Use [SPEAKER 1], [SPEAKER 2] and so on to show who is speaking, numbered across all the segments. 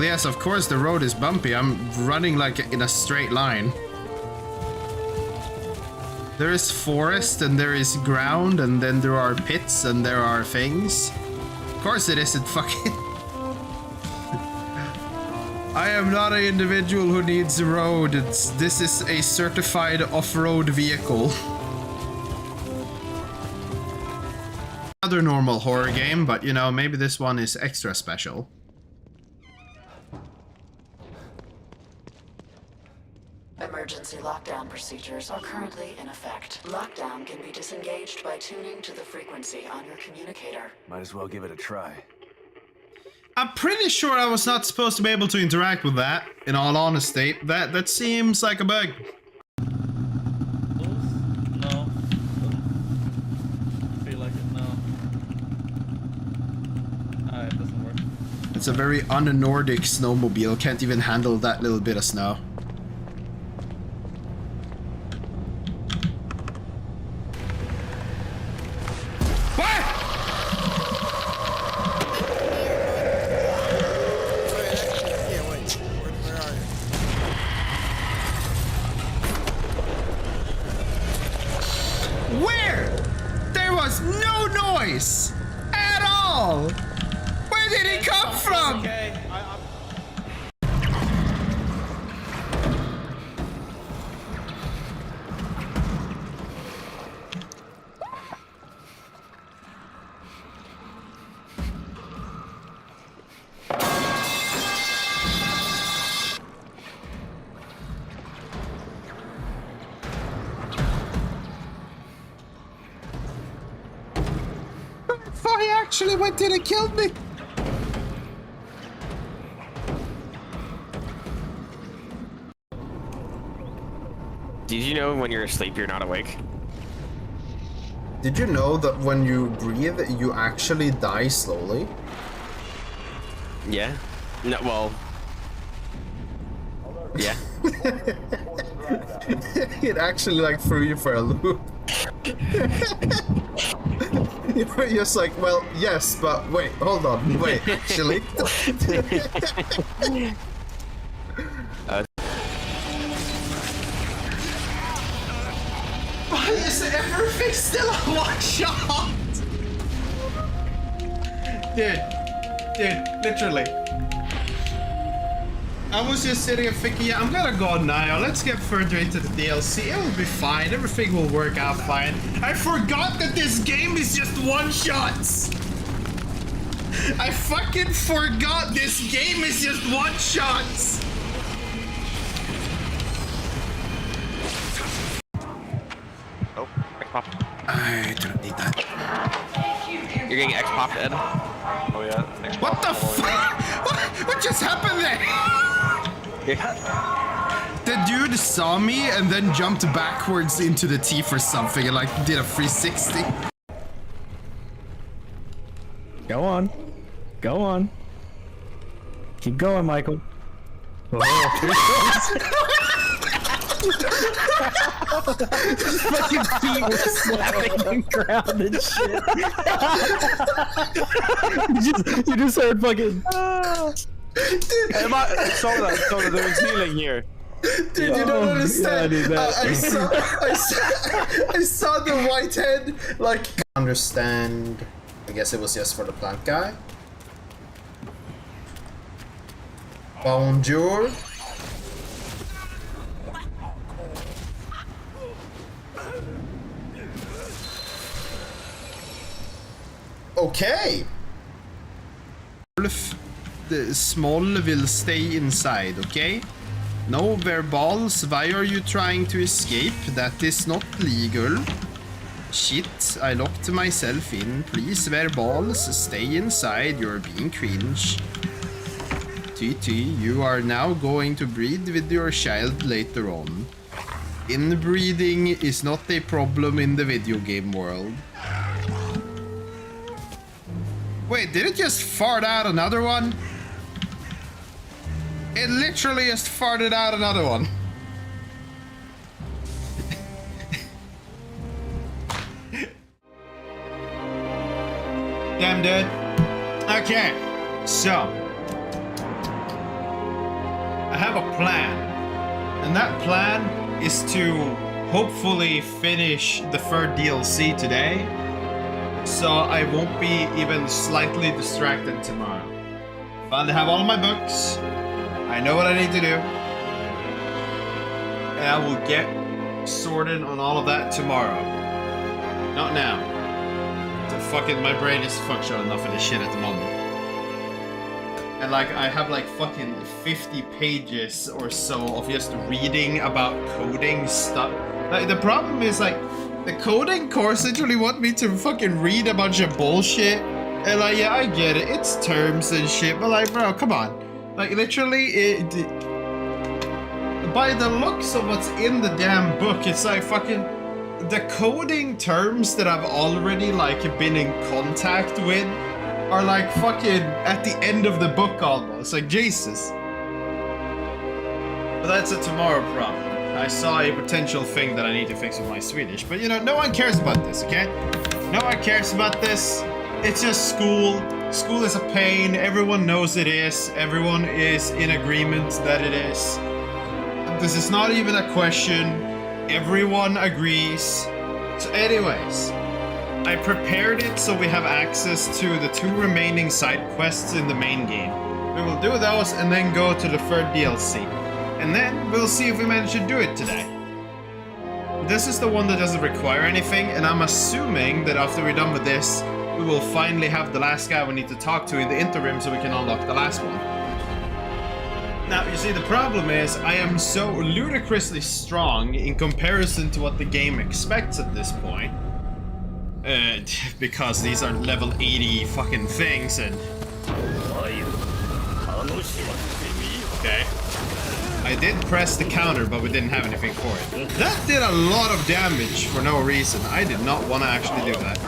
[SPEAKER 1] Well, yes, of course the road is bumpy. I'm running like in a straight line. There is forest and there is ground and then there are pits and there are things. Of course it isn't fucking... I am not an individual who needs a road. This is a certified off-road vehicle. Another normal horror game, but you know, maybe this one is extra special.
[SPEAKER 2] Emergency lockdown procedures are currently in effect. Lockdown can be disengaged by tuning to the frequency on your communicator.
[SPEAKER 3] Might as well give it a try.
[SPEAKER 1] I'm pretty sure I was not supposed to be able to interact with that, in all honesty. That seems like a bug.
[SPEAKER 4] No. I feel like it, no. It doesn't work.
[SPEAKER 1] It's a very un-Nordic snowmobile, can't even handle that little bit of snow. At all! Where did he come from?
[SPEAKER 4] Okay.
[SPEAKER 1] He actually went in and killed me.
[SPEAKER 5] Did you know when you're asleep, you're not awake?
[SPEAKER 1] Did you know that when you breathe, you actually die slowly?
[SPEAKER 5] Yeah. No, well. Yeah.
[SPEAKER 1] It actually like threw you for a loop. You're just like, well, yes, but wait, hold on, wait, actually. Why is everything still a one shot? Dude, literally. I was just sitting and thinking, yeah, I'm gonna go now. Let's get further into the DLC. It will be fine. Everything will work out fine. I forgot that this game is just one-shots. I fucking forgot this game is just one-shots.
[SPEAKER 5] Oh, X-pop.
[SPEAKER 1] I don't need that.
[SPEAKER 5] You're getting X-popped, Ed?
[SPEAKER 3] Oh yeah.
[SPEAKER 1] What the fuck? What just happened there? The dude saw me and then jumped backwards into the teeth or something and like did a 360.
[SPEAKER 6] Go on. Go on. Keep going, Michael. Oh, his fucking feet were slapping the ground and shit. you just heard fucking...
[SPEAKER 3] Soda, there is healing here.
[SPEAKER 1] Dude, you don't understand. Yeah, I saw the white head, like... Understand... I guess it was just for the plant guy. Bonjour. Okay. The small will stay inside, okay? No verbals. Why are you trying to escape? That is not legal. Shit, I locked myself in. Please, verbals, stay inside. You're being cringe. TT, you are now going to breed with your child later on. Inbreeding is not a problem in the video game world. Wait, did it just fart out another one? It literally just farted out another one. Damn, dude. Okay, so have a plan. And that plan is to hopefully finish the third DLC today. So I won't be even slightly distracted tomorrow. Finally have all my books. I know what I need to do. And I will get sorted on all of that tomorrow. Not now. My brain is functional enough for this shit at the moment. And like, I have like fucking 50 pages or so of just reading about coding stuff. Like, the problem is like, the coding course literally want me to fucking read a bunch of bullshit. And like, yeah, I get it. It's terms and shit. But like, bro, come on. Like, literally, by the looks of what's in the damn book, it's like fucking... The coding terms that I've already like been in contact with are like fucking at the end of the book almost. Like, Jesus. But that's a tomorrow problem. I saw a potential thing that I need to fix with my Swedish. But you know, no one cares about this, okay? No one cares about this. It's just school. School is a pain. Everyone knows it is. Everyone is in agreement that it is. This is not even a question. Everyone agrees. So anyways, I prepared it so we have access to the 2 remaining side quests in the main game. We will do those and then go to the 3rd DLC. And then we'll see if we manage to do it today. This is the one that doesn't require anything, and I'm assuming that after we're done with this, we will finally have the last guy we need to talk to in the interim so we can unlock the last one. Now, you see, the problem is, I am so ludicrously strong in comparison to what the game expects at this point. Because these are level 80 fucking things, and... Okay. I did press the counter, but we didn't have anything for it. That did a lot of damage for no reason. I did not want to actually do that.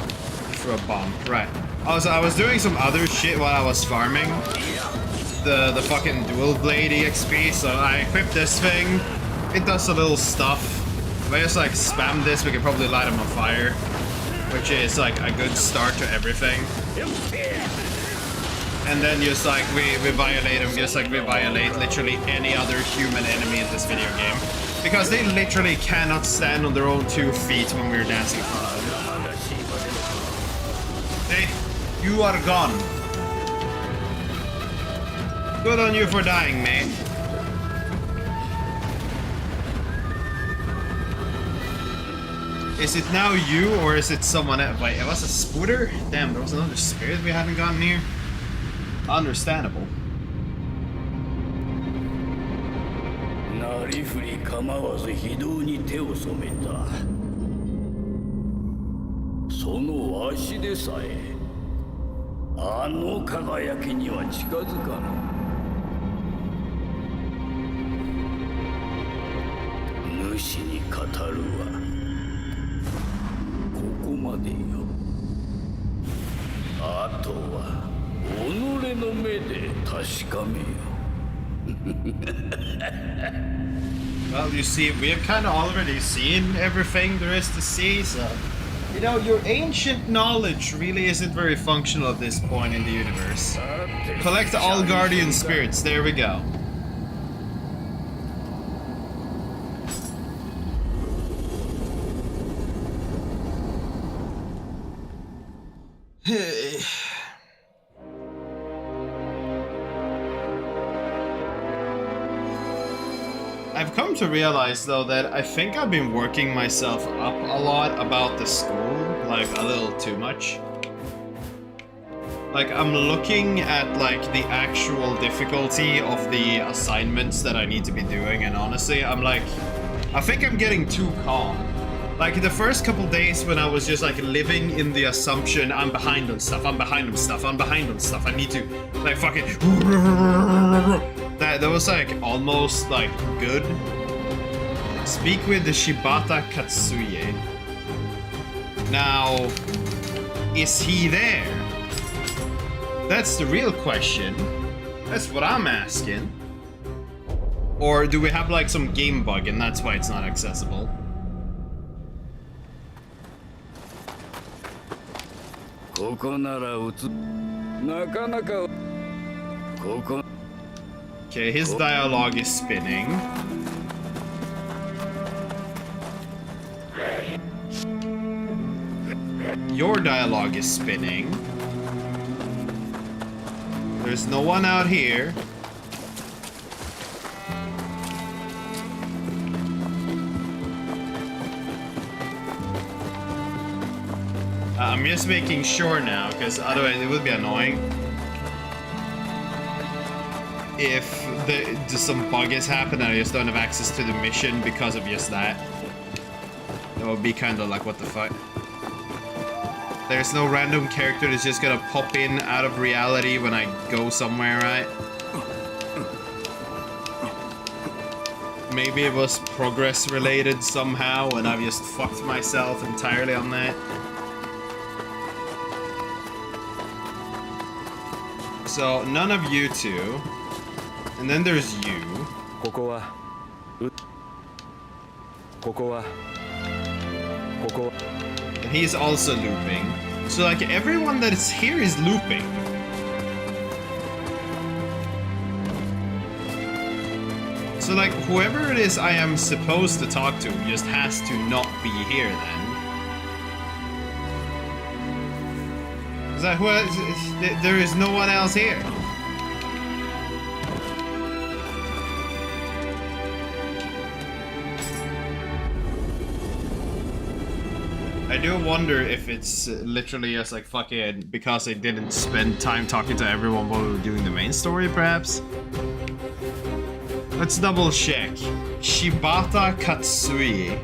[SPEAKER 1] Throw a bomb. Right. Also, I was doing some other shit while I was farming. The fucking dual blade EXP, so I equipped this thing. It does a little stuff. If I just like spam this, we can probably light them on fire, which is like a good start to everything. And then just like we violate them, just like we violate literally any other human enemy in this video game, because they literally cannot stand on their own 2 feet when we're dancing in front of them. Hey, you are gone. Good on you for dying, mate. Is it now you, or is it someone else? Wait, it was a scooter? Damn, there was another spirit we hadn't gotten here. Understandable.
[SPEAKER 7] なりふり構わず非道に手を染めた。その足でさえ、あの輝きには近づかぬ。 主に語るはここまでよ。あとは己の目で確かめよ。
[SPEAKER 1] Well, you see, we have kind of already seen everything there is to see, so... You know, your ancient knowledge really isn't very functional at this point in the universe. Collect all guardian spirits, there we go. I've come to realize though that I think I've been working myself up a lot about the school, like a little too much. Like, I'm looking at like the actual difficulty of the assignments that I need to be doing, and honestly, I'm like, I think I'm getting too calm. Like, the first couple days when I was just like living in the assumption I'm behind on stuff, I'm behind on stuff, I'm behind on stuff, I need to like fucking... That was like almost like good. Speak with the Shibata Katsuye. Now, is he there? That's the real question. That's what I'm asking. Or do we have like some game bug and that's why it's not accessible? Okay, his dialogue is spinning. Your dialogue is spinning. There's no one out here. I'm just making sure now, because otherwise it would be annoying if just some bug has happened and I just don't have access to the mission because of just that. It would be kind of like, what the fuck? There's no random character that's just gonna pop in out of reality when I go somewhere, right? Maybe it was progress related somehow and I've just fucked myself entirely on that. So, none of you two. And then there's you. And he's also looping. So, like, everyone that is here is looping. So, like, whoever it is I am supposed to talk to just has to not be here then. Is that there is no one else here. I do wonder if it's literally just like fucking because I didn't spend time talking to everyone while we were doing the main story, perhaps? Let's double check. Shibata Katsui.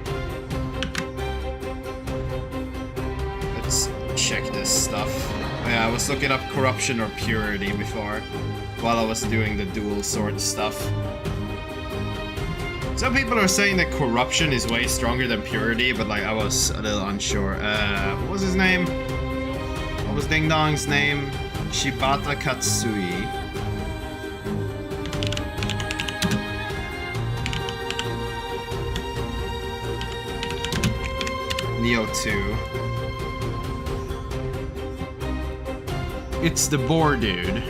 [SPEAKER 1] Let's check this stuff. Yeah, I was looking up corruption or purity before, while I was doing the dual sword stuff. Some people are saying that corruption is way stronger than purity, but like I was a little unsure. What was his name? What was Ding Dong's name? Shibata Katsui. Nioh 2. It's the boar dude.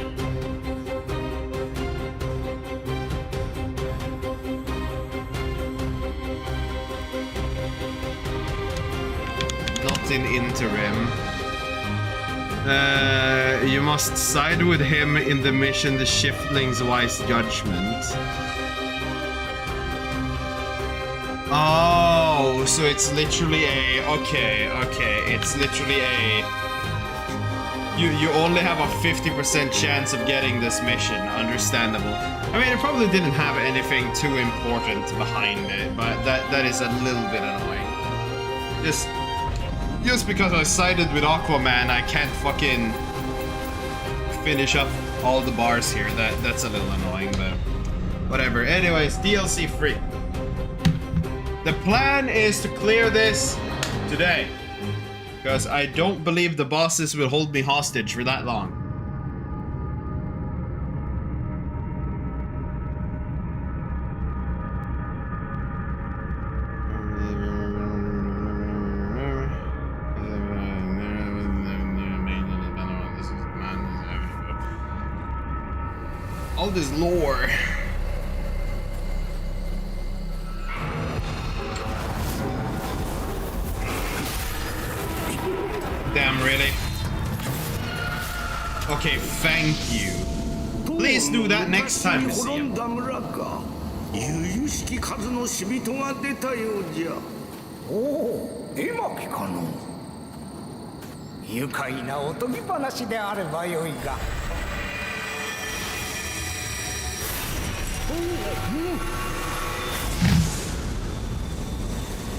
[SPEAKER 1] Not in interim. You must side with him in the mission The Shiftling's Wise Judgment. Oh, so it's literally a... Okay, it's literally a... You only have a 50% chance of getting this mission. Understandable. I mean, it probably didn't have anything too important behind it, but that is a little bit annoying. Just because I sided with Aquaman, I can't fucking finish up all the bars here. That's a little annoying, but whatever. Anyways, DLC free. The plan is to clear this today. Because I don't believe the bosses will hold me hostage for that long. All this lore. Damn, really? Okay, thank you. Please do that next time we see him.
[SPEAKER 7] 由々しき数の死人が出たようじゃ。おお、絵巻かの。愉快なおとぎ話であればよいが。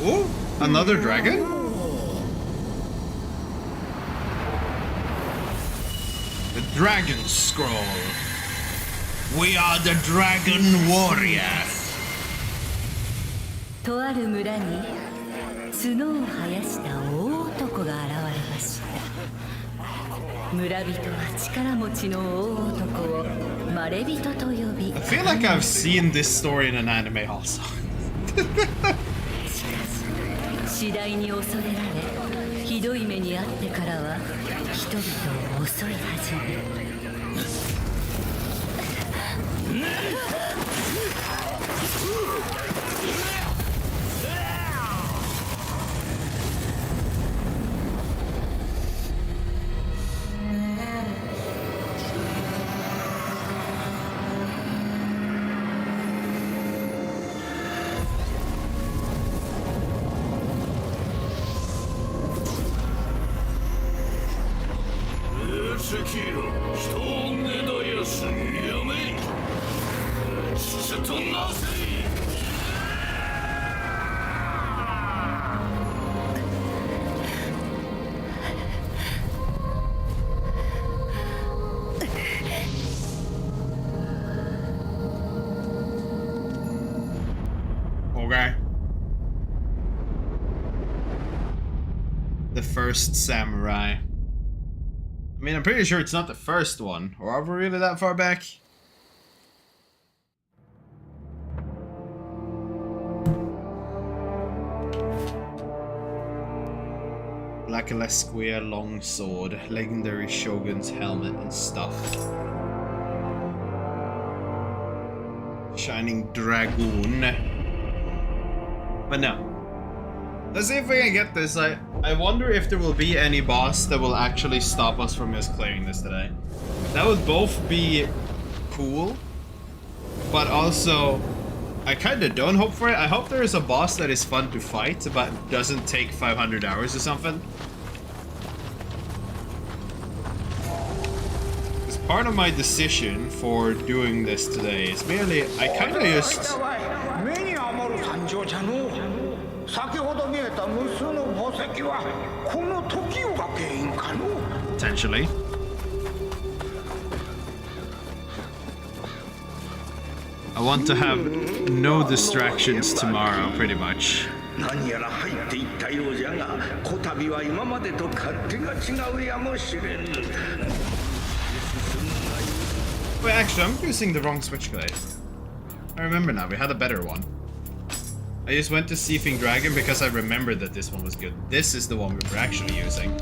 [SPEAKER 1] Oh, another dragon? The Dragon Scroll. We are the Dragon Warriors.
[SPEAKER 8] とある村に角を生やした大男が現れました。村人は力持ちの大男をマレビトと呼び、
[SPEAKER 1] I feel like I've seen this story in an anime also.
[SPEAKER 8] しかし次第に恐れられ、ひどい目に遭ってからは人々を襲い始め、
[SPEAKER 1] Okay. The first samurai. I mean, I'm pretty sure it's not the first one. Or are we really that far back? Black Square long sword, legendary shogun's helmet and stuff. Shining dragoon. But no. Let's see if we can get this. I wonder if there will be any boss that will actually stop us from misclearing this today. That would both be cool, but also I kind of don't hope for it. I hope there is a boss that is fun to fight, but doesn't take 500 hours or something. Because part of my decision for doing this today is merely, I kind of just... Potentially. I want to have no distractions tomorrow, pretty much. Wait, actually, I'm using the wrong switchblade. I remember now, we had a better one. I just went to Seething Dragon because I remembered that this one was good. This is the one we were actually using.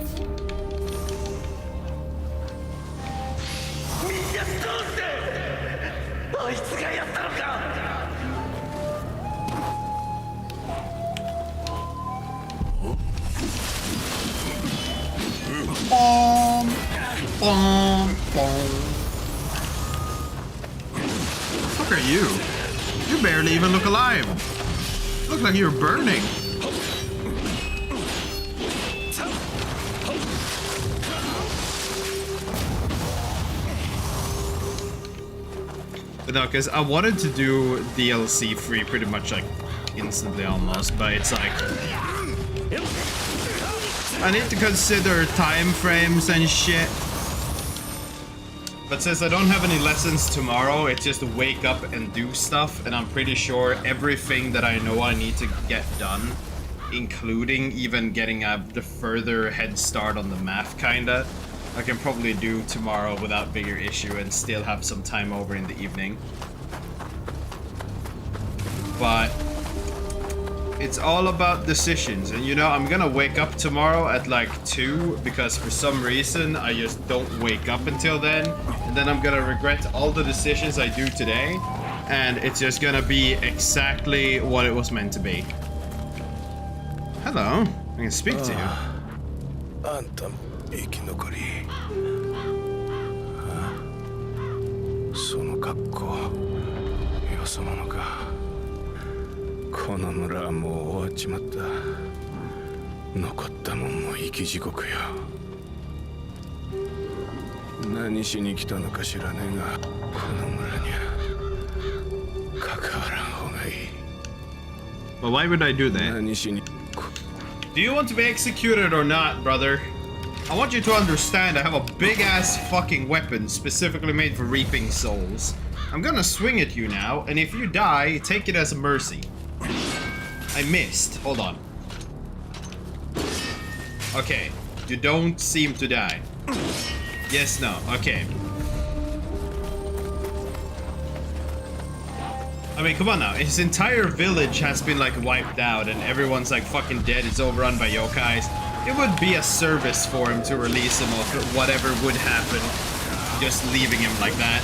[SPEAKER 1] Bom, bom, bom. Look at you. You barely even look alive. Look like you're burning. But no, because I wanted to do DLC free pretty much like instantly almost, but it's like I need to consider time frames and shit. But since I don't have any lessons tomorrow, it's just to wake up and do stuff, and I'm pretty sure everything that I know I need to get done, including even getting the further head start on the math kinda, I can probably do tomorrow without bigger issue and still have some time over in the evening. But it's all about decisions, and you know, I'm gonna wake up tomorrow at like 2 because for some reason I just don't wake up until then, and then I'm gonna regret all the decisions I do today, and it's just gonna be exactly what it was meant to be. Hello, I can speak to you.
[SPEAKER 9] あんたも生き残り。その格好、よそ者か。この村はもう終わっちまった。残ったもんも生き地獄よ。何しに来たのか知らねえが、この村には関わらん方がいい。
[SPEAKER 1] But why would I do that?
[SPEAKER 9] 何しに
[SPEAKER 1] Do you want to be executed or not, brother? I want you to understand I have a big-ass fucking weapon specifically made for reaping souls. I'm gonna swing at you now, and if you die, take it as a mercy. I missed. Hold on. Okay. You don't seem to die. Yes, no. Okay. I mean, come on now. His entire village has been, like, wiped out and everyone's, like, fucking dead. It's overrun by yokais. It would be a service for him to release him of whatever would happen. Just leaving him like that.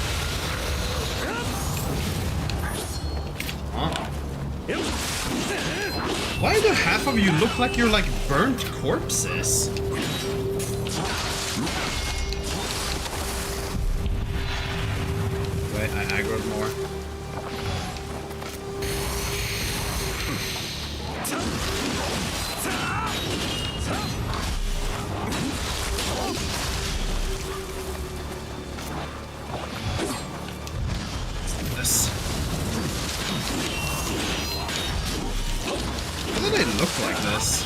[SPEAKER 1] Why do half of you look like you're like burnt corpses? Wait, I aggroed more. This. Why do they look like this?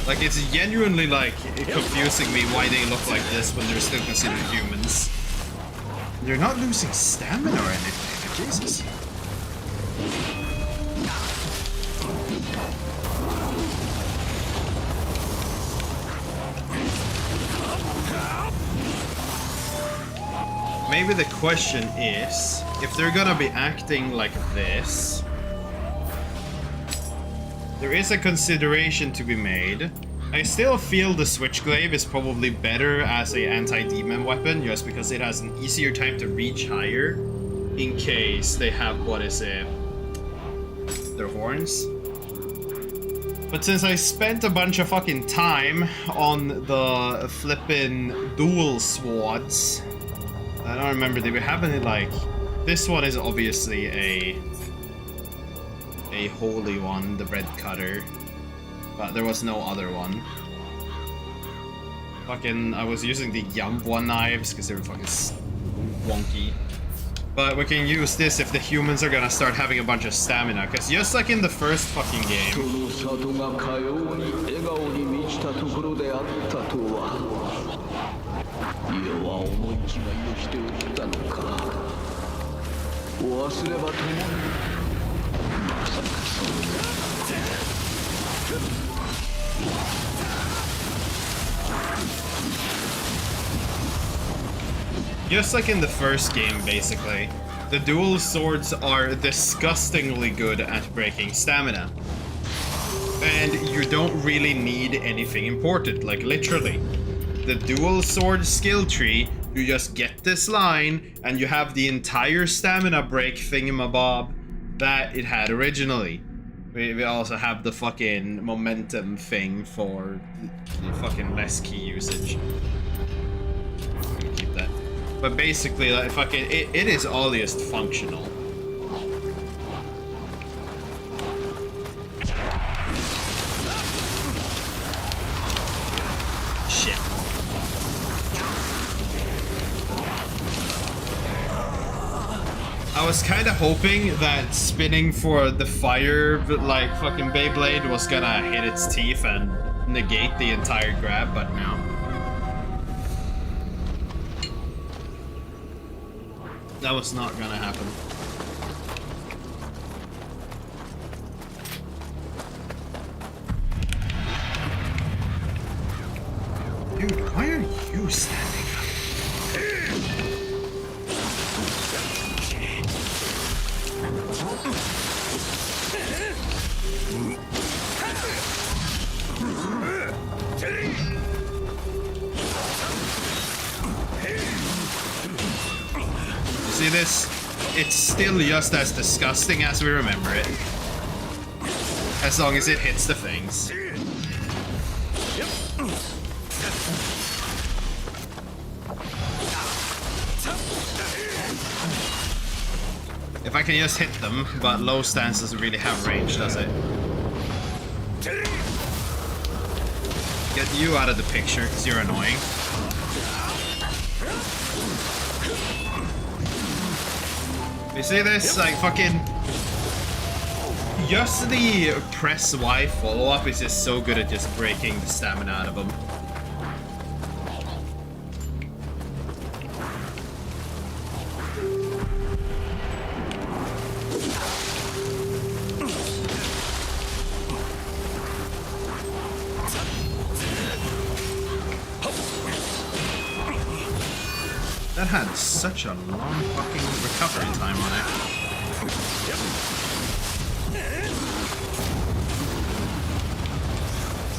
[SPEAKER 1] Like, it's genuinely, like, confusing me why they look like this when they're still considered humans. They're not losing stamina or anything, Jesus. Maybe the question is, if they're gonna be acting like this, there is a consideration to be made. I still feel the Switchglaive is probably better as a anti-demon weapon, just because it has an easier time to reach higher in case they have, what is it, their horns. But since I spent a bunch of fucking time on the flippin' dual swords, I don't remember, did we have any, like, this one is obviously a holy one, the bread cutter, but there was no other one. Fucking, I was using the Yump one knives because they were fucking wonky. But we can use this if the humans are gonna start having a bunch of stamina, because just like in the first fucking game, just like in the first game, basically, the dual swords are disgustingly good at breaking stamina. And you don't really need anything important, like literally. The dual sword skill tree, you just get this line, and you have the entire stamina break thingamabob that it had originally. We also have the fucking momentum thing for the fucking less key usage. I'm gonna keep that. But basically, like, fucking, it is earliest functional. Shit. I was kind of hoping that spinning for the fire, like, fucking Beyblade was gonna hit its teeth and negate the entire grab, but no. That was not gonna happen. Dude, why are you standing up? See this? It's still just as disgusting as we remember it. As long as it hits the things. If I can just hit them, but low stance doesn't really have range, does it? Get you out of the picture, because you're annoying. You see this? Like, fucking... Just the press Y follow-up is just so good at just breaking the stamina out of them. That had such a long fucking recovery time on it.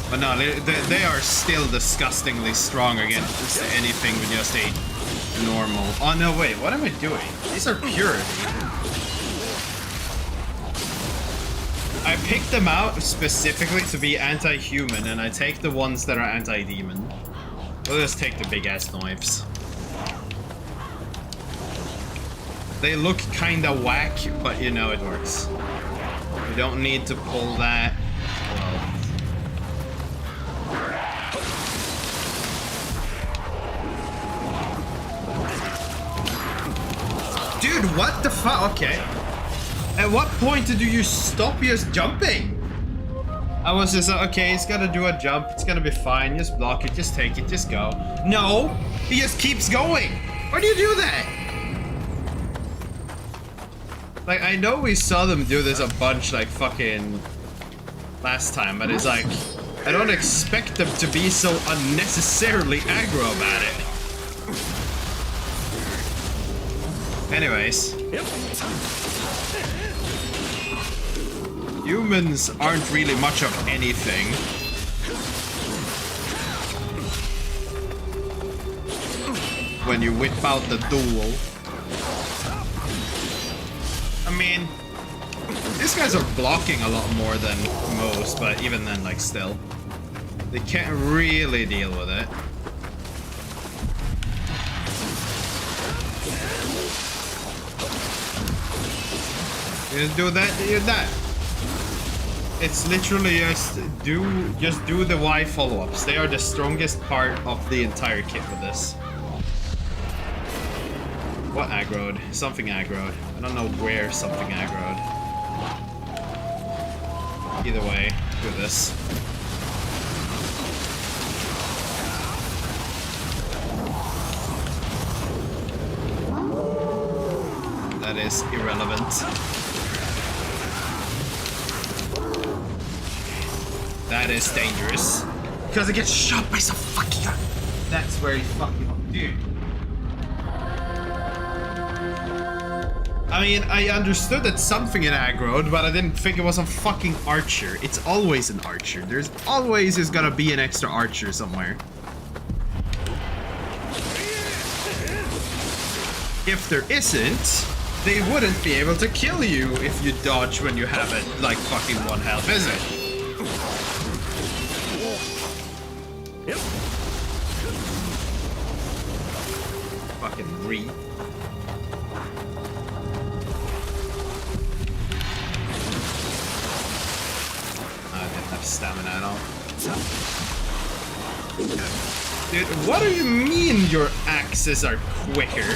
[SPEAKER 1] But no, they are still disgustingly strong against anything with just a Normal. Oh no, wait, what am I doing? These are purity. I picked them out specifically to be anti-human, and I take the ones that are anti-demon. We'll just take the big-ass knives. They look kinda whack, but you know it works. You don't need to pull that. Well. Dude, what the fuck? Okay. At what point do you stop just jumping? I was just like, okay, he's gotta do a jump. It's gonna be fine. Just block it. Just take it. Just go. No! He just keeps going! Why do you do that? Like, I know we saw them do this a bunch, like, fucking last time, but it's like, I don't expect them to be so unnecessarily aggro about it. Anyways. Humans aren't really much of anything. When you whip out the duel. I mean, these guys are blocking a lot more than most, but even then, like, still. They can't really deal with it. You do that, do that. It's literally just do the Y follow-ups. They are the strongest part of the entire kit with this. What aggroed? Something aggroed. I don't know where something aggroed. Either way, do this. That is irrelevant. That is dangerous. Because it gets shot by some fucking gun. That's where he fucking... Dude. I mean, I understood that something had aggroed, but I didn't think it was a fucking archer. It's always an archer. There's always is gonna be an extra archer somewhere. If there isn't, they wouldn't be able to kill you if you dodge when you have it like fucking 1 health, is it? Yep. Fucking re. I didn't have stamina at all. Dude, what do you mean your axes are quicker?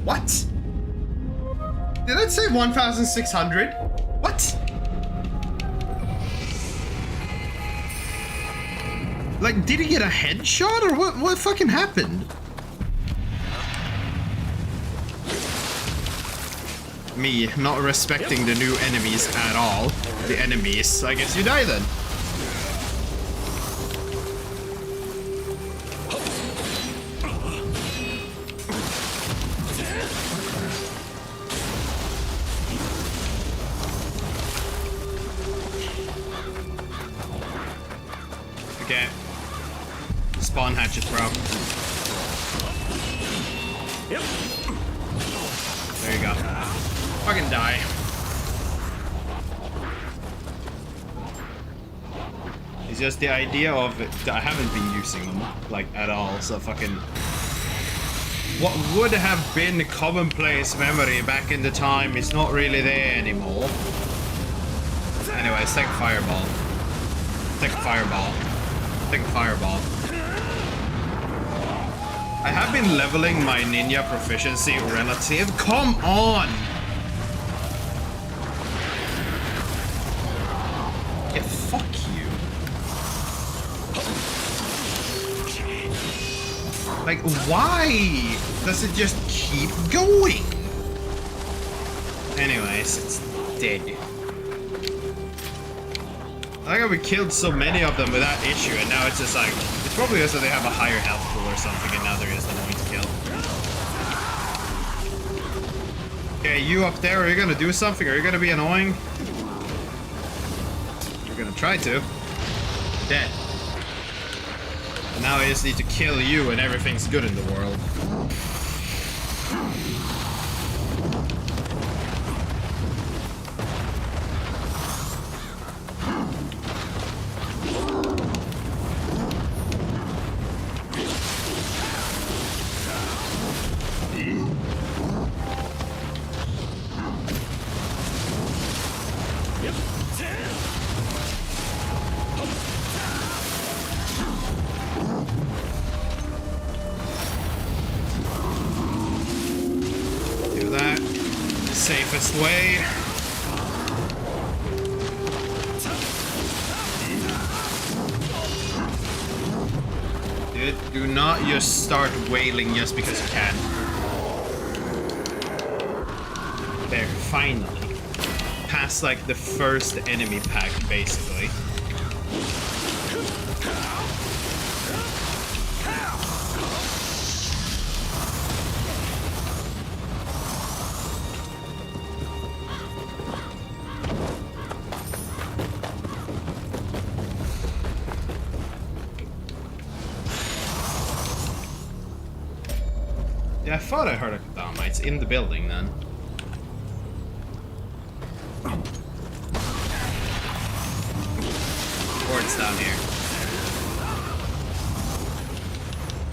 [SPEAKER 1] What? Did that say 1,600? What? Like, did he get a headshot or what fucking happened? Me not respecting the new enemies at all. The enemies. I guess you die then. Okay. Spawn hatchet, bro. Yep. There you go. Fucking die. It's just the idea of it. I haven't been using them, like, at all, so fucking... What would have been commonplace memory back in the time is not really there anymore. Anyways, take a fireball. Take a fireball. Take a fireball. I have been leveling my ninja proficiency relative. Come on! Yeah, fuck you. Like, why does it just keep going? Anyways, it's dead. I think we killed so many of them without issue, and now it's just like, it Probably because they have a higher health pool or something, and now they're just annoying to kill. Okay, you up there, are you gonna do something? Are you gonna be annoying? You're gonna try to. Dead. And now I just need to kill you and everything's good in the world. Safest way. Dude, do not just start wailing just because you can. There, finally. Past like the first enemy pack, basically. Yeah, I thought I heard a Kodama. It's in the building then. Or it's down here.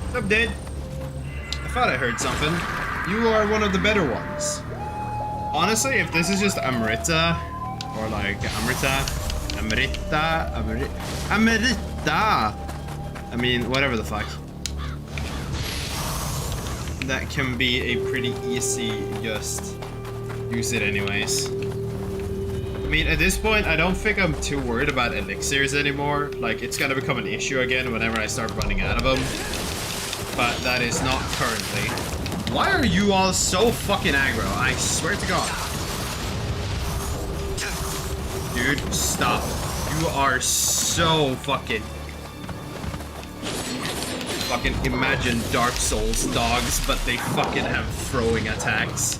[SPEAKER 1] What's up, dude? I thought I heard something. You are one of the better ones. Honestly, if this is just Amrita, or like Amrita, I mean, whatever the fuck. That can be a pretty easy just use it anyways. I mean, at this point, I don't think I'm too worried about elixirs anymore. Like, it's gonna become an issue again whenever I start running out of them. But that is not currently. Why are you all so fucking aggro? I swear to God. Dude, stop. You are so fucking imagine Dark Souls dogs, but they fucking have throwing attacks.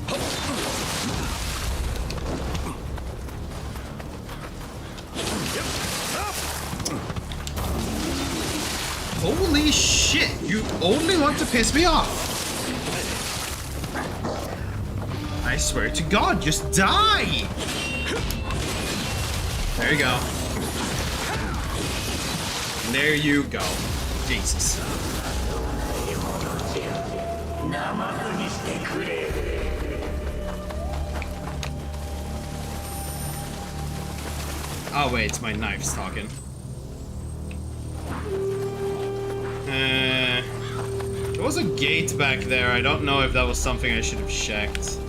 [SPEAKER 1] Holy shit, you only want to piss me off. I swear to God, just die. There you go. There you go. Jesus. Oh wait, it's my knife's talking. There was a gate back there. I don't know if that was something I should have checked.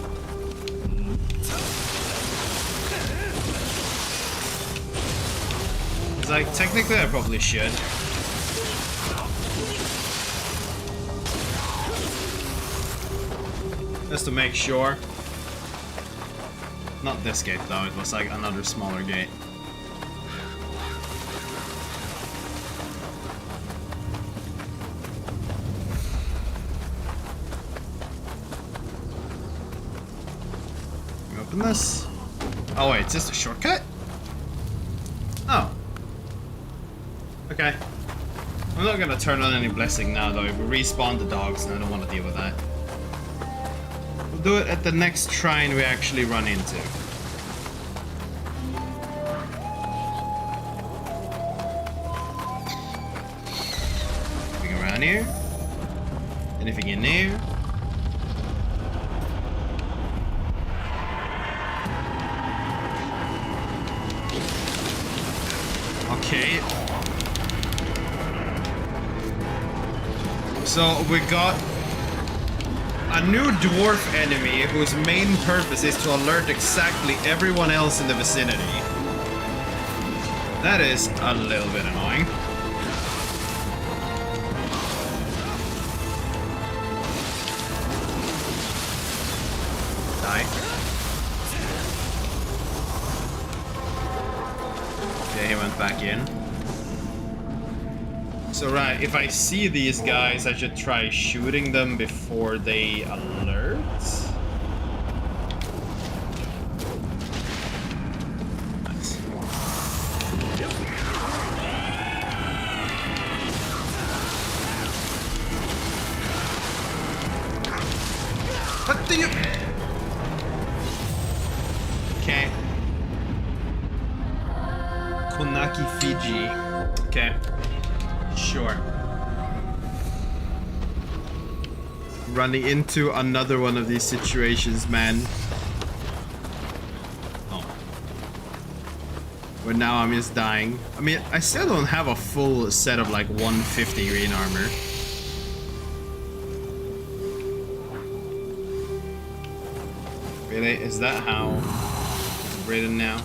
[SPEAKER 1] It's like, technically I probably should. Just to make sure. Not this gate though, it was like another smaller gate. Can we open this? Oh wait, is this a shortcut? Oh. Okay. I'm not gonna turn on any blessing now though. We respawn the dogs and I don't want to deal with that. Do it at the next shrine we actually run into. Anything around here? Anything in there? Okay. So we got a new dwarf enemy whose main purpose is to alert exactly everyone else in the vicinity. That is a little bit annoying. Die. Okay, he went back in. So right, if I see these guys, I should try shooting them before they alert. Nice. What do you... Okay. Konaki Fiji. Okay. Sure. Running into another one of these situations, man. Oh. Where now I'm just dying. I mean, I still don't have a full set of like 150 green armor. Really? Is that how it's written now?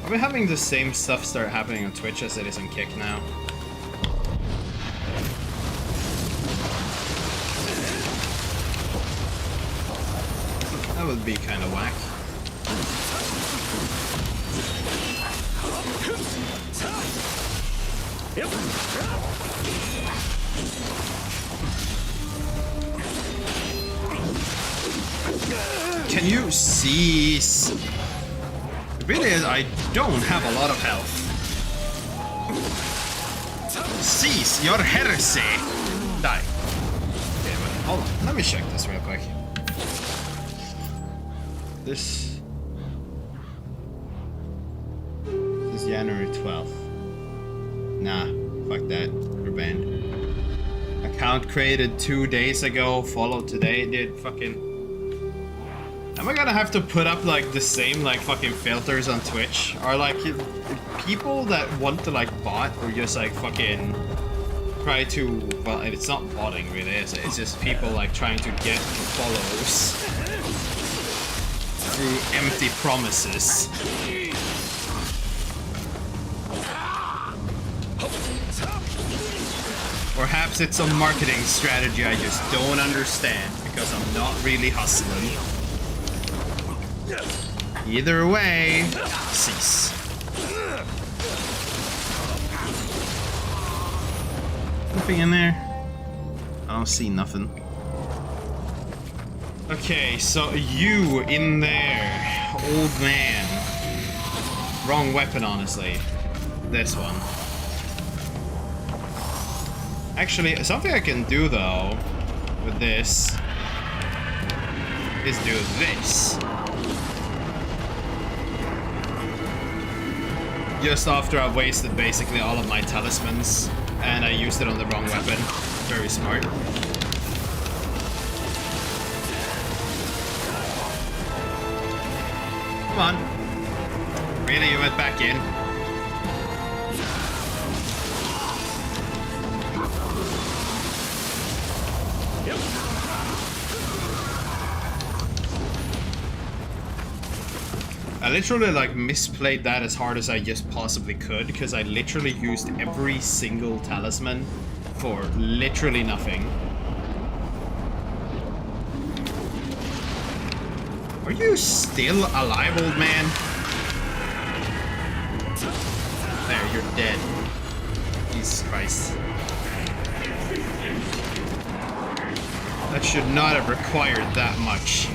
[SPEAKER 1] Are we having the same stuff start happening on Twitch as it is on Kick now? That would be kind of whack. Can you cease? The really is, I don't have a lot of health. Cease your heresy! Die. Okay, but hold on. Let me check this real quick. This is January 12th. Nah, fuck that. We're banned. Account created 2 days ago, followed today, dude. Fucking. Am I gonna have to put up like the same like fucking filters on Twitch? Or like people that want to like bot or just like fucking try to, well, it's not botting really, is it? It's just people like trying to get followers through empty promises. Perhaps it's a marketing strategy I just don't understand because I'm not really hustling. Either way, cease. Nothing in there? I don't see nothing. Okay, so you in there, old man. Wrong weapon, honestly. This one. Actually, something I can do though with this is do this. Just after I've wasted basically all of my talismans and I used it on the wrong weapon. Very smart. Come on. Really, you went back in? I literally like misplayed that as hard as I just possibly could because I literally used every single talisman for literally nothing. Are you still alive, old man? There, you're dead. Jesus Christ. That should not have required that much.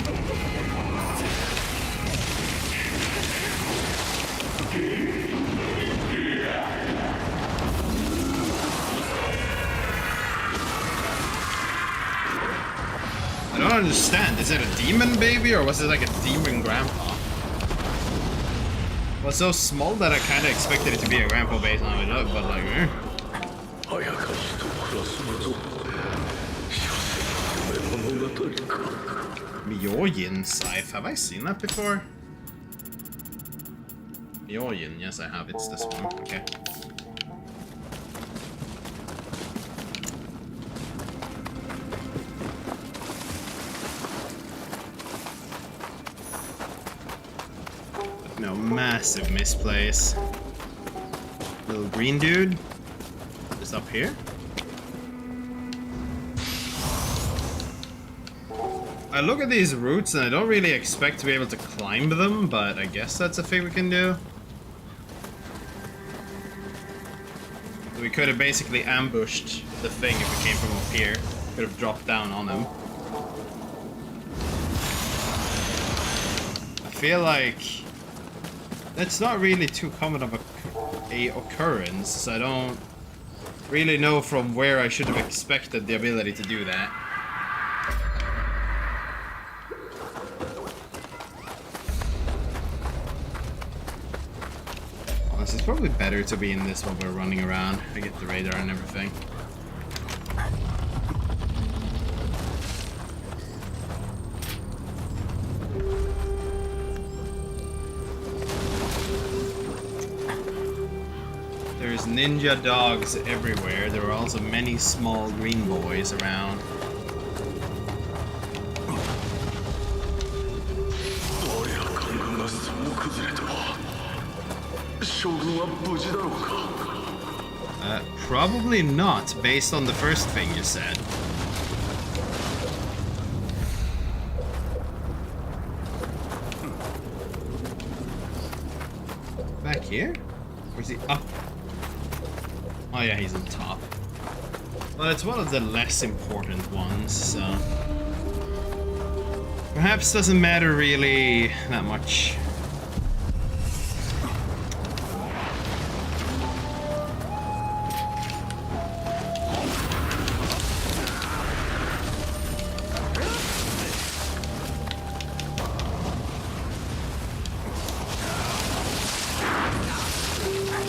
[SPEAKER 1] I don't understand. Is it a demon baby or was it like a demon grandpa? Well, so small that I kind of expected it to be a grandpa based on how it looked, but like, Myoyin scythe. Have I seen that before? Myoyin, yes I have. It's this one. Okay. No, massive misplace. Little green dude. Just up here. I look at these routes and I don't really expect to be able to climb them, but I guess that's a thing we can do. We could have basically ambushed the thing if we came from up here. Could have dropped down on him. I feel like that's not really too common of a occurrence, so I don't really know from where I should have expected the ability to do that. Honestly, it's probably better to be in this while we're running around. I get the radar and everything. There's ninja dogs everywhere. There are also many small green boys around. Probably not, based on the first thing you said. Back here? Where's he? Up. Oh yeah, he's on top. Well, it's one of the less important ones, so perhaps doesn't matter really that much.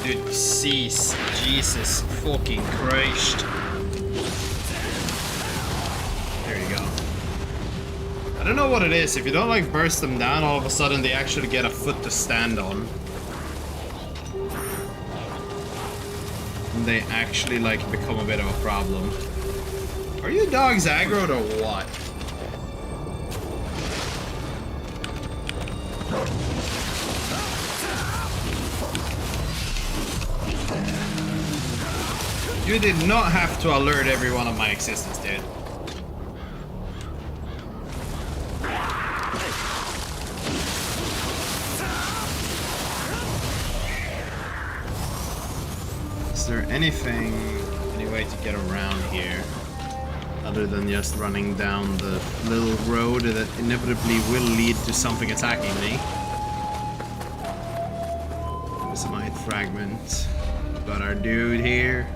[SPEAKER 1] Dude, cease. Jesus fucking Christ. There you go. I don't know what it is. If you don't like burst them down, all of a sudden they actually get a foot to stand on. And they actually like become a bit of a problem. Are you dogs aggroed or what? You did not have to alert everyone of my existence, dude. Is there anything, any way to get around here? Other than just running down the little road that inevitably will lead to something attacking me. There's a mine fragment. Got our dude here.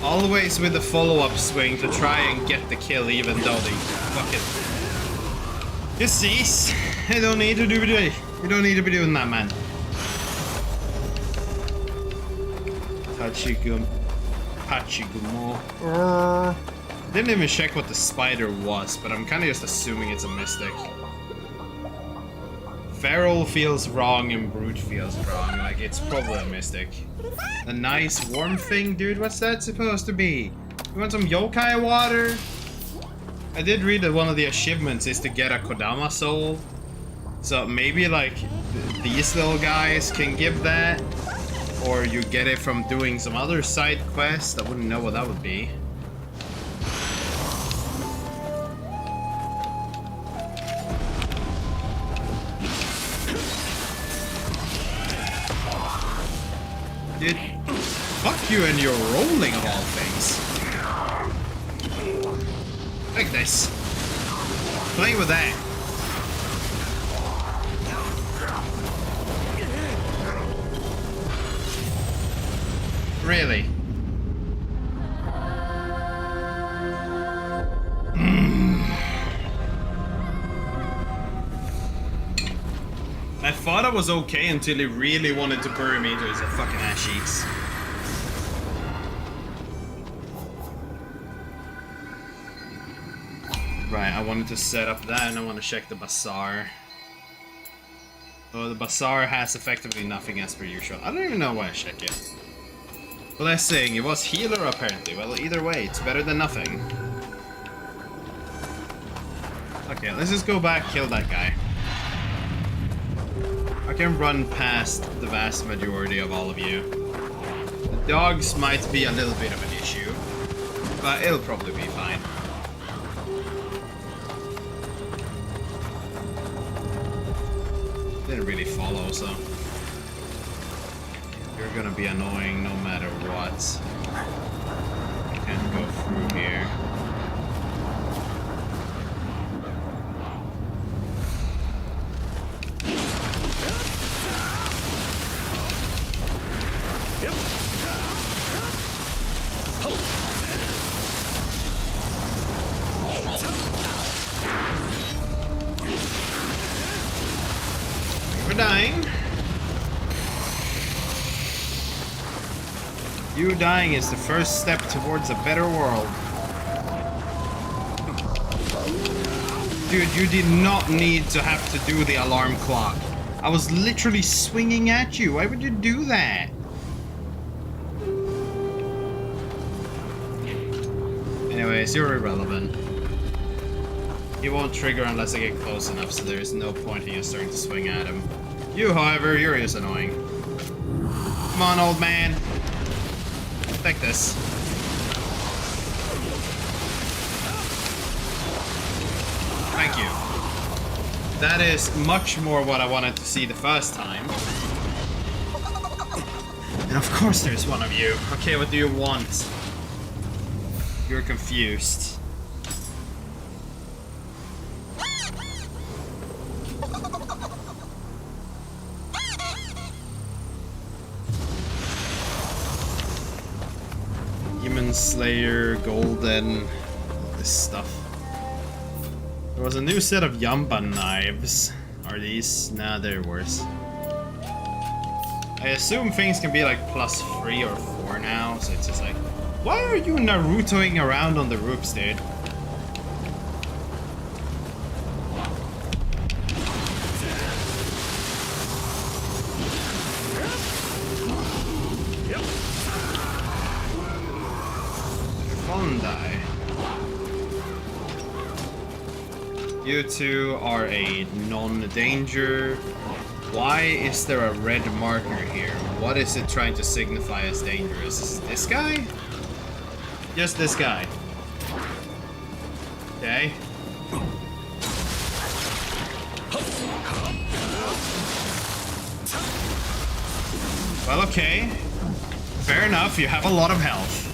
[SPEAKER 1] Always with the follow-up swing to try and get the kill even though they fucking deceased. I don't need to do it. You don't need to be doing that, man. Pachigumo. Didn't even check what the spider was, but I'm kind of just assuming it's a mystic. Feral feels wrong and brute feels wrong. Like, it's probably a mystic. A nice warm thing, dude. What's that supposed to be? You want some yokai water? I did read that one of the achievements is to get a Kodama soul. So maybe like these little guys can give that. Or you get it from doing some other side quest. I wouldn't know what that would be. Dude, fuck you and your rolling of all things. Like this. Play with that. Really? I thought I was okay until he really wanted to bury me into his fucking ass cheeks. Right, I wanted to set up that and I want to check the bazaar. Oh, the bazaar has effectively nothing as per usual. I don't even know why I check it. Well, I'm saying it was healer apparently. Well, either way, it's better than nothing. Okay, let's just go back, kill that guy. I can run past the vast majority of all of you. The dogs might be a little bit of an issue, but it'll probably be fine. Didn't really follow, so you're gonna be annoying no matter what. Can't go through here. We're dying. You dying is the first step towards a better world. Dude, you did not need to have to do the alarm clock. I was literally swinging at you. Why would you do that? Anyways, you're irrelevant. He won't trigger unless I get close enough, so there's no point in you starting to swing at him. You, however, you're just annoying. Come on, old man. Take this. Thank you. That is much more what I wanted to see the first time. And of course there's one of you. Okay, what do you want? You're confused. Demon Slayer, Golden, all this stuff. There was a new set of Yamba knives. Are these? Nah, they're worse. I assume things can be like +3 or 4 now, so it's just like, why are you Narutoing around on the roofs, dude? Bondi. You two are a non-danger. Why is there a red marker here? What is it trying to signify as dangerous? Is it this guy? Just this guy. Okay. Well, okay. Fair enough, you have a lot of health.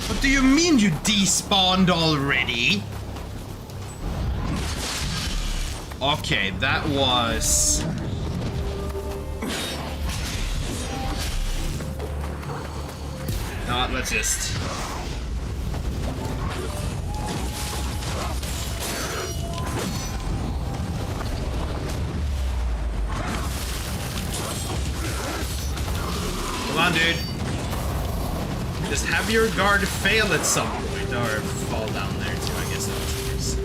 [SPEAKER 1] What do you mean you despawned already? Okay, that was... No, let's just... Come on, dude. Just have your guard fail at some point, or fall down there too, I guess that was the case.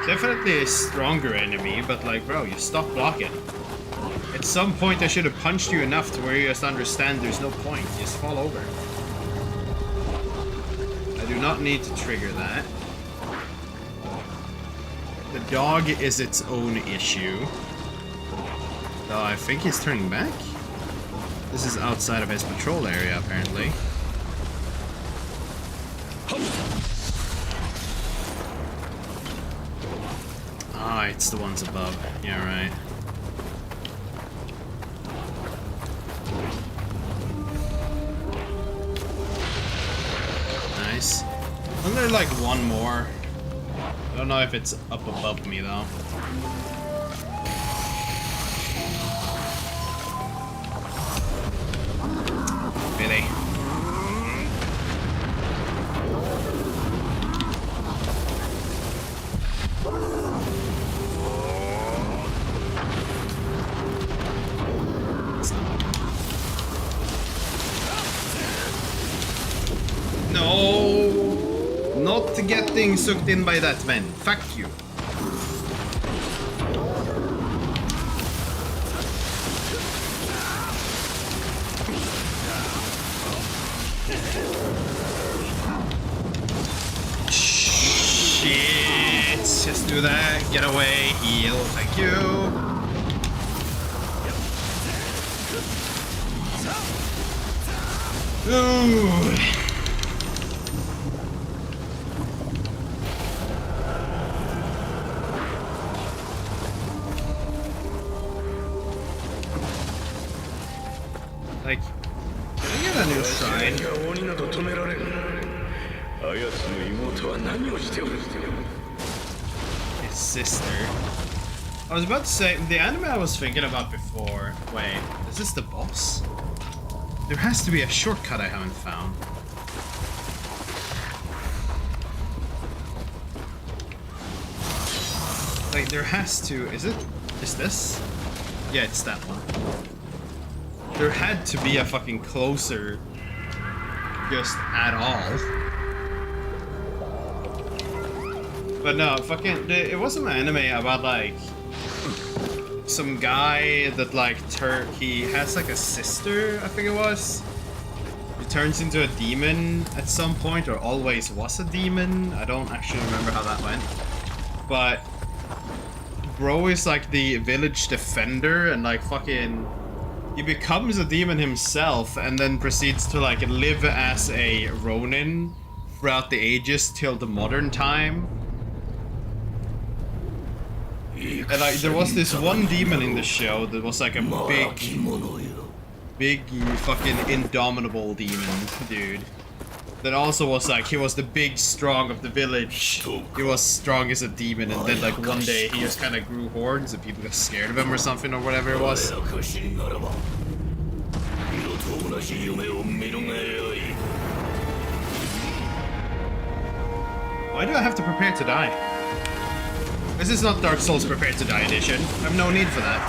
[SPEAKER 1] Definitely a stronger enemy, but like, bro, you stop blocking. At some point I should have punched you enough to where you just understand there's no point. You just fall over. I do not need to trigger that. The dog is its own issue. Though I think he's turning back. This is outside of his patrol area, apparently. Ah, it's the ones above. Yeah, right. Nice. Isn't there like one more? I don't know if it's up above me though. Really? No! Not getting sucked in by that man. Fuck you. do that. Get away. Heal. Thank you. Ooh. Like, can I get a new shrine? His sister. I was about to say, the anime I was thinking about before. Wait, is this the boss? There has to be a shortcut I haven't found. Like, there has to... Is this? Yeah, it's that one. There had to be a fucking closer... just at all. But no, fucking... It wasn't an anime about, like... some guy that, like, he has, like, a sister, I think it was. He turns into a demon at some point, or always was a demon. I don't actually remember how that went. But... bro is, like, the village defender, and, like, fucking... he becomes a demon himself, and then proceeds to, like, live as a Ronin throughout the ages till the modern time. And, like, there was this one demon in the show that was, like, a big fucking indomitable demon, dude. That also was, like, he was the big strong of the village. He was strong as a demon, and then, like, one day he just kind of grew horns and people got scared of him or something, or whatever it was. Why do I have to prepare to die? This is not Dark Souls Prepare to Die edition. I have no need for that.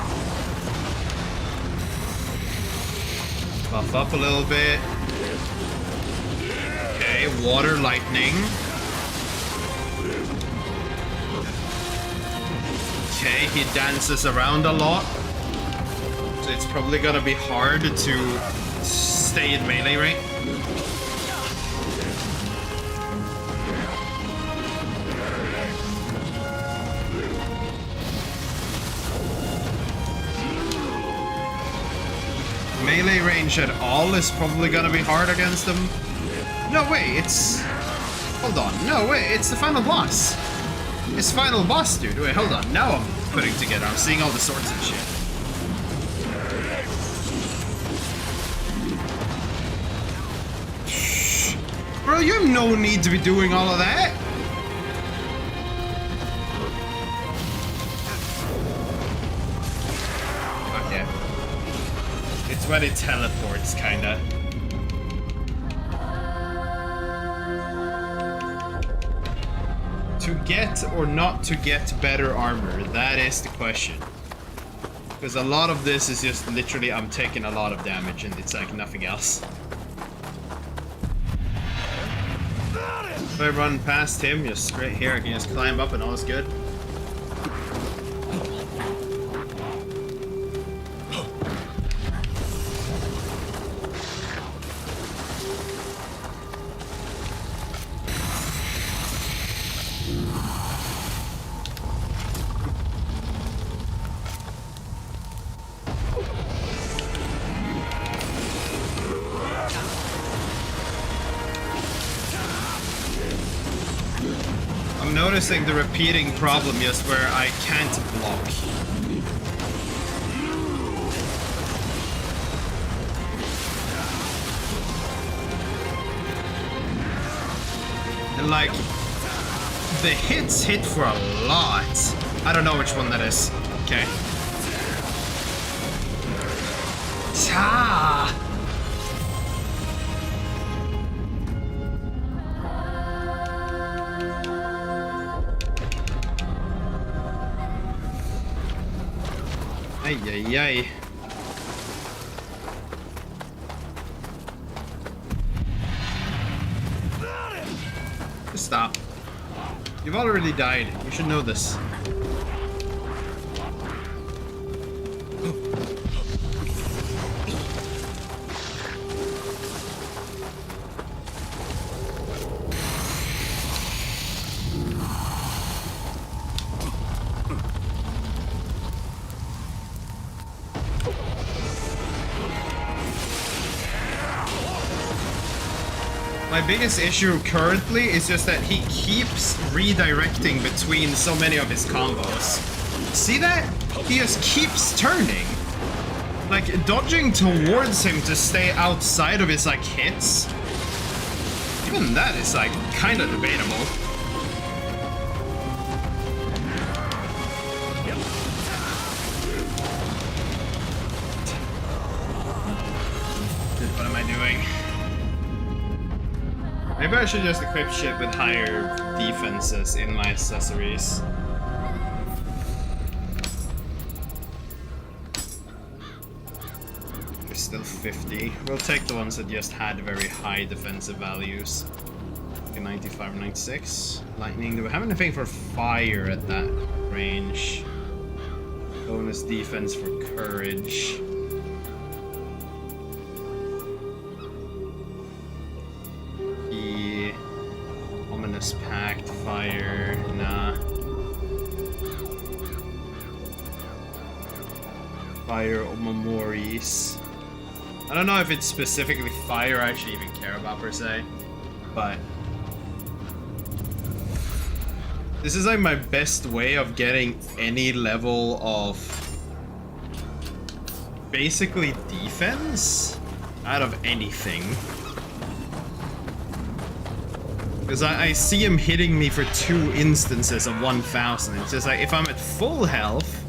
[SPEAKER 1] Buff up a little bit. Okay, water lightning. Okay, he dances around a lot. So it's probably gonna be hard to stay in melee range. Melee range at all is probably gonna be hard against them. No, wait, it's... Hold on. No, wait, it's the final boss. It's final boss, dude. Wait, hold on. Now I'm putting together. I'm seeing all the swords and shit. Shh. Bro, you have no need to be doing all of that. Okay. It's when it teleports, kinda. To get or not to get better armor, that is the question. Because a lot of this is just literally I'm taking a lot of damage and it's like nothing else. If I run past him, just straight here, I can just climb up and all is good. Noticing the repeating problem just where I can't block. And like, the hits hit for a lot. I don't know which one that is. Okay. Ta! Ay, ay, ay. Just stop. You've already died. You should know this. My biggest issue currently is just that he keeps redirecting between so many of his combos. See that? He just keeps turning. Like, dodging towards him to stay outside of his, like, hits. Even that is, like, kind of debatable. What am I doing? Maybe I should just equip shit with higher defenses in my accessories. It's still 50. We'll take the ones that just had very high defensive values. Okay, 95, 96. Lightning. Do we have anything for fire at that range? Bonus defense for courage. Ominous Pact, fire, nah. Fire Omomoris. I don't know if it's specifically fire I should even care about per se, but this is like my best way of getting any level of basically defense out of anything. Because I see him hitting me for 2 instances of 1,000. It's just like, if I'm at full health,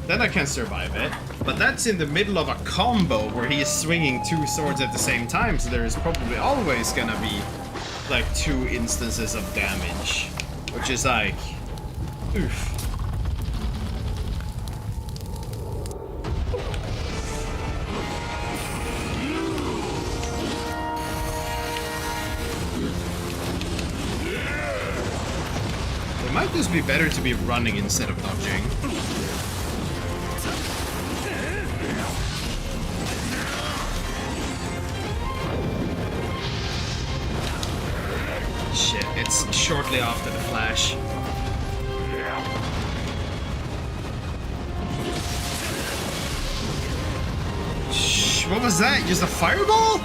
[SPEAKER 1] then I can survive it. But that's in the middle of a combo where he is swinging 2 swords at the same time, so there is probably always gonna be like 2 instances of damage. Which is like, oof. It might just be better to be running instead of dodging. Shit, it's shortly after the flash. Shh, what was that? Just a fireball?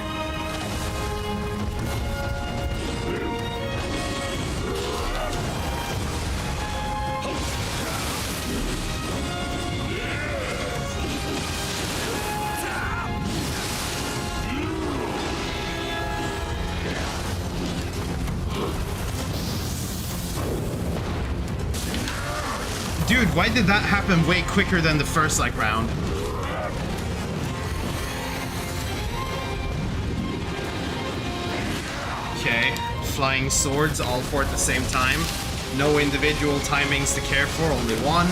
[SPEAKER 1] Dude, why did that happen way quicker than the first, like, round? Okay, flying swords, all 4 at the same time. No individual timings to care for, only one.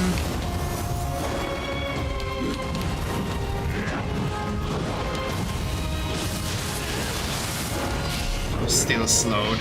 [SPEAKER 1] I'm still slowed.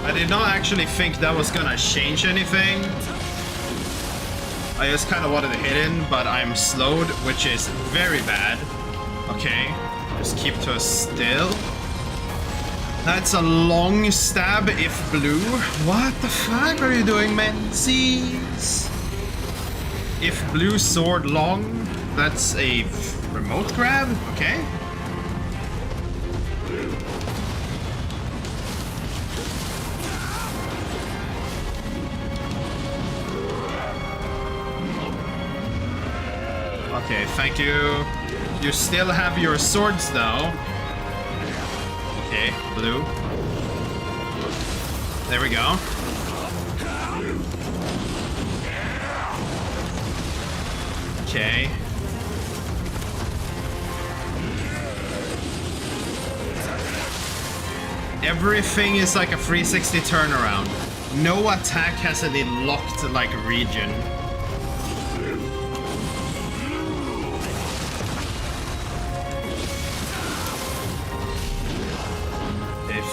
[SPEAKER 1] I did not actually think that was gonna change anything. I just kind of wanted to hit in, but I'm slowed, which is very bad. Okay, just keep to a still. That's a long stab if blue. What the fuck are you doing, Menzies? If blue sword long, that's a remote grab, okay. Okay, thank you. You still have your swords though. Okay, blue. There we go. Okay. Everything is like a 360 turnaround. No attack has any locked like region.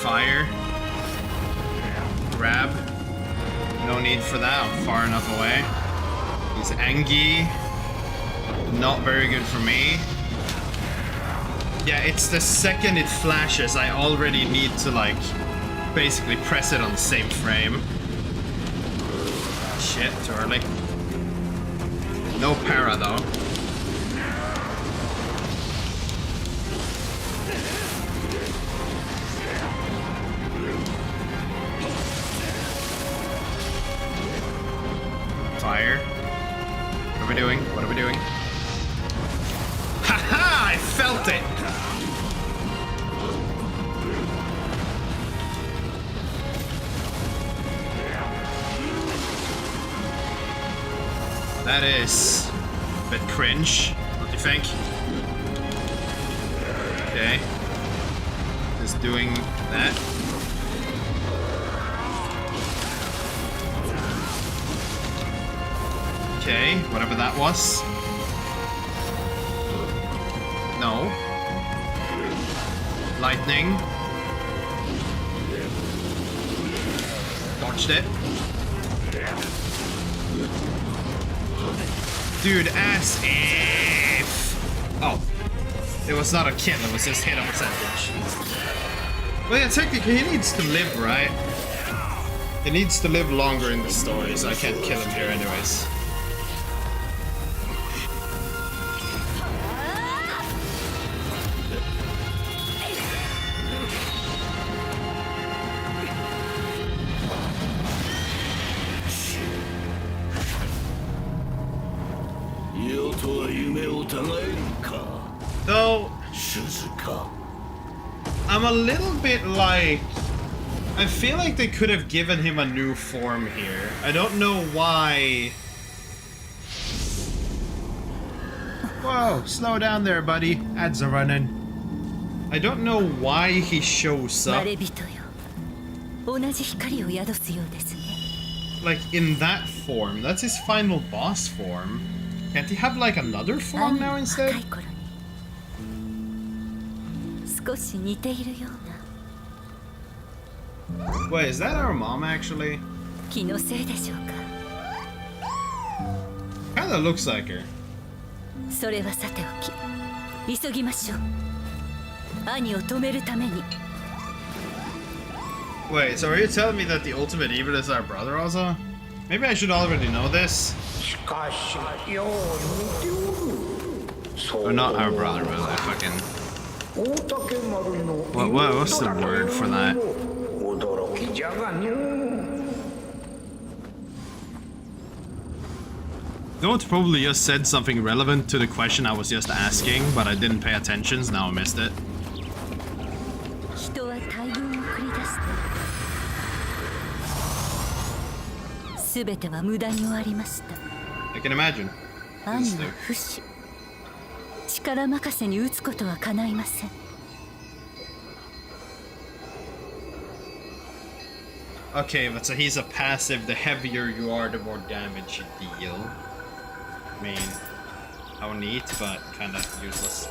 [SPEAKER 1] fire. Grab. No need for that, I'm far enough away. He's Angie. Not very good for me. Yeah, it's the second it flashes, I already need to, like, basically press it on the same frame. Shit, too early. No para, though. Fire. What are we doing? What are we doing? Haha! I felt it! That is a bit cringe, don't you think? Okay. Just doing that. Okay, whatever that was. No. Lightning. Dodged it. Dude, as if... Oh. It was not a kill, it was just hit on percentage. Well, yeah, technically he needs to live, right? He needs to live longer in the story, so I can't kill him here anyways. Though, I'm a little bit like... I feel like they could have given him a new form here. I don't know why... Whoa, slow down there, buddy. Ads are running. I don't know why he shows up. Like, in that form. That's his final boss form. Can't he have, like, another form now instead? Wait, is that our mom actually? Kinda looks like her. Wait, so are you telling me that the ultimate evil is our brother also? Maybe I should already know this. Or not our brother, but I fucking... What's the word for that? Don't probably just said something relevant to the question I was just asking, but I didn't pay attention, so now I missed it. I can imagine. Okay, but so he's a passive. The heavier you are, the more damage you deal. I mean, how neat, but kind of useless.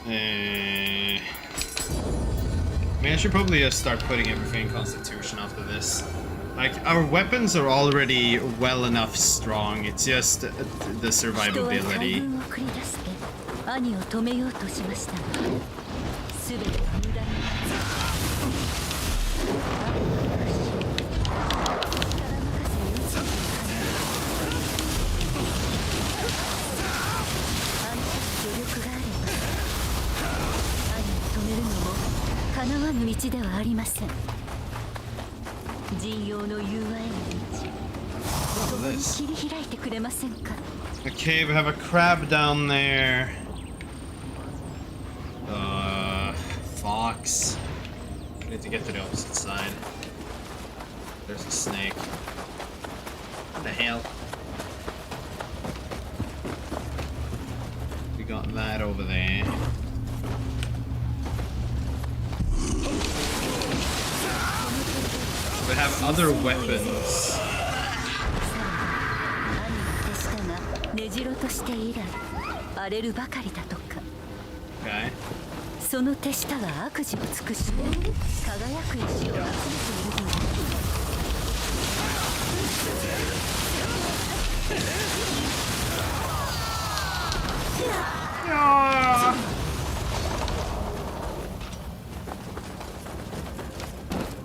[SPEAKER 1] I mean, I should probably just start putting everything in Constitution after this. Like, our weapons are already well enough strong, it's just the survivability. Okay, we have a crab down there. Fox. I need to get to the opposite side. There's a snake. What the hell? We got that over there. We have other weapons.
[SPEAKER 8] ねじろとして以来荒れるばかりだとか
[SPEAKER 1] Okay.
[SPEAKER 8] その手下は悪事を尽くして輝く石を集めているという。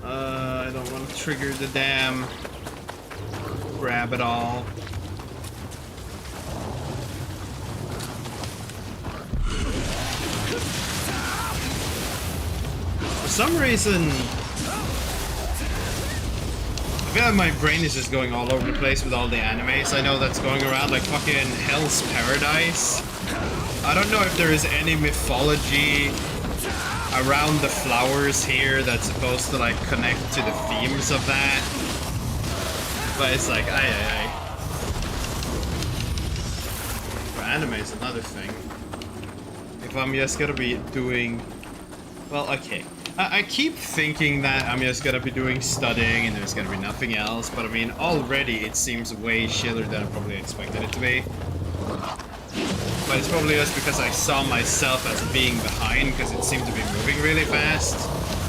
[SPEAKER 1] I don't want to trigger the damn grab it all. For some reason, I feel like my brain is just going all over the place with all the animes I know that's going around, like fucking Hell's Paradise. I don't know if there is any mythology around the flowers here that's supposed to like connect to the themes of that. But it's like, aye. For anime is another thing. If I'm just gonna be doing... Well, okay. I keep thinking that I'm just gonna be doing studying and there's gonna be nothing else, but I mean, already it seems way chiller than I probably expected it to be. But it's probably just because I saw myself as being behind, because it seemed to be moving really fast.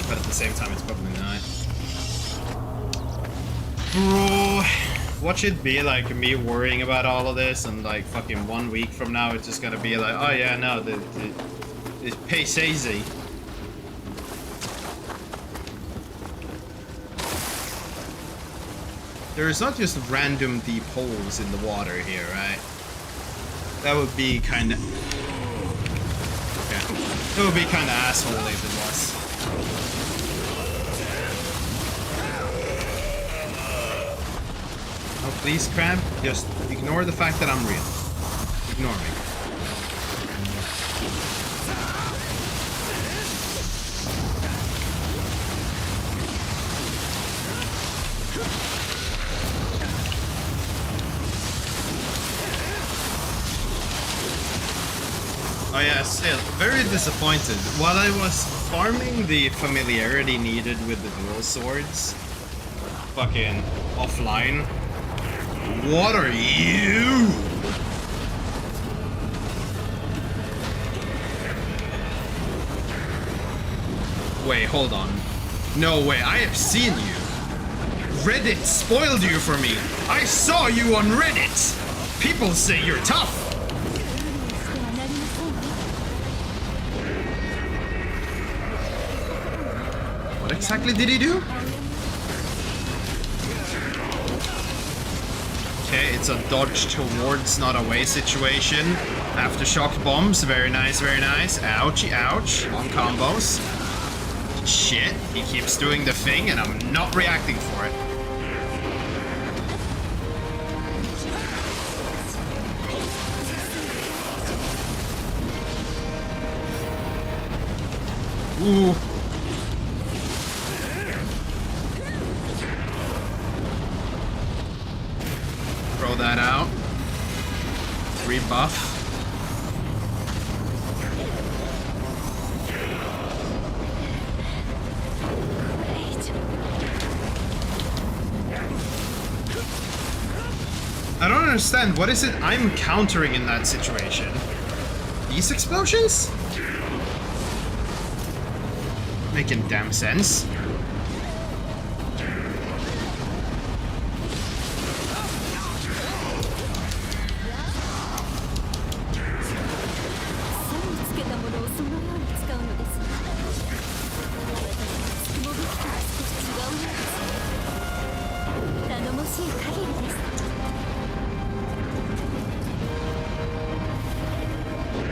[SPEAKER 1] But at the same time, it's probably not. Bro, what should be like me worrying about all of this, and like fucking 1 week from now, it's just gonna be like, oh yeah, no, it's pace easy. There's not just random deep holes in the water here, right? That would be kind of... Yeah. It would be kind of asshole if it was. Oh, please, crab. Just ignore the fact that I'm real. Ignore me. Oh yeah, still, very disappointed. While I was farming the familiarity needed with the dual swords, fucking offline, what are you? Wait, hold on. No way, I have seen you. Reddit spoiled you for me. I saw you on Reddit. People say you're tough. What exactly did he do? Okay, it's a dodge towards, not away situation. Aftershock bombs, very nice, very nice. Ouchie, ouch. On combos. Shit, he keeps doing the thing and I'm not reacting for it. Ooh. Throw that out. Rebuff. I don't understand. What is it I'm countering in that situation? These explosions? Making damn sense.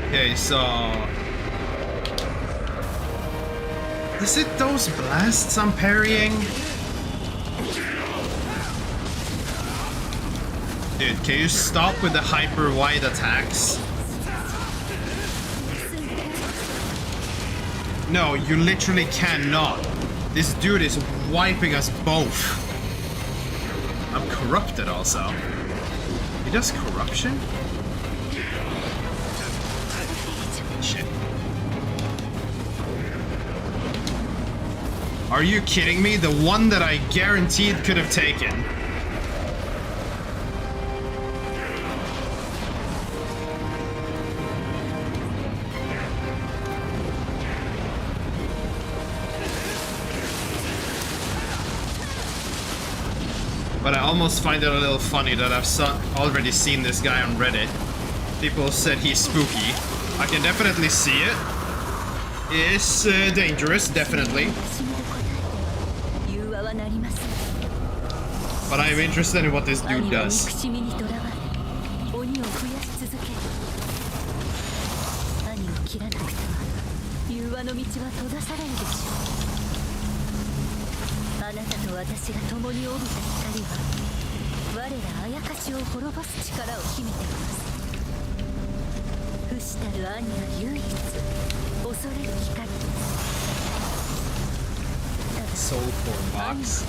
[SPEAKER 1] Okay, so... Is it those blasts I'm parrying? Dude, can you stop with the hyper wide attacks? No, you literally cannot. This dude is wiping us both. I'm corrupted also. He does corruption? Shit. Are you kidding me? The one that I guaranteed could have taken. But I almost find it a little funny that I've already seen this guy on Reddit. People said he's spooky. I can definitely see it. It's dangerous, definitely. But I'm interested in what this dude does. Soul core box.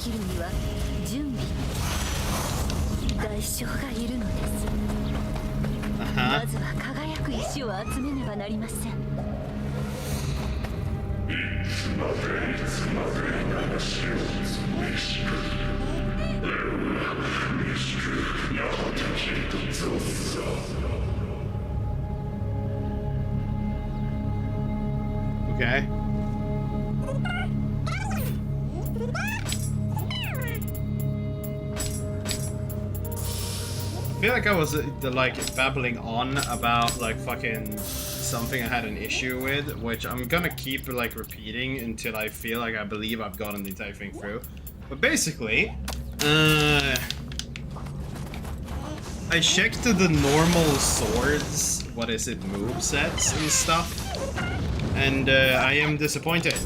[SPEAKER 1] Okay. I feel like I was like babbling on about like fucking something I had an issue with, which I'm gonna keep like repeating until I feel like I believe I've gotten the entire thing through. But basically, I checked the normal swords, what is it, movesets and stuff, and I am disappointed,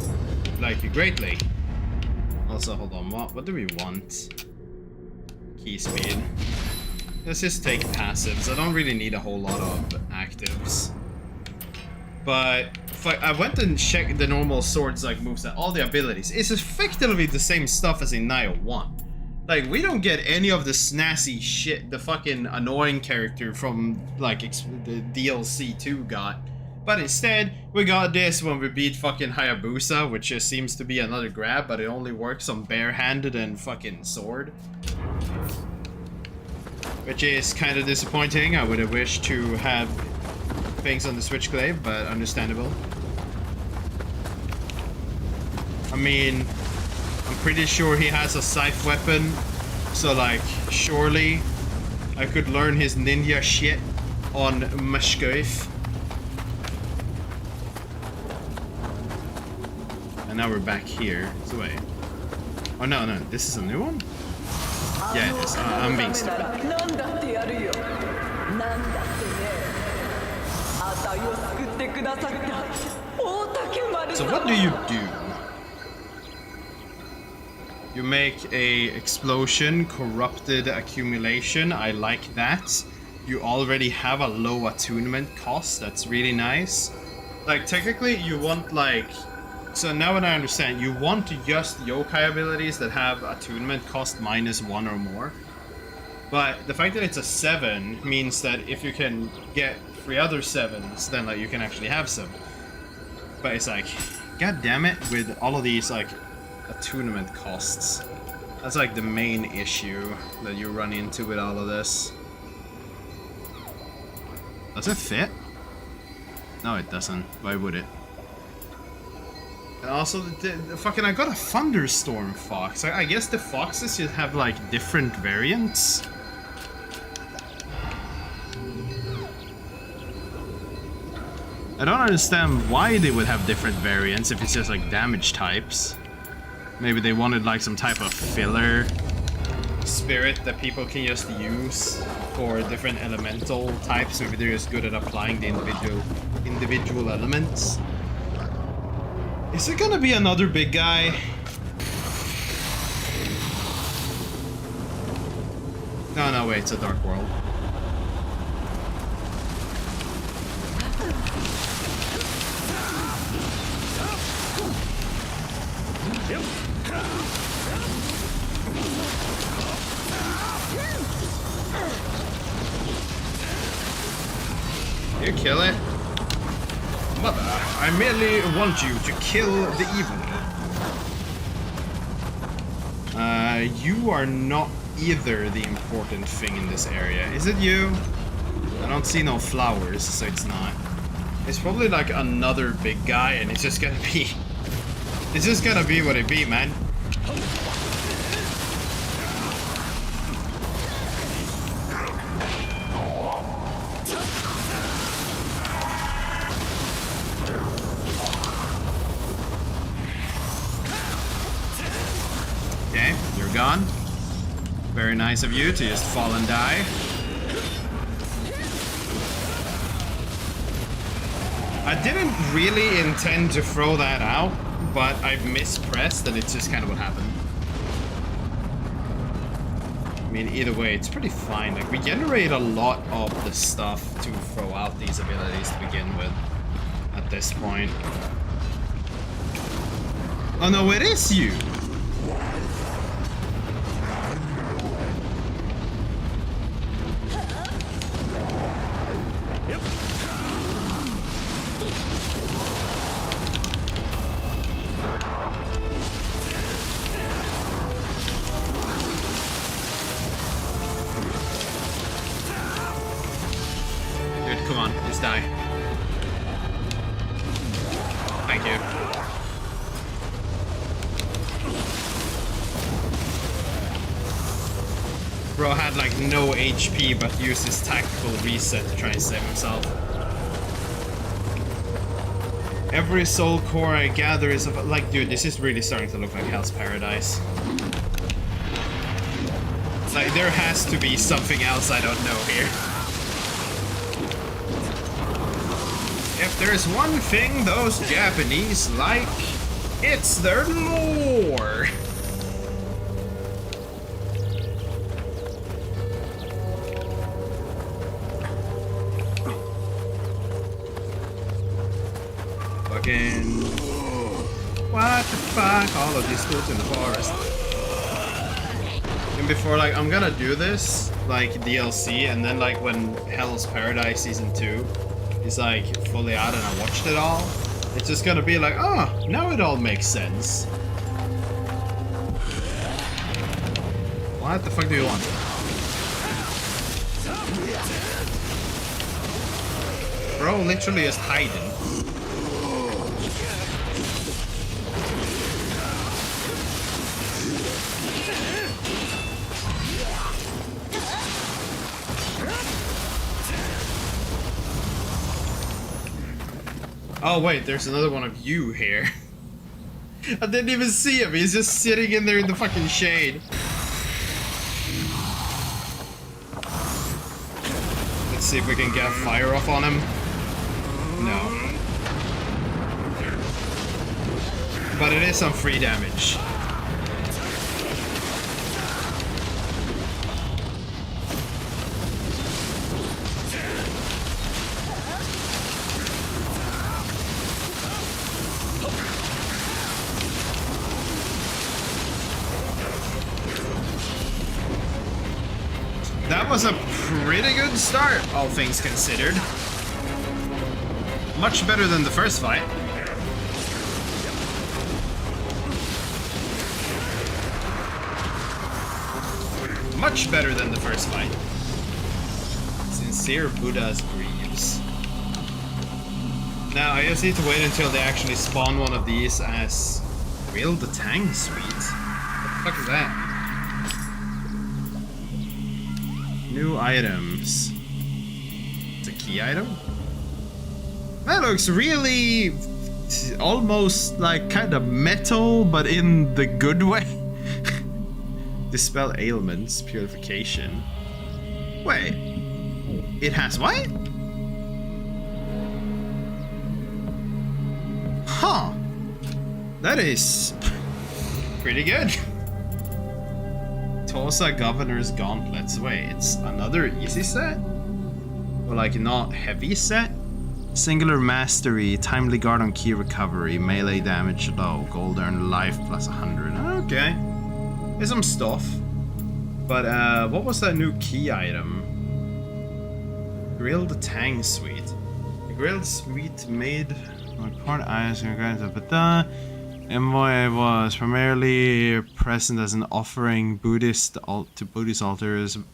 [SPEAKER 1] like greatly. Also, hold on, what do we want? Key speed. Let's just take passives. I don't really need a whole lot of actives. But I went and checked the normal swords like moveset, all the abilities. It's effectively the same stuff as in Nioh 1. Like, we don't get any of the snazzy shit the fucking annoying character from like the DLC 2 got. But instead, we got this when we beat fucking Hayabusa, which just seems to be another grab, but it only works on barehanded and fucking sword. Which is kind of disappointing. I would have wished to have things on the Switchblade, but understandable. I mean, I'm pretty sure he has a scythe weapon, so like, surely I could learn his ninja shit on Mashkoif. And now we're back here. So wait. Oh no, this is a new one? Yeah, it is. I'm being stupid. So what do? You make a explosion, corrupted accumulation. I like that. You already have a low attunement cost. That's really nice. Like, technically, you want like... So now when I understand, you want just yokai abilities that have attunement cost -1 or more. But the fact that it's a 7 means that if you can get 3 other 7s, then like you can actually have 7. But it's like, god damn it, with all of these like attunement costs. That's like the main issue that you run into with all of this. Does it fit? No, it doesn't. Why would it? And also, the fucking, I got a thunderstorm fox. I guess the foxes should have like different variants. I don't understand why they would have different variants if it's just like damage types. Maybe they wanted like some type of filler spirit that people can just use for different elemental types. Maybe they're just good at applying the individual elements. Is it gonna be another big guy? No, wait, it's a dark world. You kill it? Mother, I merely want you to kill the evil. You are not either the important thing in this area. Is it you? I don't see no flowers, so it's not. It's probably like another big guy, and it's just gonna be... It's just gonna be what it be, man. nice of you to just fall and die. I didn't really intend to throw that out, but I mispressed and it's just kind of what happened. I mean, either way, it's pretty fine. Like, we generate a lot of the stuff to throw out these abilities to begin with at this point. Oh no, it is you! Dude, come on, just die. Thank you. Bro had like no HP but used his tactical reset to try and save himself. Every soul core I gather is like, dude, this is really starting to look like Hell's Paradise. Like, there has to be something else I don't know here. If there's one thing those Japanese like, it's their lore. Fucking... What the fuck? All of these dudes in the forest. And before, like, I'm gonna do this, like, DLC, and then, like, when Hell's Paradise Season 2 is, like, fully out and I watched it all, it's just gonna be like, oh, now it all makes sense. What the fuck do you want? Bro, literally just hiding. Oh wait, there's another one of you here. I didn't even see him, he's just sitting in there in the fucking shade. Let's see if we can get fire off on him. No. But it is some free damage. That was a pretty good start, all things considered. Much better than the first fight. Much better than the first fight. Sincere Buddha's Greaves. Now, I just need to wait until they actually spawn one of these as... Real the Tang Suite? What the fuck is that? New items. It's a key item? That looks really almost like kind of metal, but in the good way. Dispel ailments, purification. Wait, it has what? Huh. That is pretty good. Tosa Governor's Gauntlets. Wait, it's another easy set? Or like not heavy set? Singular Mastery, Timely Guard on Key Recovery, Melee Damage low, Gold Earned Life plus 100. Okay. There's some stuff. But what was that new key item? Grilled Tang Suite. A grilled sweet made on corn eyes and granted, but the envoy was primarily present as an offering to Buddhist altars, and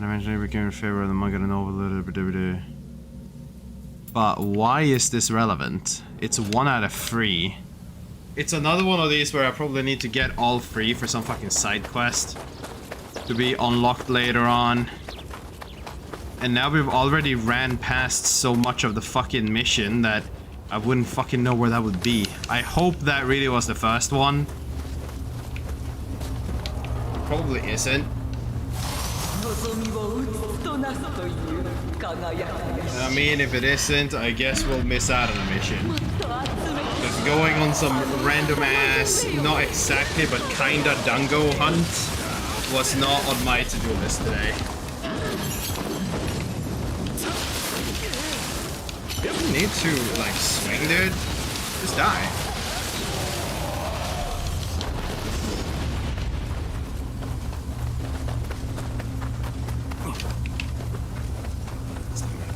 [SPEAKER 1] eventually became in favor of the monk and noble. But why is this relevant? It's 1 out of 3. It's another one of these where I probably need to get all 3 for some fucking side quest to be unlocked later on. And now we've already ran past so much of the fucking mission that I wouldn't fucking know where that would be. I hope that really was the first one. Probably isn't. I mean, if it isn't, I guess we'll miss out on a mission. Because going on some random ass, not exactly, but kinda dungo hunt was not on my to-do list today. You don't need to, like, swing, dude. Just die.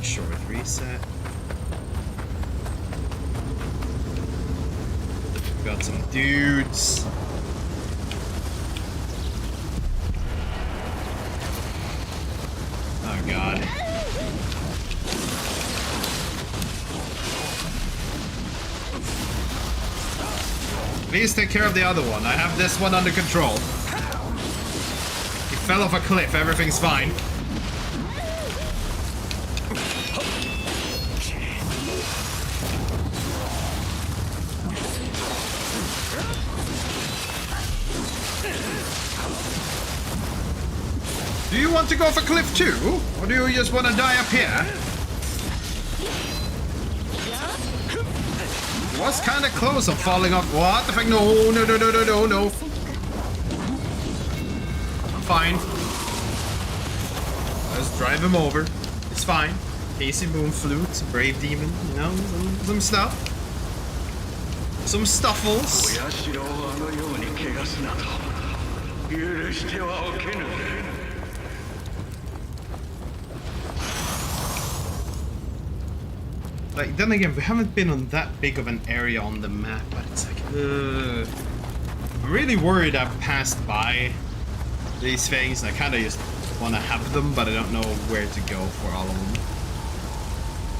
[SPEAKER 1] Short reset. Got some dudes. Oh god. Please take care of the other one. I have this one under control. He fell off a cliff. Everything's fine. Do you want to go off a cliff too? Or do you just want to die up here? Was kind of close of falling off. What the fuck? No, no, no, no, no, no, no. I'm fine. Let's drive him over. It's fine. Casey Moon Flute, Brave Demon, you know, some stuff. Some stuffles. Like, then again, we haven't been on that big of an area on the map, but it's like, I'm really worried I've passed by these things. I kind of just want to have them, but I don't know where to go for all of them.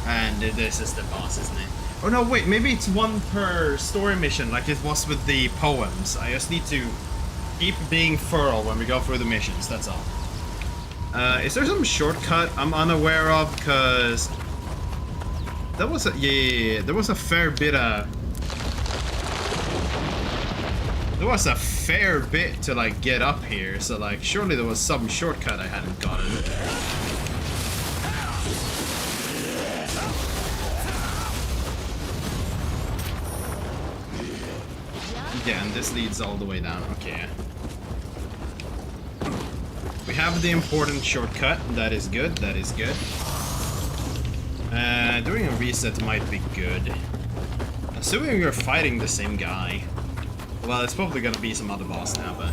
[SPEAKER 1] And this is the boss, isn't it? Oh no, wait, maybe it's one per story mission, like it was with the poems. I just need to keep being thorough when we go through the missions, that's all. Is there some shortcut I'm unaware of? Because that was a, yeah, there was a fair bit of... There was a fair bit to, like, get up here, so, like, surely there was some shortcut I hadn't gotten. Yeah, and this leads all the way down, okay. We have the important shortcut, that is good, that is good. Doing a reset might be good. Assuming we're fighting the same guy. Well, it's probably gonna be some other boss now, but...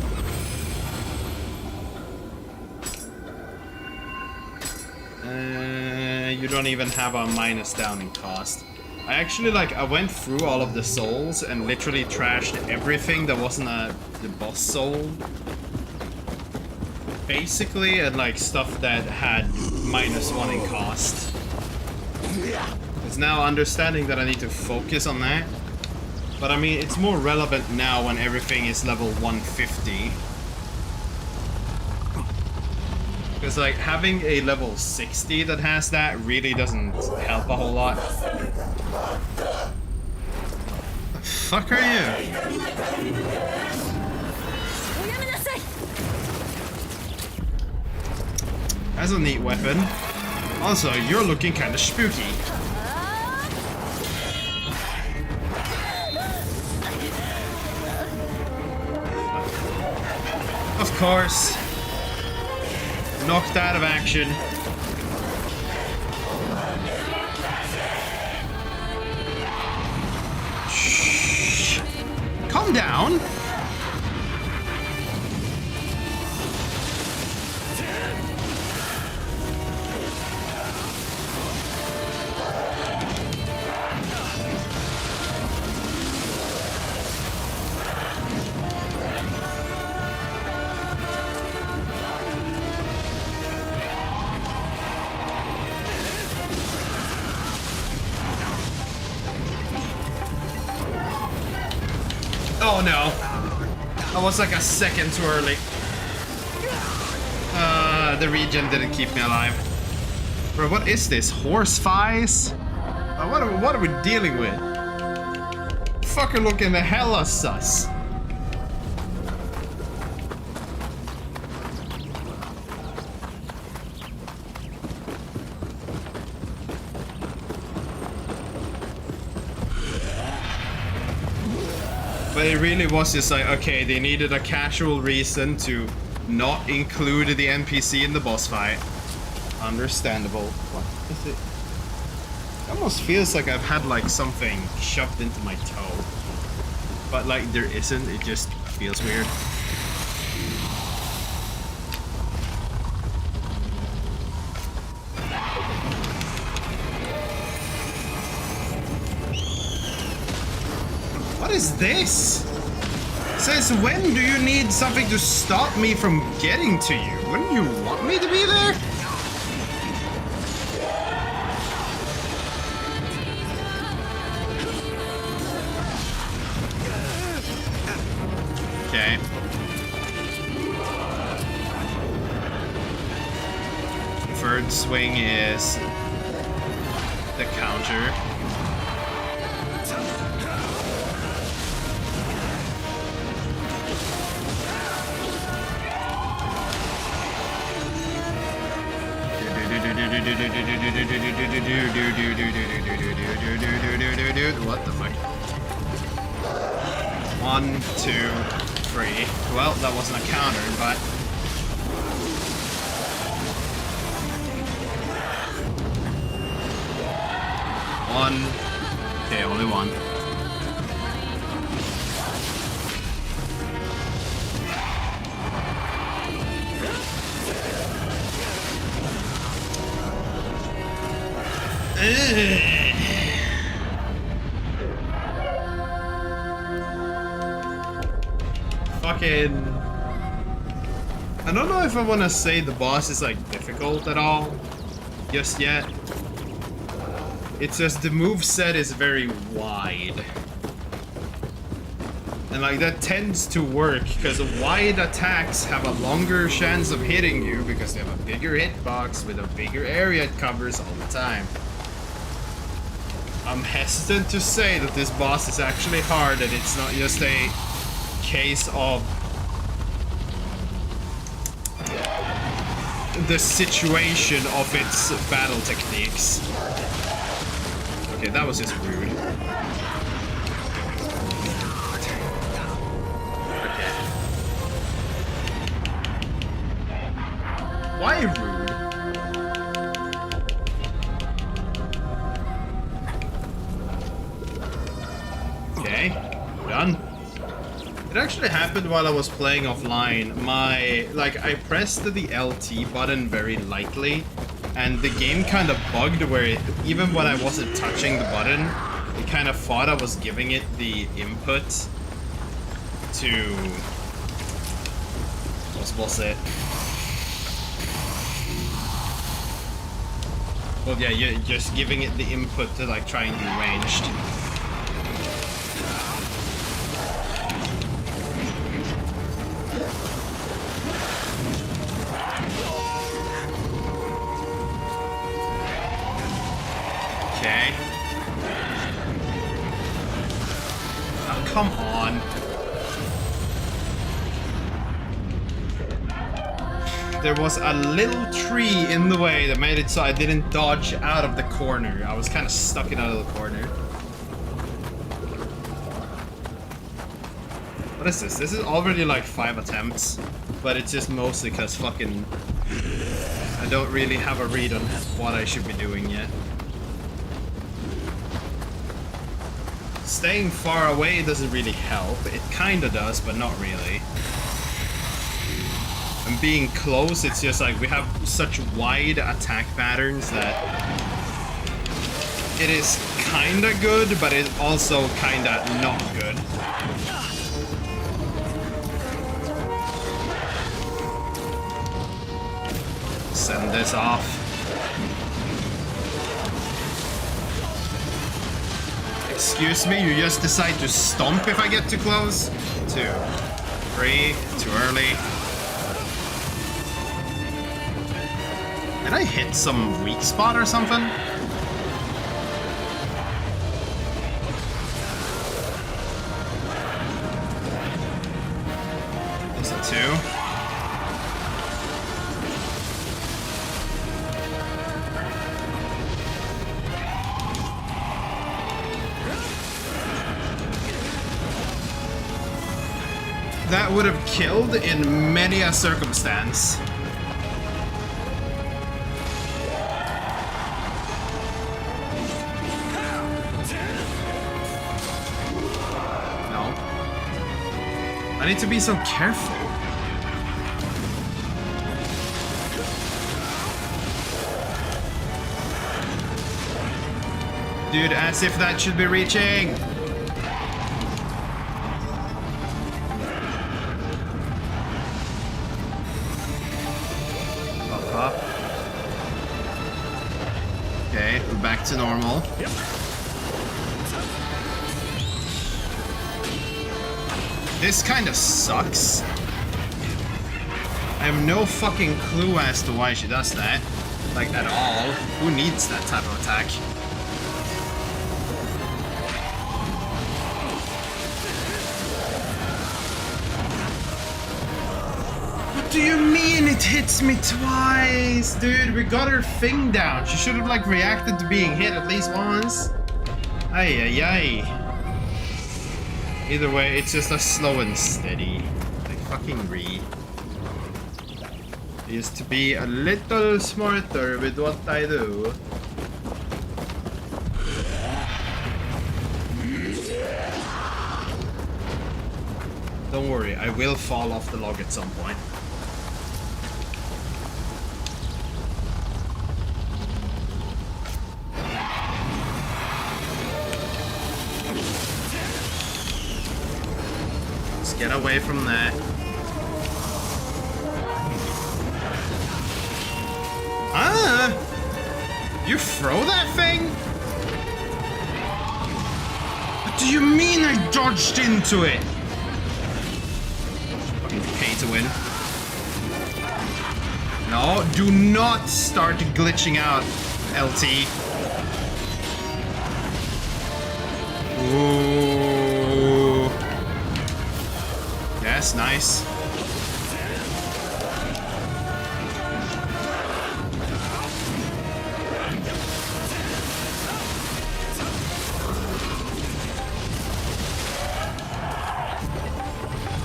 [SPEAKER 1] you don't even have a minus down in cost. I actually, like, I went through all of the souls and literally trashed everything that wasn't the boss soul. Basically, and, like, stuff that had -1 in cost. It's now understanding that I need to focus on that. But I mean, it's more relevant now when everything is level 150. Because like having a level 60 that has that really doesn't help a whole lot. The fuck are you? That's a neat weapon. Also, you're looking kind of spooky. Of course. Knocked out of action. Shh. Calm down. Oh no. I was like a second too early. The regen didn't keep me alive. Bro, what is this? Horse thighs? What are we dealing with? Fucker looking the hella sus. But it really was just like, okay, they needed a casual reason to not include the NPC in the boss fight. Understandable. What is it? It almost feels like I've had like something shoved into my toe. But like there isn't, it just feels weird. What is this? It says, when do you need something to stop me from getting to you? Wouldn't you want me to be there? Okay. Third swing is the counter. What the fuck? 1, 2, 3. Well, that wasn't a counter, but one. Okay, only one. Fucking... I don't know if I want to say the boss is like difficult at all just yet. It's just the moveset is very wide. And like that tends to work because wide attacks have a longer chance of hitting you because they have a bigger hitbox with a bigger area it covers all the time. I'm hesitant to say that this boss is actually hard and it's not just a case of the situation of its battle techniques. Okay, that was just rude. Okay. Why rude? Okay, done. It actually happened while I was playing offline. I pressed the LT button very lightly, and the game kind of bugged where even when I wasn't touching the button, it kind of thought I was giving it the input to... What's it? Well, yeah, you're just giving it the input to like try and do ranged. Okay. Oh, come on. There was a little tree in the way that made it so I didn't dodge out of the corner. I was kind of stuck in out of the corner. What is this? This is already like 5 attempts, but it's just mostly because fucking I don't really have a read on what I should be doing yet. Staying far away doesn't really help. It kinda does, but not really. And being close, it's just like we have such wide attack patterns that it is kinda good, but it's also kinda not good. Send this off. Excuse me, you just decide to stomp if I get too close? 2, 3, too early. Did I hit some weak spot or something? Is it 2? That would have killed in many a circumstance. No. I need to be so careful. Dude, as if that should be reaching. Up. Okay, we're back to normal. This kind of sucks. I have no fucking clue as to why she does that. Like, at all. Who needs that type of attack? What do you mean it hits me twice? Dude, we got her thing down. She should have, like, reacted to being hit at least once. Ay, ay, ay. Either way, it's just a slow and steady. Like fucking Ree. Is to be a little smarter with what I do. Don't worry, I will fall off the log at some point. Get away from that. Ah! You throw that thing? What do you mean I dodged into it? Fucking pay to win. No, do not start glitching out, LT. Ooh. Yes, nice.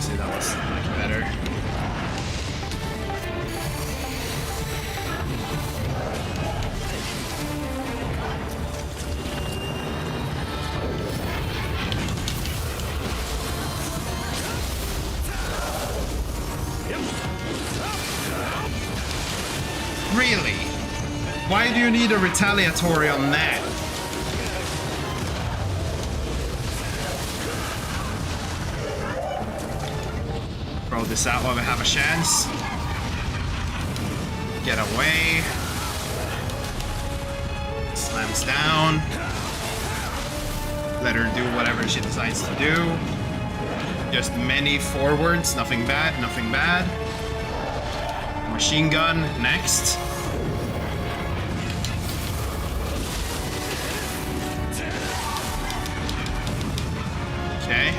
[SPEAKER 1] See, that was like better. Really? Why do you need a retaliatory on that? Throw this out while we have a chance. Get away. Slams down. Let her do whatever she decides to do. Just many forwards, nothing bad, nothing bad. Machine gun, next. Okay.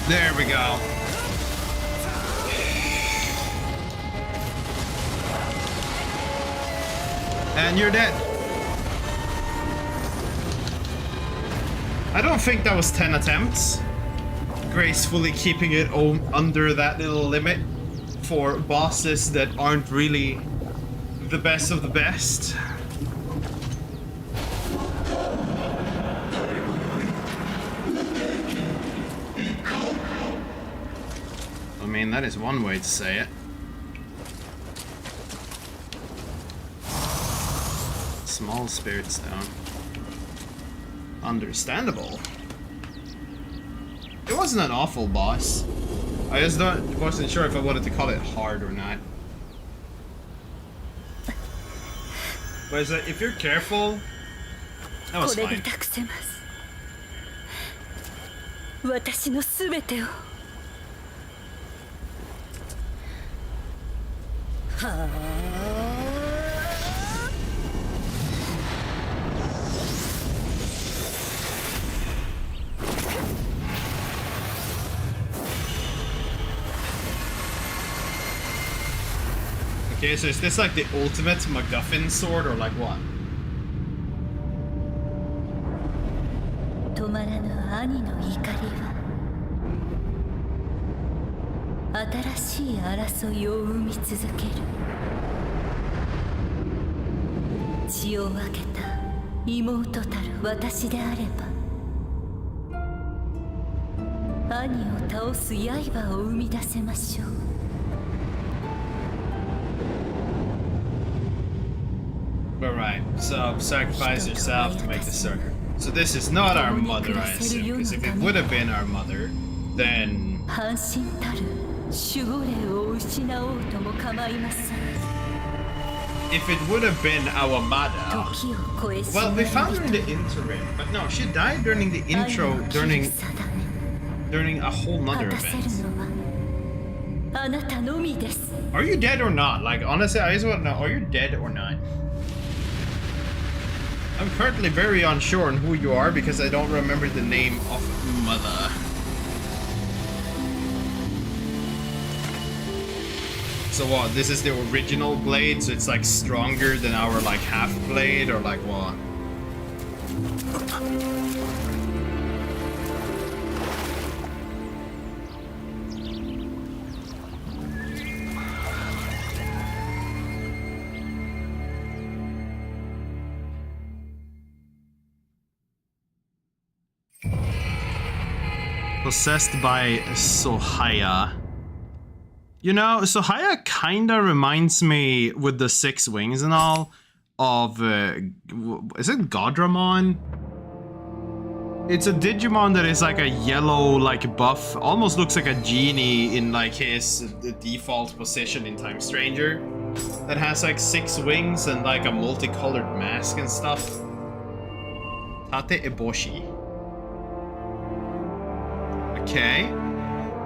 [SPEAKER 1] There we go. And you're dead. I don't think that was 10 attempts. Gracefully keeping it under that little limit for bosses that aren't really the best of the best. I mean, that is one way to say it. Small spirit stone. Understandable. It wasn't an awful boss. I just wasn't sure if I wanted to call it hard or not. But it's like, if you're careful, that was fine.
[SPEAKER 8] 私のすべてを。はあ。
[SPEAKER 1] Okay, so is this like the ultimate MacGuffin sword or like what?
[SPEAKER 8] 止まらぬ兄の怒りは新しい争いを生み続ける。血を分けた妹たる私であれば、兄を倒す刃を生み出せましょう。
[SPEAKER 1] Alright, so sacrifice yourself to make the circle. So this is not our mother, I assume, because if it would have been our mother, then...
[SPEAKER 8] 半身たる守護霊を失おうとも構いません。
[SPEAKER 1] If it would have been our mother...
[SPEAKER 8] 時を超えし
[SPEAKER 1] Well, we found her in the interim, but no, she died during the intro, during a whole nother
[SPEAKER 8] 果たせる
[SPEAKER 1] event.
[SPEAKER 8] のはあなたのみです。
[SPEAKER 1] Are you dead or not? Like, honestly, I just want to know, are you dead or not? I'm currently very unsure on who you are because I don't remember the name of Mother. So what, this is the original blade, so it's like stronger than our like half blade, or like what? Possessed by Sohaya. You know, Sohaya kinda reminds me, with the 6 wings and all, of... is it Godramon? It's a Digimon that is like a yellow, like, buff. Almost looks like a genie in, like, his default position in Time Stranger. That has, like, 6 wings and, like, a multicolored mask and stuff. Tate Eboshi. Okay.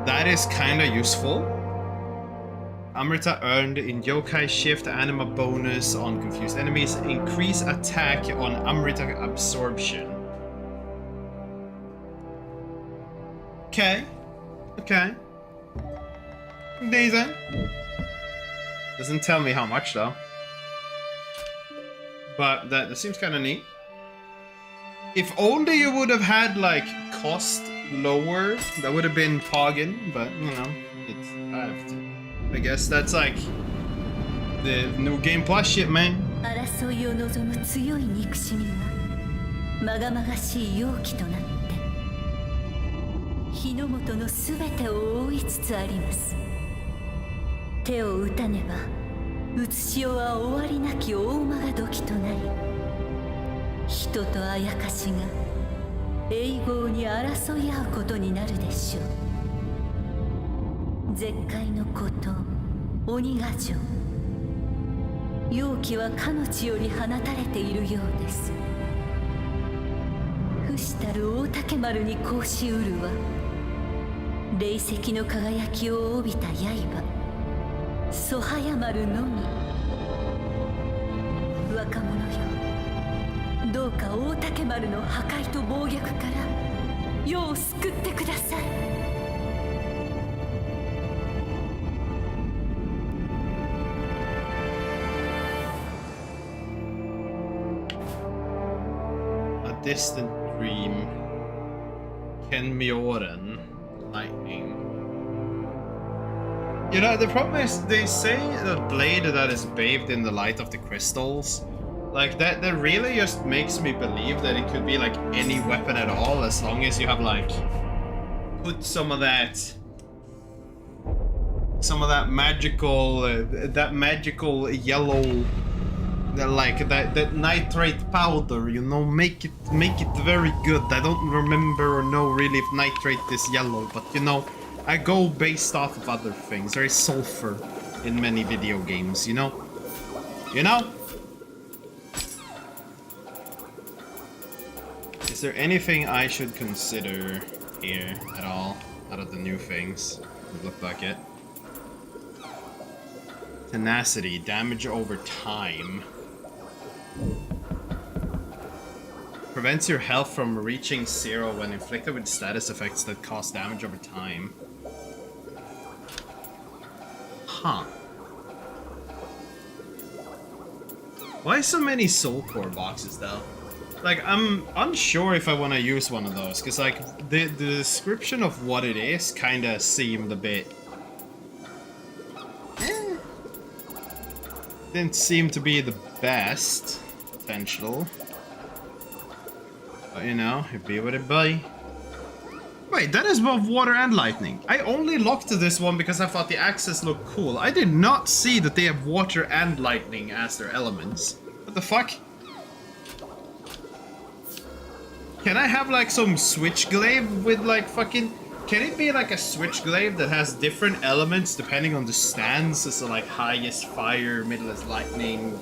[SPEAKER 1] That is kinda useful. Amrita earned in Yokai Shift, Anima bonus on confused enemies, increase attack on Amrita absorption. Okay. Okay. Decent. Doesn't tell me how much though. But that seems kind of neat. If only you would have had like cost lower, that would have been Poggin, but you know, it's I guess that's like the new Game Plus shit, man.
[SPEAKER 8] 争いを望む強い憎しみがまがまがしい容器となって日の本のすべてを覆いつつあります。手を打たねばうつしおは終わりなき大間が時となり、人とあやかしが永劫に争い合うことになるでしょう。絶海の孤島鬼ヶ城、妖気はかの地より放たれているようです。不死たる大竹丸に格子うるは霊石の輝きを帯びた刃ソハヤ丸のみ。若者よ、どうか大竹丸の破壊と暴虐から世を救ってください。
[SPEAKER 1] Distant dream. Ken Mioren. Lightning. You know, the problem is they say the blade that is bathed in the light of the crystals. Like, that really just makes me believe that it could be like any weapon at all, as long as you have like put some of that magical yellow, like that nitrate powder, you know, make it very good. I don't remember or know really if nitrate is yellow, but you know, I go based off of other things. There is sulfur in many video games, you know? You know? Is there anything I should consider here at all out of the new things? It look like it. Tenacity, damage over time. Prevents your health from reaching 0 when inflicted with status effects that cause damage over time. Huh. Why so many soul core boxes though? Like, I'm unsure if I want to use one of those, because like the description of what it is kind of seemed a bit didn't seem to be the best potential. But you know, it be what it be. Wait, that is both water and lightning. I only locked this one because I thought the axes looked cool. I did not see that they have water and lightning as their elements. What the fuck? Can I have like some switchglaive with like fucking... Can it be like a switchglaive that has different elements depending on the stance? So like high is fire, middle is lightning,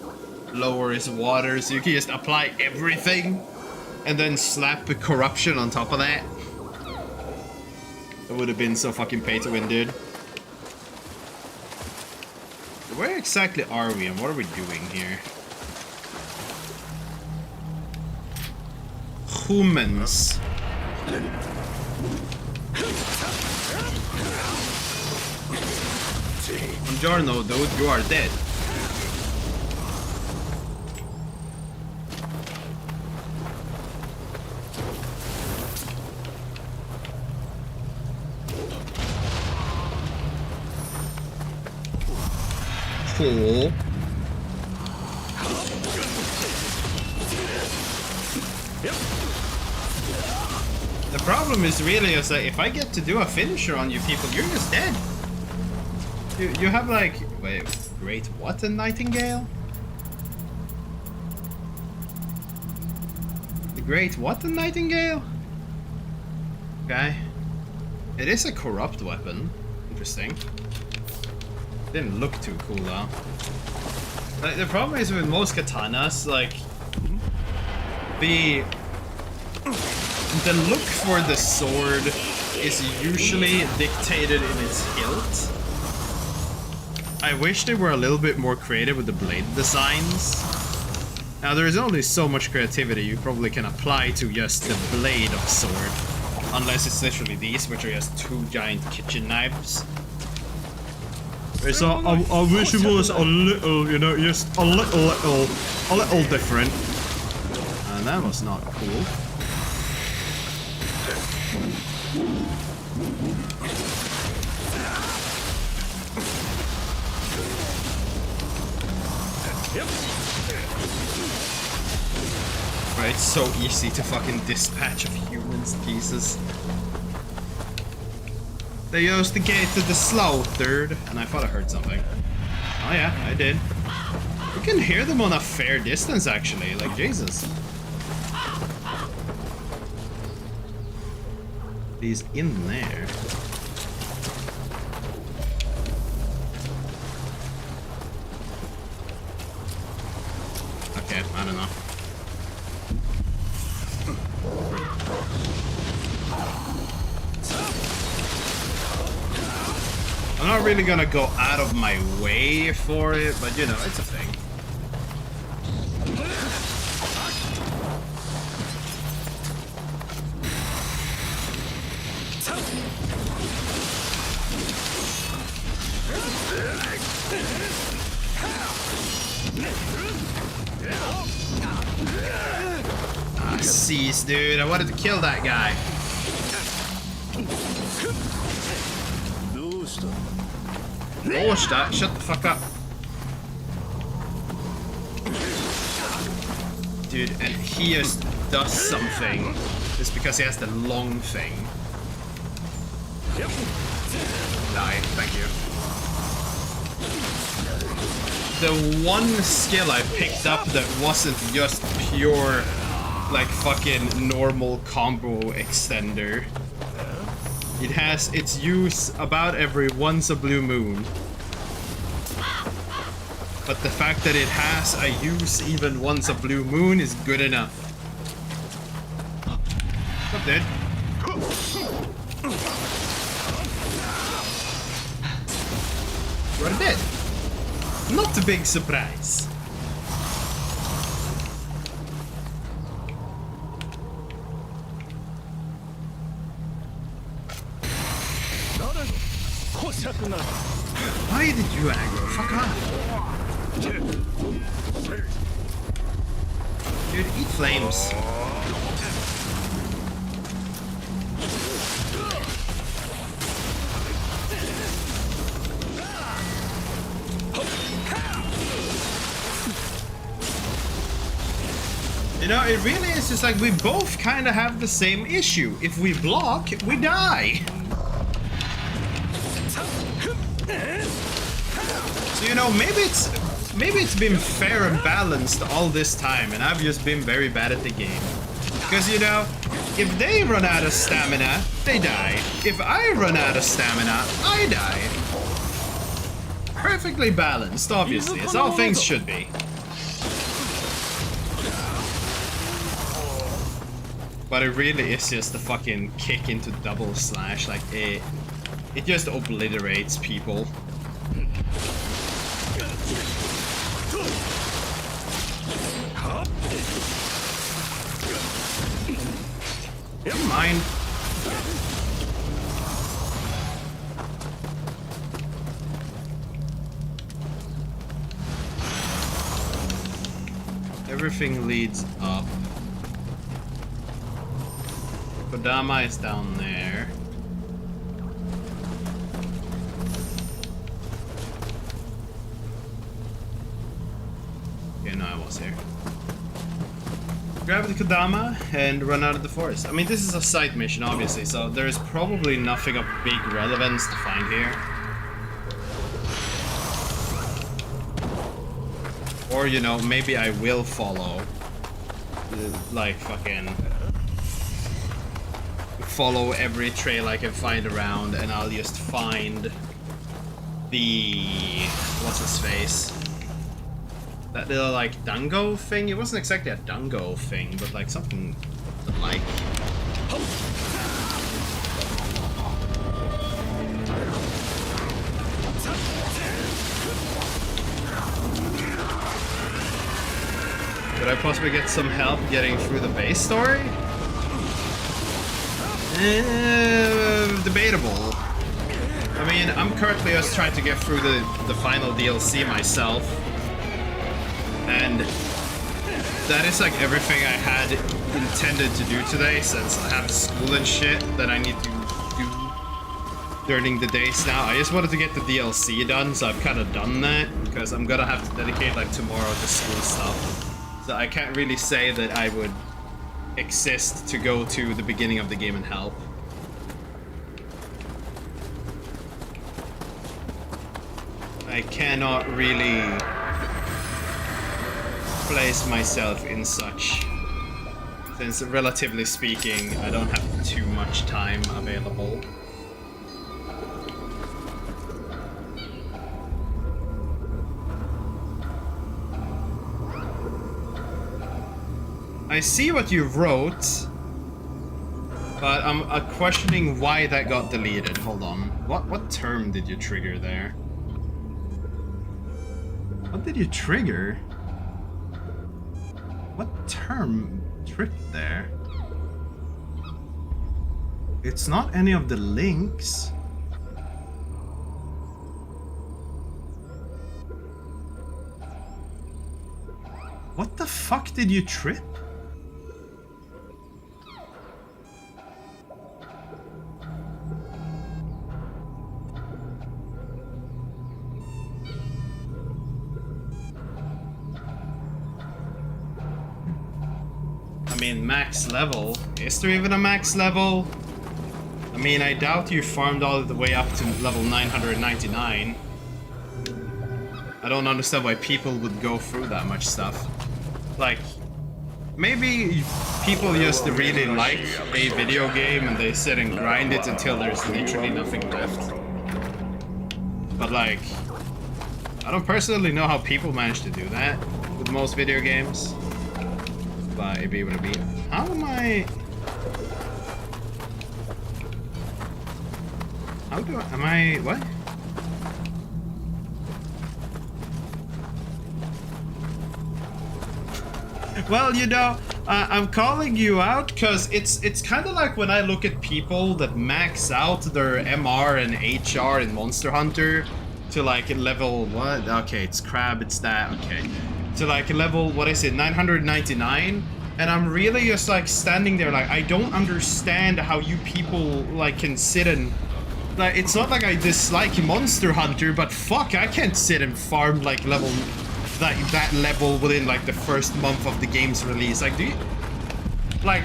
[SPEAKER 1] lower is water, so you can just apply everything and then slap the corruption on top of that? That would have been so fucking pay to win, dude. Where exactly are we and what are we doing here? Humans. Buongiorno, dude, you are dead. Cool. The problem is really is that if I get to do a finisher on you people, you're just dead. You have like, wait, great what, a nightingale? The great what, a nightingale? Okay. It is a corrupt weapon. Interesting. Didn't look too cool though. Like, the problem is with most katanas, like the look for the sword is usually dictated in its hilt. I wish they were a little bit more creative with the blade designs. Now there is only so much creativity you probably can apply to just the blade of a sword, unless it's literally these, which are just two giant kitchen knives. So I wish it was a little, you know, just a little different. And that was not cool. Right, it's so easy to fucking dispatch of humans to pieces. They used the gate to the slaughtered, and I thought I heard something. Oh yeah, I did. You can hear them on a fair distance, actually. Like, Jesus. He's in there. Okay, I don't know. I'm not really gonna go out of my way for it, but you know, it's a thing. Ah, cease, dude. I wanted to kill that guy. Shut the fuck up. Dude, and he just does something just because he has the long thing. Die, thank you. The one skill I picked up that wasn't just pure, like, fucking normal combo extender. It has its use about every once a blue moon. But the fact that it has a use even once a blue moon is good enough. What's up, dude? You're dead. Not a big surprise. Why did you aggro? Fuck off. Dude, eat flames. You know, it really is just like we both kind of have the same issue. If we block, we die. So, you know, maybe it's been fair and balanced all this time, and I've just been very bad at the game. Because, you know, if they run out of stamina, they die. If I run out of stamina, I die. Perfectly balanced, obviously, as all things should be. But it really is just a fucking kick into double slash, like it just obliterates people. Never mind. Everything leads up. Kodama is down there. Okay, no, I was here. Grab the Kodama and run out of the forest. I mean, this is a side mission, obviously, so there's probably nothing of big relevance to find here. Or, you know, maybe I will follow. Like, fucking... follow every trail I can find around, and I'll just find the... what's his face? That little, like, dango thing? It wasn't exactly a dango thing, but, like, something like... Could I possibly get some help getting through the base story? Debatable. I mean, I'm currently just trying to get through the final DLC myself. And that is like everything I had intended to do today, since I have school and shit that I need to do during the days now. I just wanted to get the DLC done, so I've kind of done that, because I'm gonna have to dedicate like tomorrow to school stuff. So I can't really say that I would exist to go to the beginning of the game and help. I cannot really place myself in such, since relatively speaking I don't have too much time available. I see what you wrote, but I'm questioning why that got deleted. Hold on. What term did you trigger there? What did you trigger? What term tripped there? It's not any of the links. What the fuck did you trip? I mean, max level. Is there even a max level? I mean, I doubt you farmed all the way up to level 999. I don't understand why people would go through that much stuff. Like, maybe people just really like a video game and they sit and grind it until there's literally nothing left. But like, I don't personally know how people manage to do that with most video games. But it'd be able to be. How am I? How do I? Am I? What? Well, you know, I'm calling you out because it's kind of like when I look at people that max out their MR and HR in Monster Hunter to like level what? Okay, it's crab, it's that. Okay. to like level, what is it, 999, and I'm really just like standing there like I don't understand how you people like can sit and like, it's not like I dislike Monster Hunter, but fuck, I can't sit and farm like level that level within like the first month of the game's release. Like, do you, like,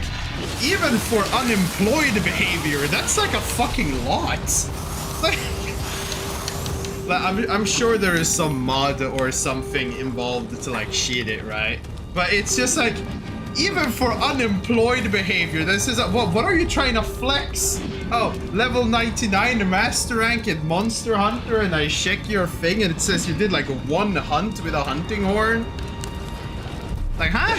[SPEAKER 1] even for unemployed behavior, that's like a fucking lot. Like, I'm sure there is some mod or something involved to like cheat it, right? But it's just like, even for unemployed behavior, this is what are you trying to flex? Oh, level 99 master rank in Monster Hunter, and I check your thing and it says you did like one hunt with a hunting horn. Like, huh?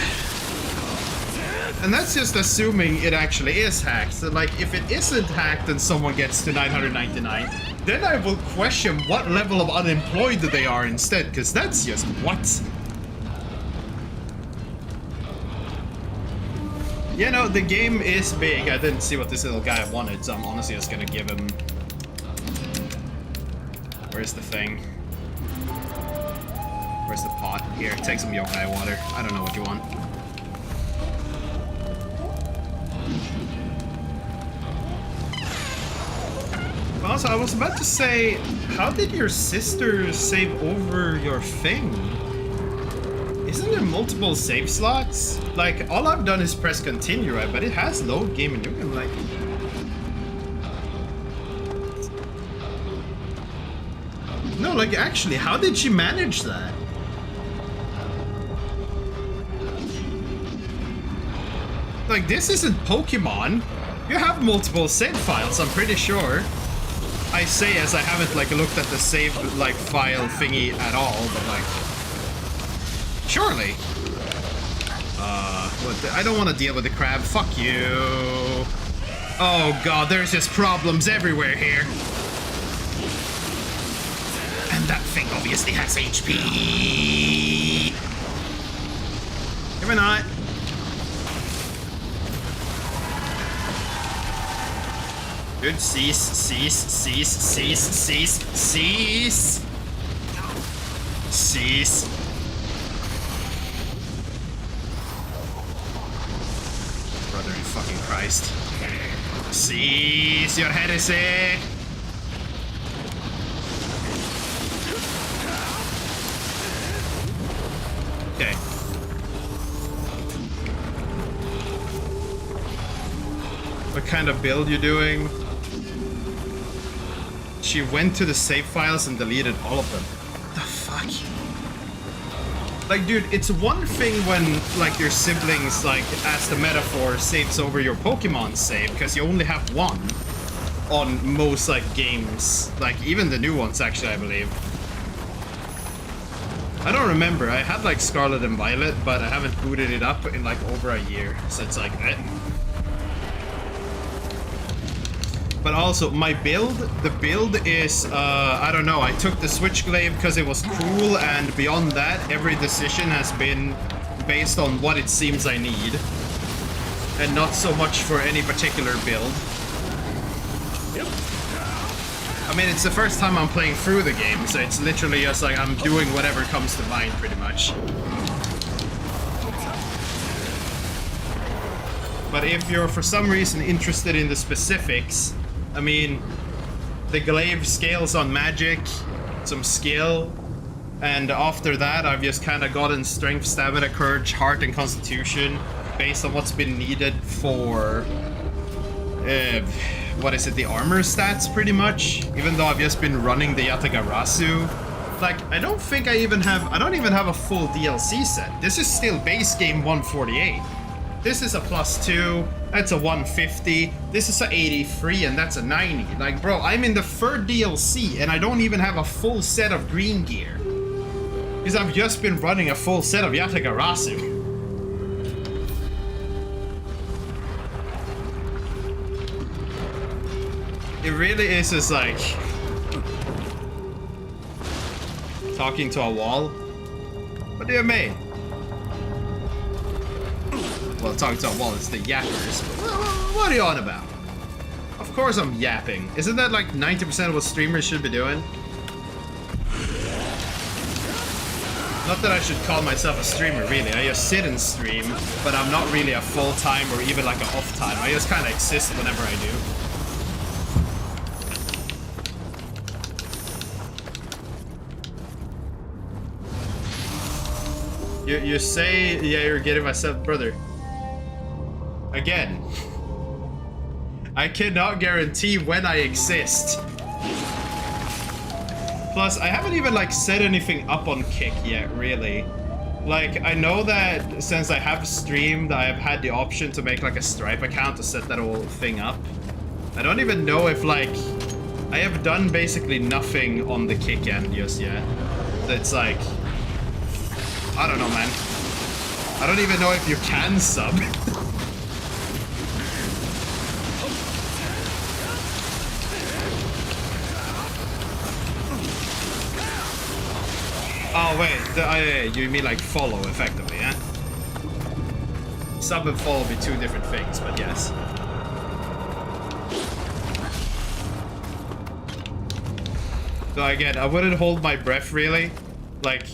[SPEAKER 1] And that's just assuming it actually is hacked. So like, if it isn't hacked and someone gets to 999, then I will question what level of unemployed they are instead, because that's just what? You know, the game is big. I didn't see what this little guy wanted, so I'm honestly just gonna give him... Where's the thing? Where's the pot? Here, take some yokai water. I don't know what you want. Also, I was about to say, how did your sister save over your thing? Isn't there multiple save slots? Like, all I've done is press continue, right? But it has load game and you can like... No, like, actually, how did she manage that? Like, this isn't Pokemon. You have multiple save files, I'm pretty sure. I say as I haven't, like, looked at the save, like, file thingy at all, but, like... Surely. I don't want to deal with the crab. Fuck you. Oh god, there's just problems everywhere here. And that thing obviously has HP. Maybe not. Dude, cease, cease, cease, cease, cease, cease. Cease. Brother in fucking Christ. Cease your heresy. Okay. What kind of build you doing? She went to the save files and deleted all of them. What the fuck? Like, dude, it's one thing when, like, your siblings, like, as the metaphor, saves over your Pokemon save, because you only have one on most, like, games. Like, even the new ones, actually, I believe. I don't remember. I had, like, Scarlet and Violet, but I haven't booted it up in, like, over a year. So it's like, But also, my build, the build is, I don't know, I took the Switchglaive because it was cool, and beyond that, every decision has been based on what it seems I need. And not so much for any particular build. I mean, it's the first time I'm playing through the game, so it's literally just like I'm doing whatever comes to mind, pretty much. But if you're for some reason interested in the specifics, I mean, the glaive scales on magic, some skill, and after that I've just kind of gotten strength, stamina, courage, heart, and constitution based on what's been needed for, what is it, the armor stats pretty much, even though I've just been running the Yatagarasu. Like, I don't even have a full DLC set. This is still base game 148. This is a +2, that's a 150, this is a 83, and that's a 90. Like, bro, I'm in the third DLC, and I don't even have a full set of green gear. Because I've just been running a full set of Yatagarasu. It really is just like... talking to a wall. What do you mean? Well, talking to a wall, it's the yappers. What are you on about? Of course I'm yapping. Isn't that like 90% of what streamers should be doing? Not that I should call myself a streamer, really. I just sit and stream, but I'm not really a full-time or even like an off-time. I just kind of exist whenever I do. You say, yeah, you're getting myself, brother. Again. I cannot guarantee when I exist. Plus, I haven't even, like, set anything up on Kick yet, really. Like, I know that since I have streamed, I have had the option to make, like, a Stripe account to set that whole thing up. I don't even know if, like... I have done basically nothing on the Kick end just yet. It's like... I don't know, man. I don't even know if you can sub. Oh wait, you mean like follow effectively, yeah? Sub and follow be two different things, but yes. So again, I wouldn't hold my breath really. Like...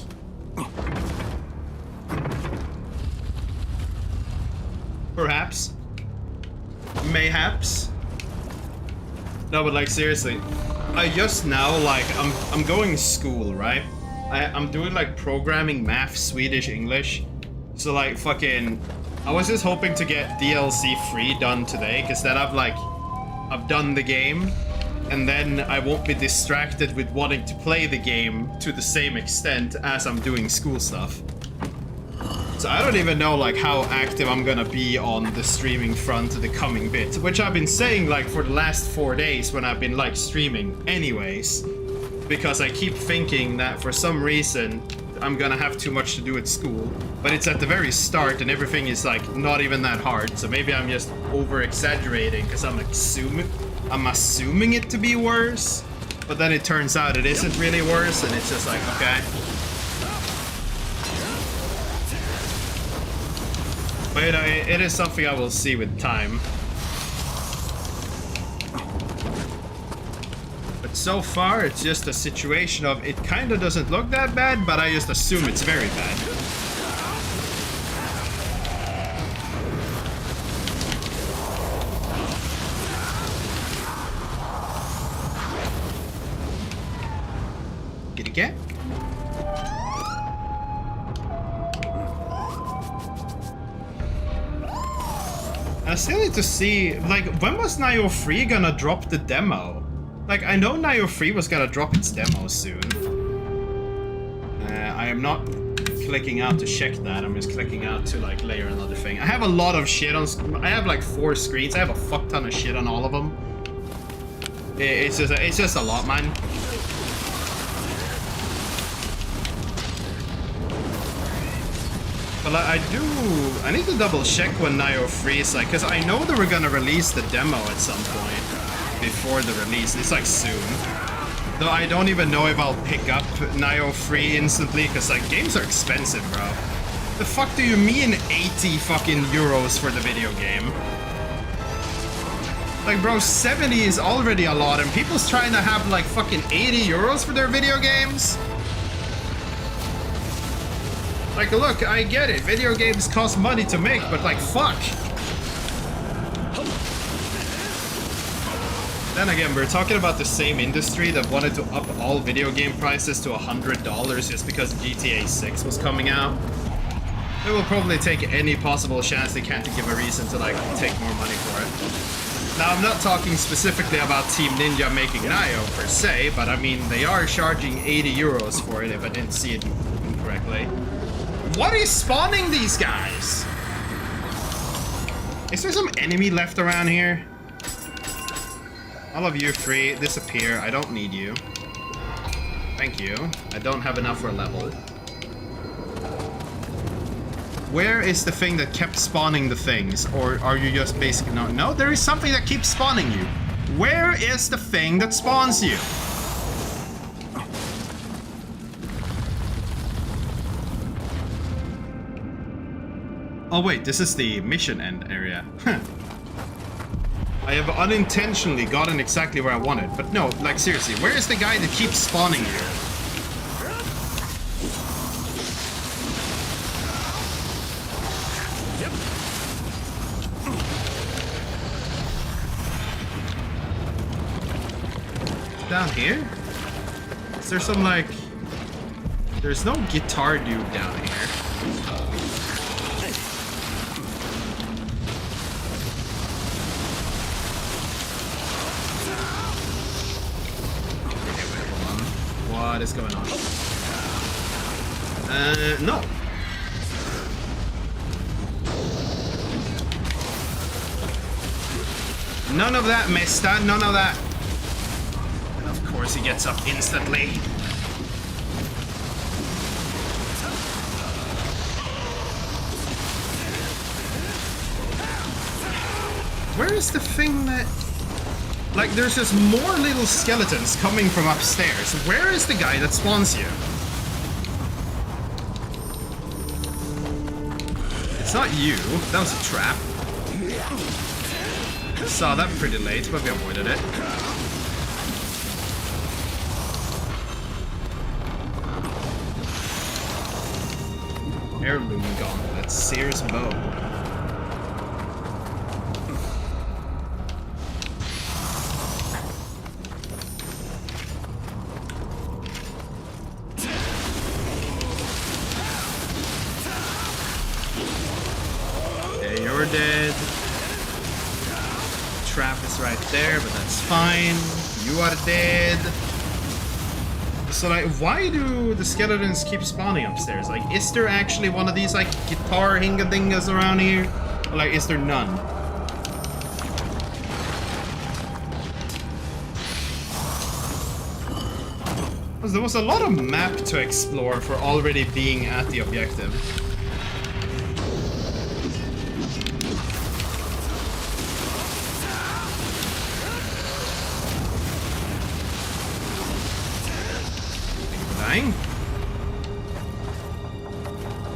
[SPEAKER 1] Perhaps. Mayhaps. No, but like seriously. I just now, like, I'm going to school, right? I'm doing like programming, math, Swedish, English. So like fucking, I was just hoping to get DLC free done today, because then I've done the game, and then I won't be distracted with wanting to play the game to the same extent as I'm doing school stuff. So I don't even know like how active I'm gonna be on the streaming front the coming bit, which I've been saying like for the last 4 days when I've been like streaming anyways. Because I keep thinking that for some reason I'm gonna have too much to do at school, but it's at the very start and everything is like not even that hard, so maybe I'm just over exaggerating because I'm assuming it to be worse, but then it turns out it isn't really worse and it's just like, okay. But you know, it is something I will see with time. So far, it's just a situation of it kind of doesn't look that bad, but I just assume it's very bad. Get it, get? I still need to see, like, when was Nioh 3 gonna drop the demo? Like, I know Nioh 3 was gonna drop its demo soon. I am not clicking out to check that. I'm just clicking out to, like, layer another thing. I have a lot of shit on... I have, like, 4 screens. I have a fuck ton of shit on all of them. It's just a lot, man. But like, I need to double check when Nioh 3 is, like... Because I know they were gonna release the demo at some point. Before the release. It's like soon. Though I don't even know if I'll pick up Nioh 3 instantly, because like games are expensive, bro. The fuck do you mean 80 fucking euros for the video game? Like, bro, 70 is already a lot, and people's trying to have like fucking 80 euros for their video games? Like, look, I get it. Video games cost money to make, but like, fuck. Then again, we're talking about the same industry that wanted to up all video game prices to $100 just because GTA 6 was coming out. They will probably take any possible chance they can to give a reason to like take more money for it. Now, I'm not talking specifically about Team Ninja making Nioh per se, but I mean, they are charging 80 euros for it if I didn't see it incorrectly. What is spawning these guys? Is there some enemy left around here? All of you free, disappear. I don't need you. Thank you. I don't have enough for a level. Where is the thing that kept spawning the things? Or are you just basically not? No, there is something that keeps spawning you. Where is the thing that spawns you? Oh wait, this is the mission end area. I have unintentionally gotten exactly where I wanted, but no, like seriously, where is the guy that keeps spawning you? Down here? Is there some like... There's no guitar dude down here. Okay, wait, hold on. What is going on? No. None of that, mister. None of that. And of course he gets up instantly. Where is the thing that... Like, there's just more little skeletons coming from upstairs. Where is the guy that spawns you? It's not you. That was a trap. Saw that pretty late, but we avoided it. Heirloom gauntlet, Sears bow. Okay, you're dead. Trap is right there, but that's fine. You are dead. So, like, why do the skeletons keep spawning upstairs? Like, is there actually one of these, like, guitar hinga-dingas around here? Or, like, is there none? Because there was a lot of map to explore for already being at the objective.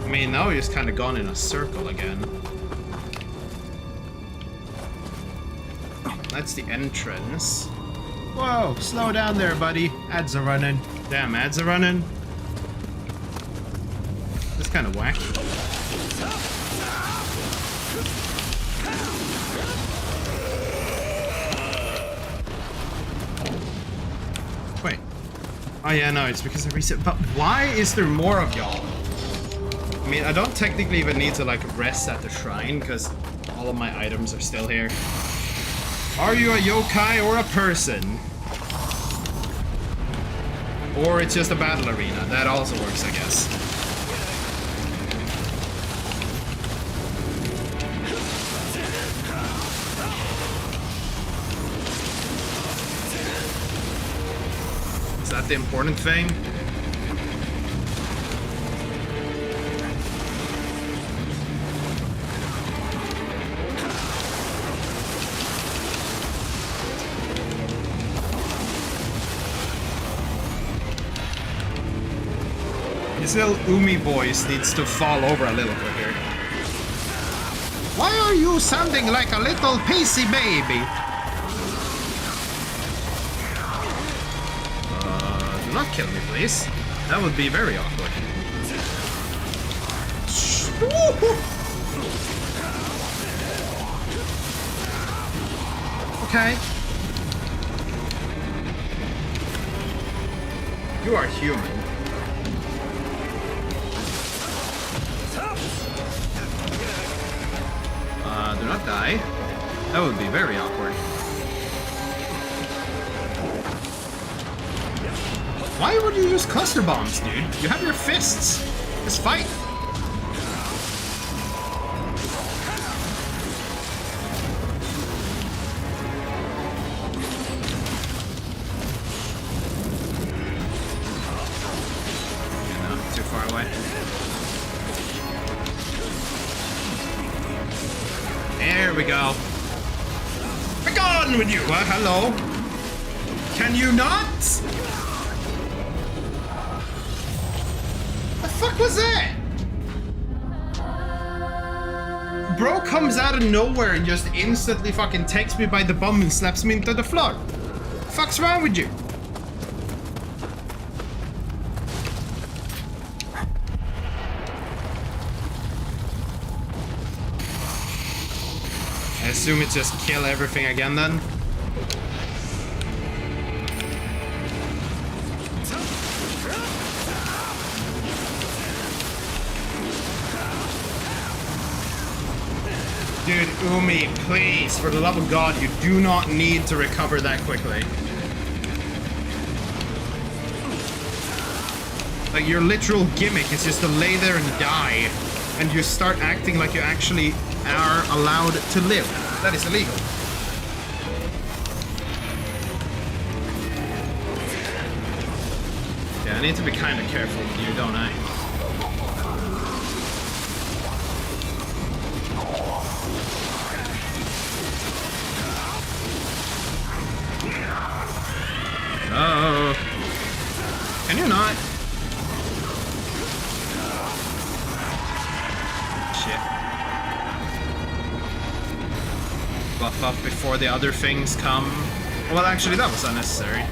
[SPEAKER 1] I mean, now he's kind of gone in a circle again. That's the entrance. Whoa, slow down there, buddy. Ads are running. Damn, ads are running. That's kind of wacky. Wait. Oh yeah, no, it's because I reset. But why is there more of y'all? I mean, I don't technically even need to, like, rest at the shrine, because all of my items are still here. Are you a yokai or a person? Or it's just a battle arena. That also works, I guess. Is that the important thing? This little Umi voice needs to fall over a little quicker. Why are you sounding like a little pacey baby? Do not kill me, please. That would be very awkward. Okay. You are human. Do not die. That would be very awkward. Why would you use cluster bombs, dude? You have your fists. Just fight. Okay, no, too far away. There we go. Be gone with you! Hello? Can you not? The fuck was that? Bro comes out of nowhere and just instantly fucking takes me by the bum and slaps me into the floor. The fuck's wrong with you? I assume it's just kill everything again then. Dude, Umi, please, for the love of God, you do not need to recover that quickly. Like, your literal gimmick is just to lay there and die, and you start acting like you actually are allowed to live. That is illegal. Yeah, I need to be kind of careful with you, don't I? Oh. Can you not? Shit. Buff up before the other things come. Well, actually, that was unnecessary.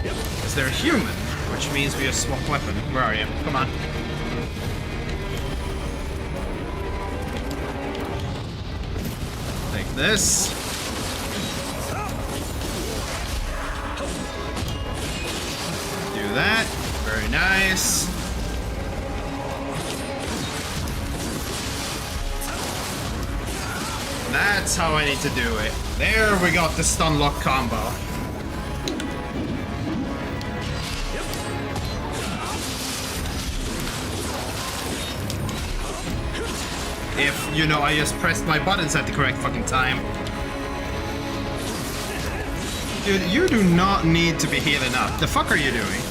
[SPEAKER 1] Because they're human, which means we just swap weapon. Where are you? Come on. Take this. Do that. Very nice. That's how I need to do it. There we got the stun lock combo. If, you know, I just pressed my buttons at the correct fucking time. Dude, you do not need to be healing up. The fuck are you doing?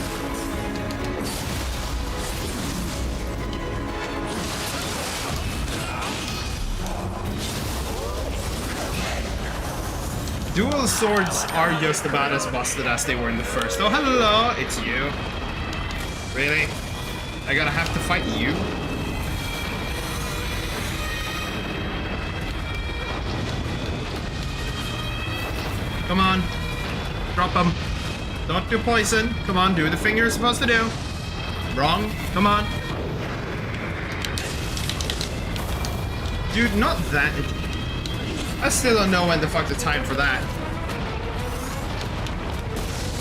[SPEAKER 1] Dual swords are just about as busted as they were in the first. Oh, hello! It's you. Really? I gotta have to fight you? Come on. Drop them. Don't do poison. Come on, do the thing you're supposed to do. Wrong. Come on. Dude, not that. I still don't know when the fuck the time for that.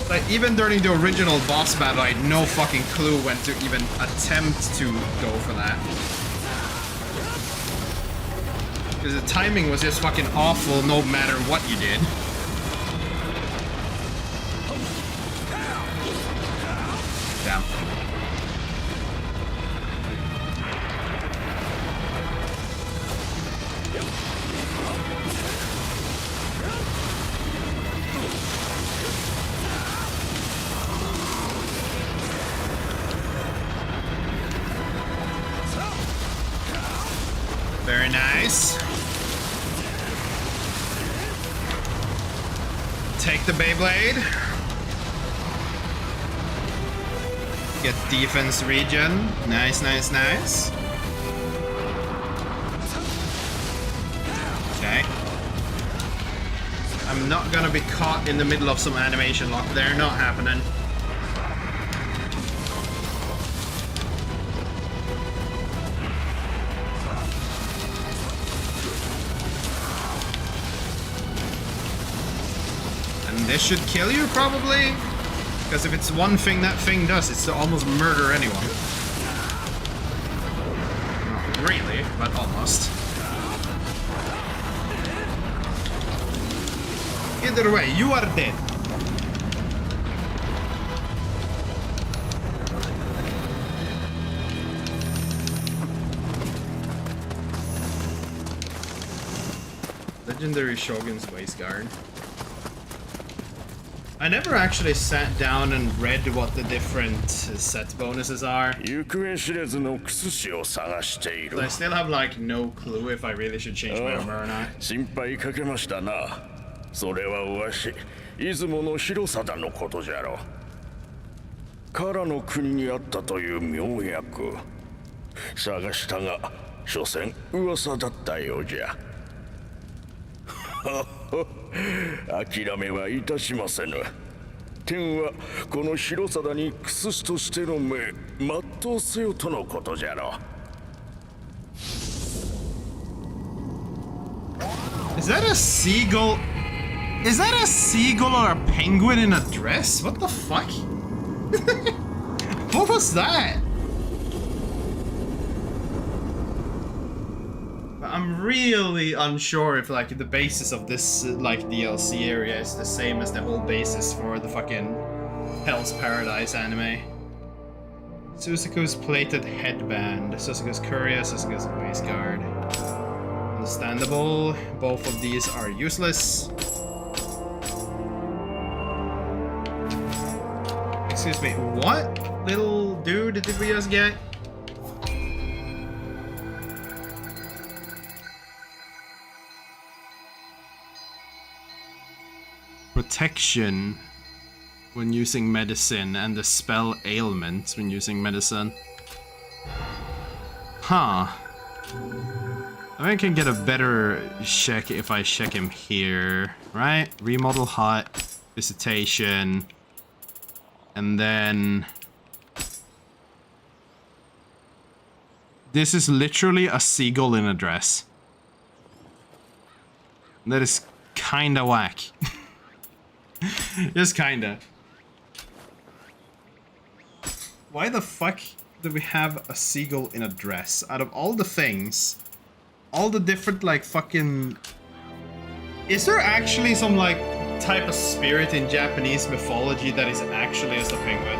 [SPEAKER 1] Like, even during the original boss battle, I had no fucking clue when to even attempt to go for that. Because the timing was just fucking awful no matter what you did. Damn. Very nice. Take the Beyblade. Get defense regen. Nice, nice, nice. Okay. I'm not gonna be caught in the middle of some animation lock there. Not happening. This should kill you, probably? Because if it's one thing that thing does, it's to almost murder anyone. Not really, but almost. Either way, you are dead. Legendary Shogun's Waistguard. I never actually sat down and read what the different set bonuses are. I still have like no clue if I really should change my armor or not.
[SPEAKER 7] 心配かけましたな。それはわし、出雲の広貞のことじゃろ。唐の国にあったという妙薬。探したが、所詮噂だったようじゃ。諦めはいたしませぬ。天はこの広貞に薬師としての命全うせよとのことじゃろ。
[SPEAKER 1] Is that a seagull? Is that a seagull or a penguin in a dress? What the fuck? What was that? I'm really unsure if like the basis of this like DLC area is the same as the whole basis for the fucking Hell's Paradise anime. Suzaku's plated headband, Suzaku's courier, Suzaku's waistguard. Understandable. Both of these are useless. Excuse me, what little dude did we just get? Protection when using medicine and the spell ailment when using medicine. Huh. I think I can get a better check if I check him here, right? Remodel hut, visitation, and then this is literally a seagull in a dress. That is kinda whack. Just kinda. Why the fuck do we have a seagull in a dress? Out of all the things, all the different like fucking... Is there actually some like type of spirit in Japanese mythology that is actually as the penguin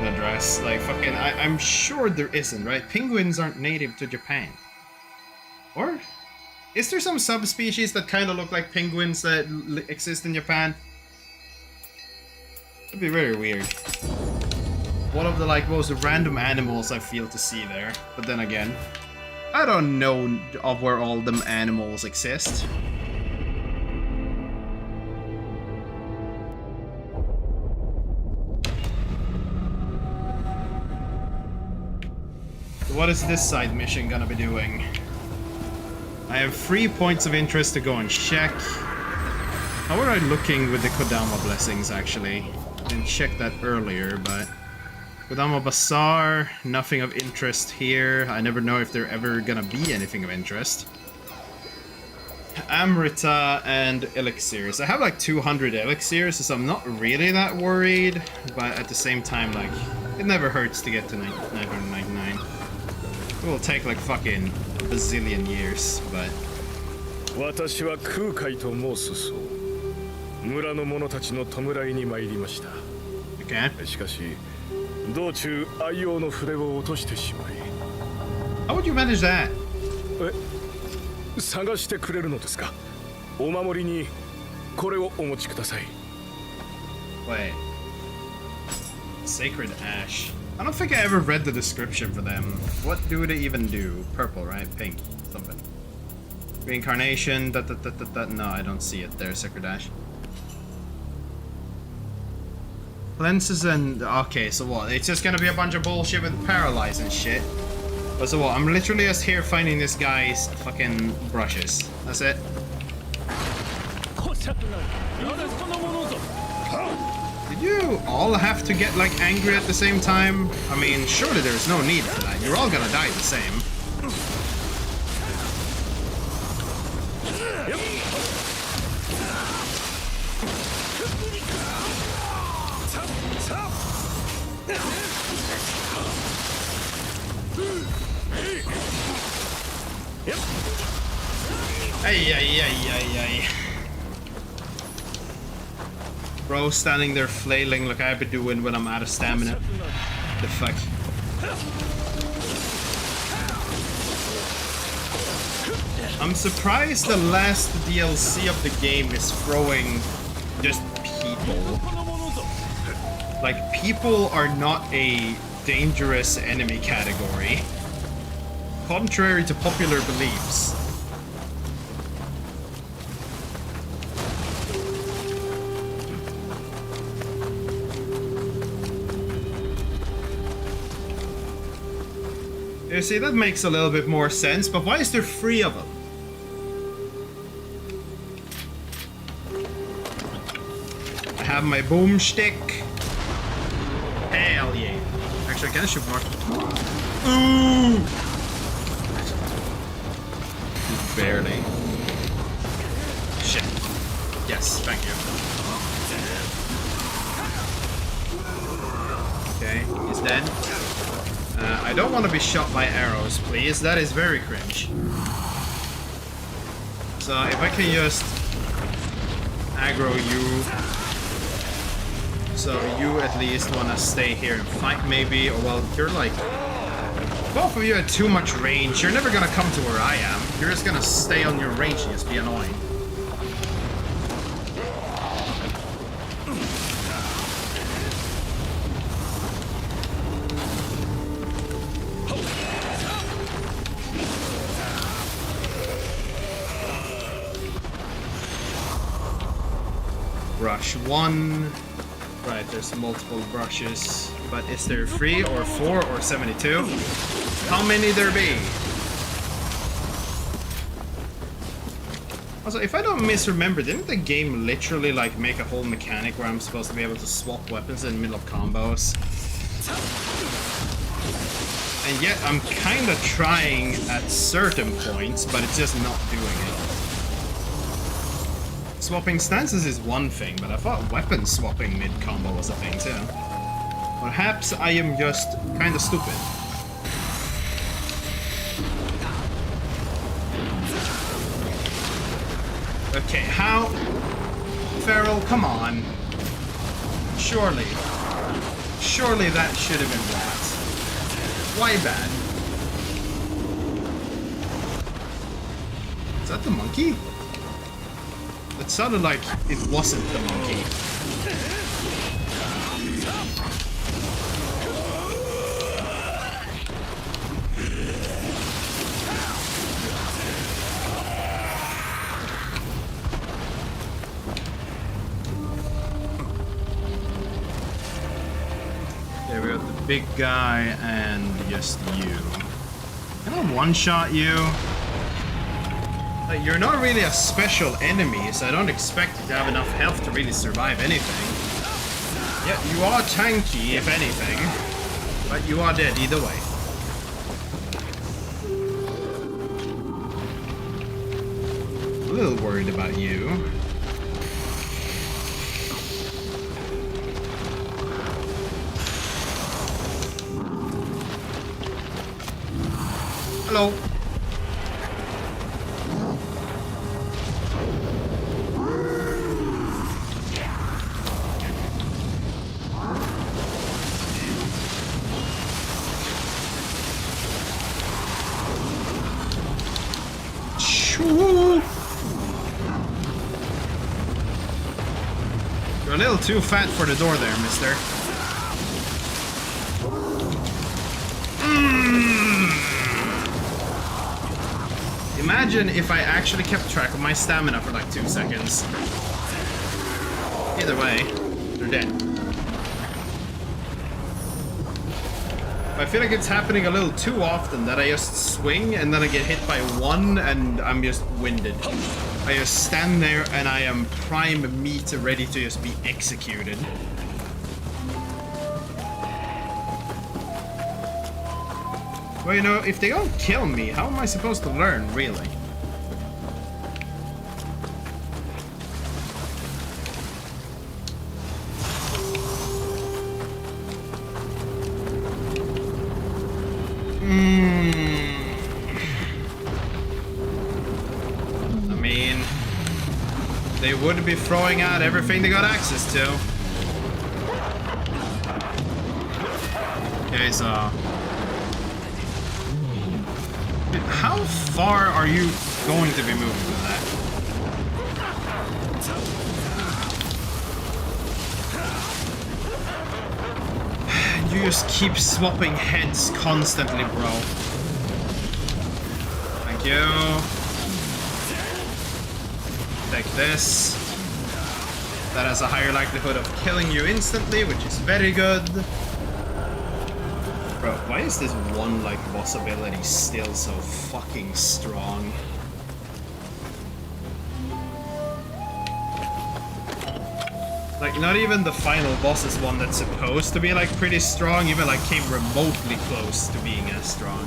[SPEAKER 1] in a dress? Like fucking, I'm sure there isn't, right? Penguins aren't native to Japan. Or? Is there some subspecies that kind of look like penguins that exist in Japan? That'd be very weird. One of the like most random animals I feel to see there. But then again, I don't know of where all them animals exist. So what is this side mission gonna be doing? I have 3 points of interest to go and check. How are I looking with the Kodama blessings actually? I didn't check that earlier, but Kodama Bazaar, nothing of interest here. I never know if there ever gonna be anything of interest. Amrita and elixirs. I have like 200 elixirs, so I'm not really that worried, but at the same time, like, it never hurts to get to 999. It will take like fucking a bazillion years, but...
[SPEAKER 7] 私は空海と申すそう。村の者たちの弔いに参りました。
[SPEAKER 1] Okay.
[SPEAKER 7] しかし、道中愛用の筆を落としてしまい。
[SPEAKER 1] How would you manage that?
[SPEAKER 7] 探してくれるのですか？お守りにこれをお持ちください。
[SPEAKER 1] Wait. Sacred Ash. I don't think I ever read the description for them. What do they even do? Purple, right? Pink. Something. Reincarnation. No, I don't see it there. Sacred Ash. Lenses and... Okay, so what? It's just gonna be a bunch of bullshit with paralyze and shit. But so what? I'm literally just here finding this guy's fucking brushes. That's it. Did you all have to get like angry at the same time? I mean, surely there's no need for that. You're all gonna die the same. Ay. Bro standing there flailing like I've been doing when I'm out of stamina. The fuck? I'm surprised the last DLC of the game is throwing just people. Like, people are not a dangerous enemy category. Contrary to popular beliefs. You see, that makes a little bit more sense, but why is there 3 of them? I have my boomstick. Hell yeah. Actually, I can shoot more. Ooh! Barely. Shit. Yes, thank you. Okay, he's dead. I don't want to be shot by arrows, please. That is very cringe. So if I can just aggro you, so you at least want to stay here and fight maybe, or well, you're like, both of you had too much range. You're never gonna come to where I am. You're just gonna stay on your range and just be annoying. Brush 1. Right, there's multiple brushes. But is there 3 or 4 or 72? How many there be? Also, if I don't misremember, didn't the game literally like make a whole mechanic where I'm supposed to be able to swap weapons in the middle of combos? And yet I'm kinda trying at certain points, but it's just not doing it. Swapping stances is one thing, but I thought weapon swapping mid-combo was a thing too. Perhaps I am just kinda stupid. Okay, how? Feral, come on. Surely. Surely that should have been bad. Why bad? Is that the monkey? It sounded like it wasn't the monkey. Okay, we got the big guy and just you. Can I one-shot you? You're not really a special enemy, so I don't expect you to have enough health to really survive anything. Yeah, you are tanky, if anything, but you are dead either way. A little worried about you. Hello. You're a little too fat for the door there, mister. Imagine if I actually kept track of my stamina for like 2 seconds. Either way, they're dead. I feel like it's happening a little too often that I just swing and then I get hit by one and I'm just winded. I just stand there and I am prime meat ready to just be executed. Well, you know, if they don't kill me, how am I supposed to learn, really? I mean, they would be throwing out everything they got access to. Okay, so... how far are you going to be moving with that? You just keep swapping heads constantly, bro. Thank you. Take this. That has a higher likelihood of killing you instantly, which is very good. Bro, why is this one, like, boss ability still so fucking strong? Like, not even the final boss is one that's supposed to be, like, pretty strong, even, like, came remotely close to being as strong.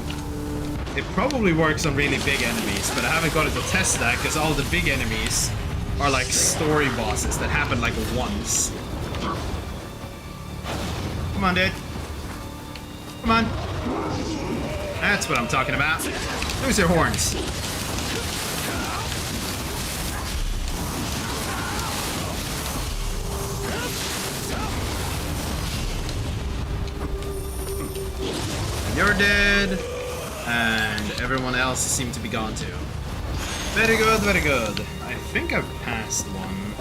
[SPEAKER 1] It probably works on really big enemies, but I haven't got it to test that, because all the big enemies are, like, story bosses that happen, like, once. Come on, dude. Come on. That's what I'm talking about. Lose your horns. You're dead. And everyone else seemed to be gone too. Very good, very good. I think I've passed one.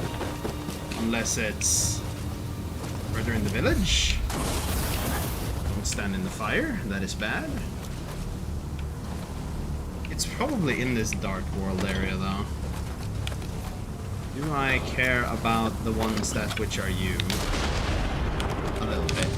[SPEAKER 1] Unless it's further in the village. Don't stand in the fire. That is bad. It's probably in this dark world area though. Do I care about the ones that which are you? A little bit.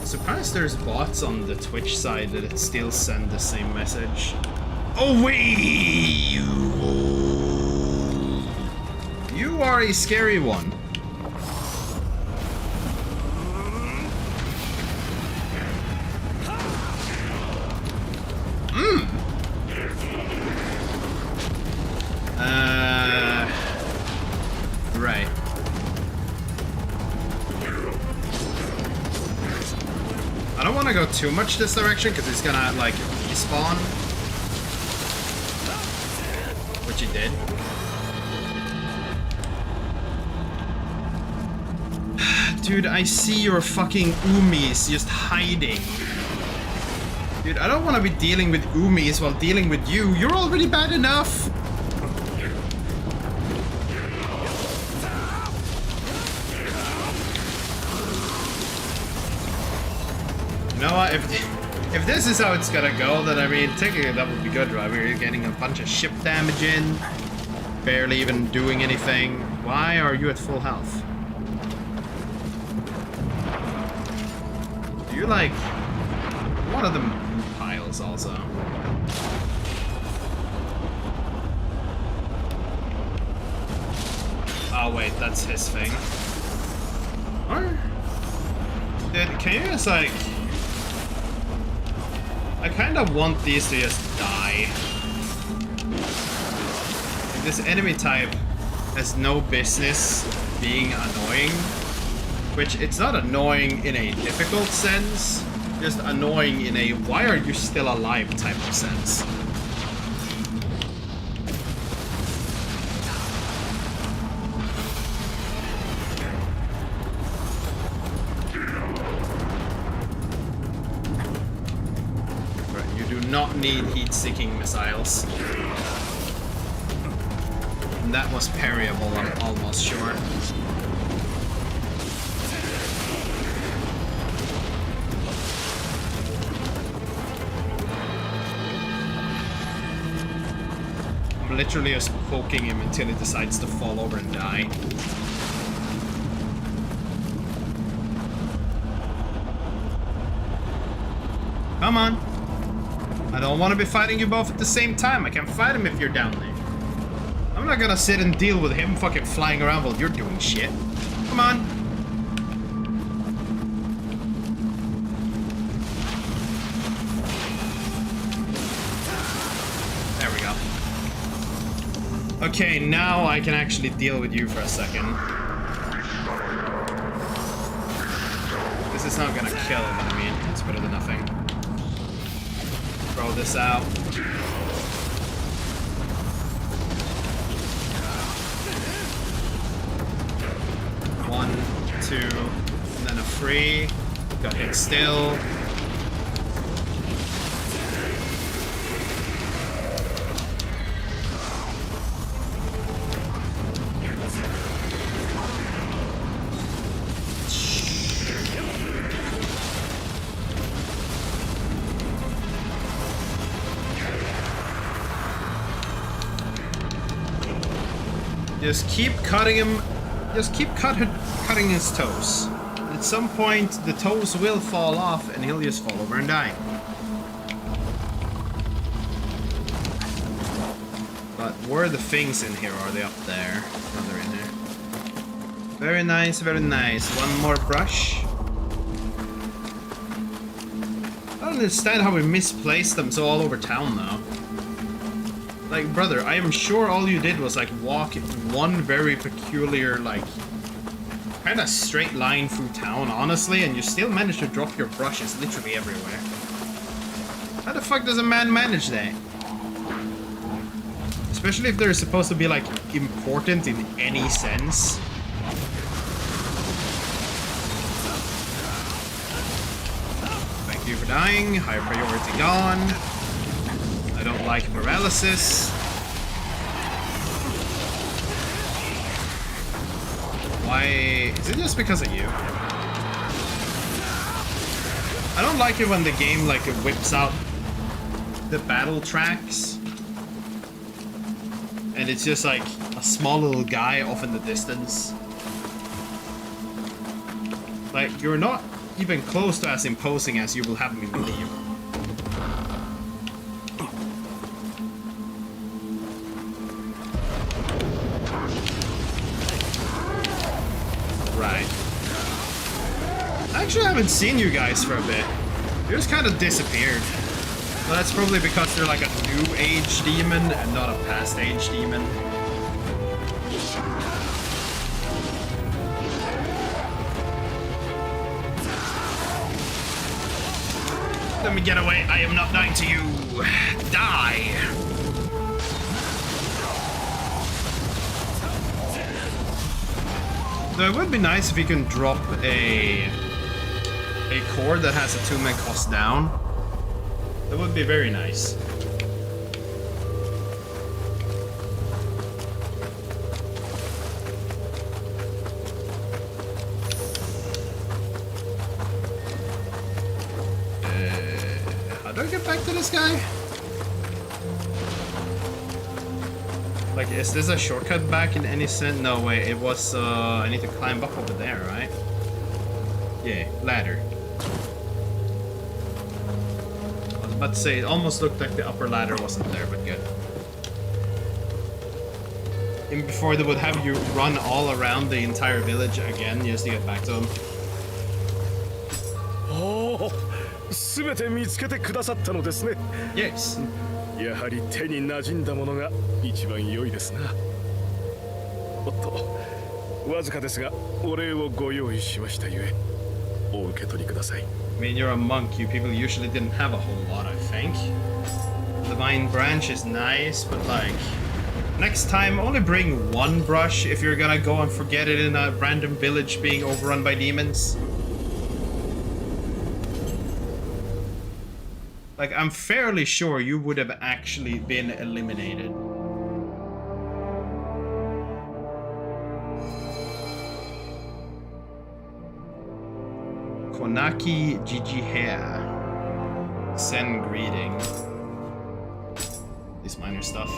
[SPEAKER 1] Surprised there's bots on the Twitch side that it still send the same message. Away you are a scary one. Right. I don't want to go too much this direction because he's gonna like respawn, which he did. Dude, I see your fucking Umis just hiding. Dude, I don't want to be dealing with Umis while dealing with you. You're already bad enough. You know what? If this is how it's gonna go, then I mean, technically that would be good, right? We're getting a bunch of ship damage in, barely even doing anything. Why are you at full health? Do you like one of them piles also? Oh wait, that's his thing. Or dude, can you just like? I kind of want these to just die. This enemy type has no business being annoying. Which, it's not annoying in a difficult sense, just annoying in a why are you still alive type of sense. Not need heat-seeking missiles. And that was parryable, I'm almost sure. I'm literally just poking him until he decides to fall over and die. Come on. I don't want to be fighting you both at the same time. I can fight him if you're down there. I'm not gonna sit and deal with him fucking flying around while you're doing shit. Come on. There we go. Okay, now I can actually deal with you for a second. This is not gonna kill, but I mean, it's better than nothing. Throw this out. One, two, and then a free. Got hit still. Just keep cutting him. Just keep cutting his toes. At some point, the toes will fall off, and he'll just fall over and die. But where are the things in here? Are they up there? Oh, they're in there. Very nice, very nice. One more brush. I don't understand how we misplaced them so all over town, though. Like, brother, I am sure all you did was, like, walk one very peculiar, like, kind of straight line through town, honestly, and you still managed to drop your brushes literally everywhere. How the fuck does a man manage that? It's Especially if they're supposed to be, like, important in any sense. Thank you for dying. High priority gone. I don't like paralysis. Why? Is it just because of you? I don't like it when the game, like, it whips out the battle tracks. And it's just like a small little guy off in the distance. Like, you're not even close to as imposing as you will have me believe. Right. I actually haven't seen you guys for a bit. You just kind of disappeared. Well, that's probably because they're like a new age demon and not a past age demon. Let me get away. I am not dying to you. Die. Though it would be nice if you can drop a core that has attunement cost down. That would be very nice. How do I get back to this guy? Like, is this a shortcut back in any sense? No, wait, it was, I need to climb up over there, right? Yeah, ladder. I was about to say, it almost looked like the upper ladder wasn't there, but good. Even before they would have you run all around the entire village again just to get back to them.
[SPEAKER 7] Oh, 全て見つけてくださったのですね。
[SPEAKER 1] Yes.
[SPEAKER 7] やはり手に馴染んだものが一番良いですな。おっと、わずかですがお礼をご用意しましたゆえ、お受け取りください。
[SPEAKER 1] I mean, you're a monk. You people usually didn't have a whole lot, I think. The vine branch is nice, but like, next time only bring one brush if you're gonna go and forget it in a random village being overrun by demons. Like, I'm fairly sure you would have actually been eliminated. Konaki Jijihair. Send greeting. This minor stuff.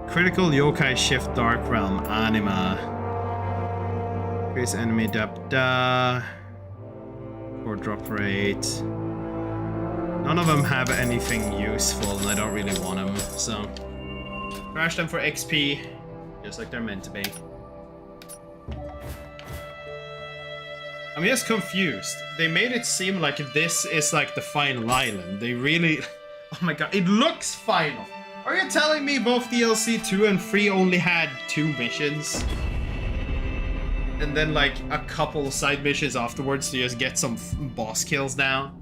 [SPEAKER 1] Critical yokai shift dark realm anima. Increase enemy adapta. Core drop rate. None of them have anything useful, and I don't really want them, so crash them for XP, just like they're meant to be. I'm just confused. They made it seem like this is like the final island. They really... Oh my god, it looks final! Are you telling me both DLC 2 and 3 only had 2 missions? And then like a couple side missions afterwards to just get some boss kills down?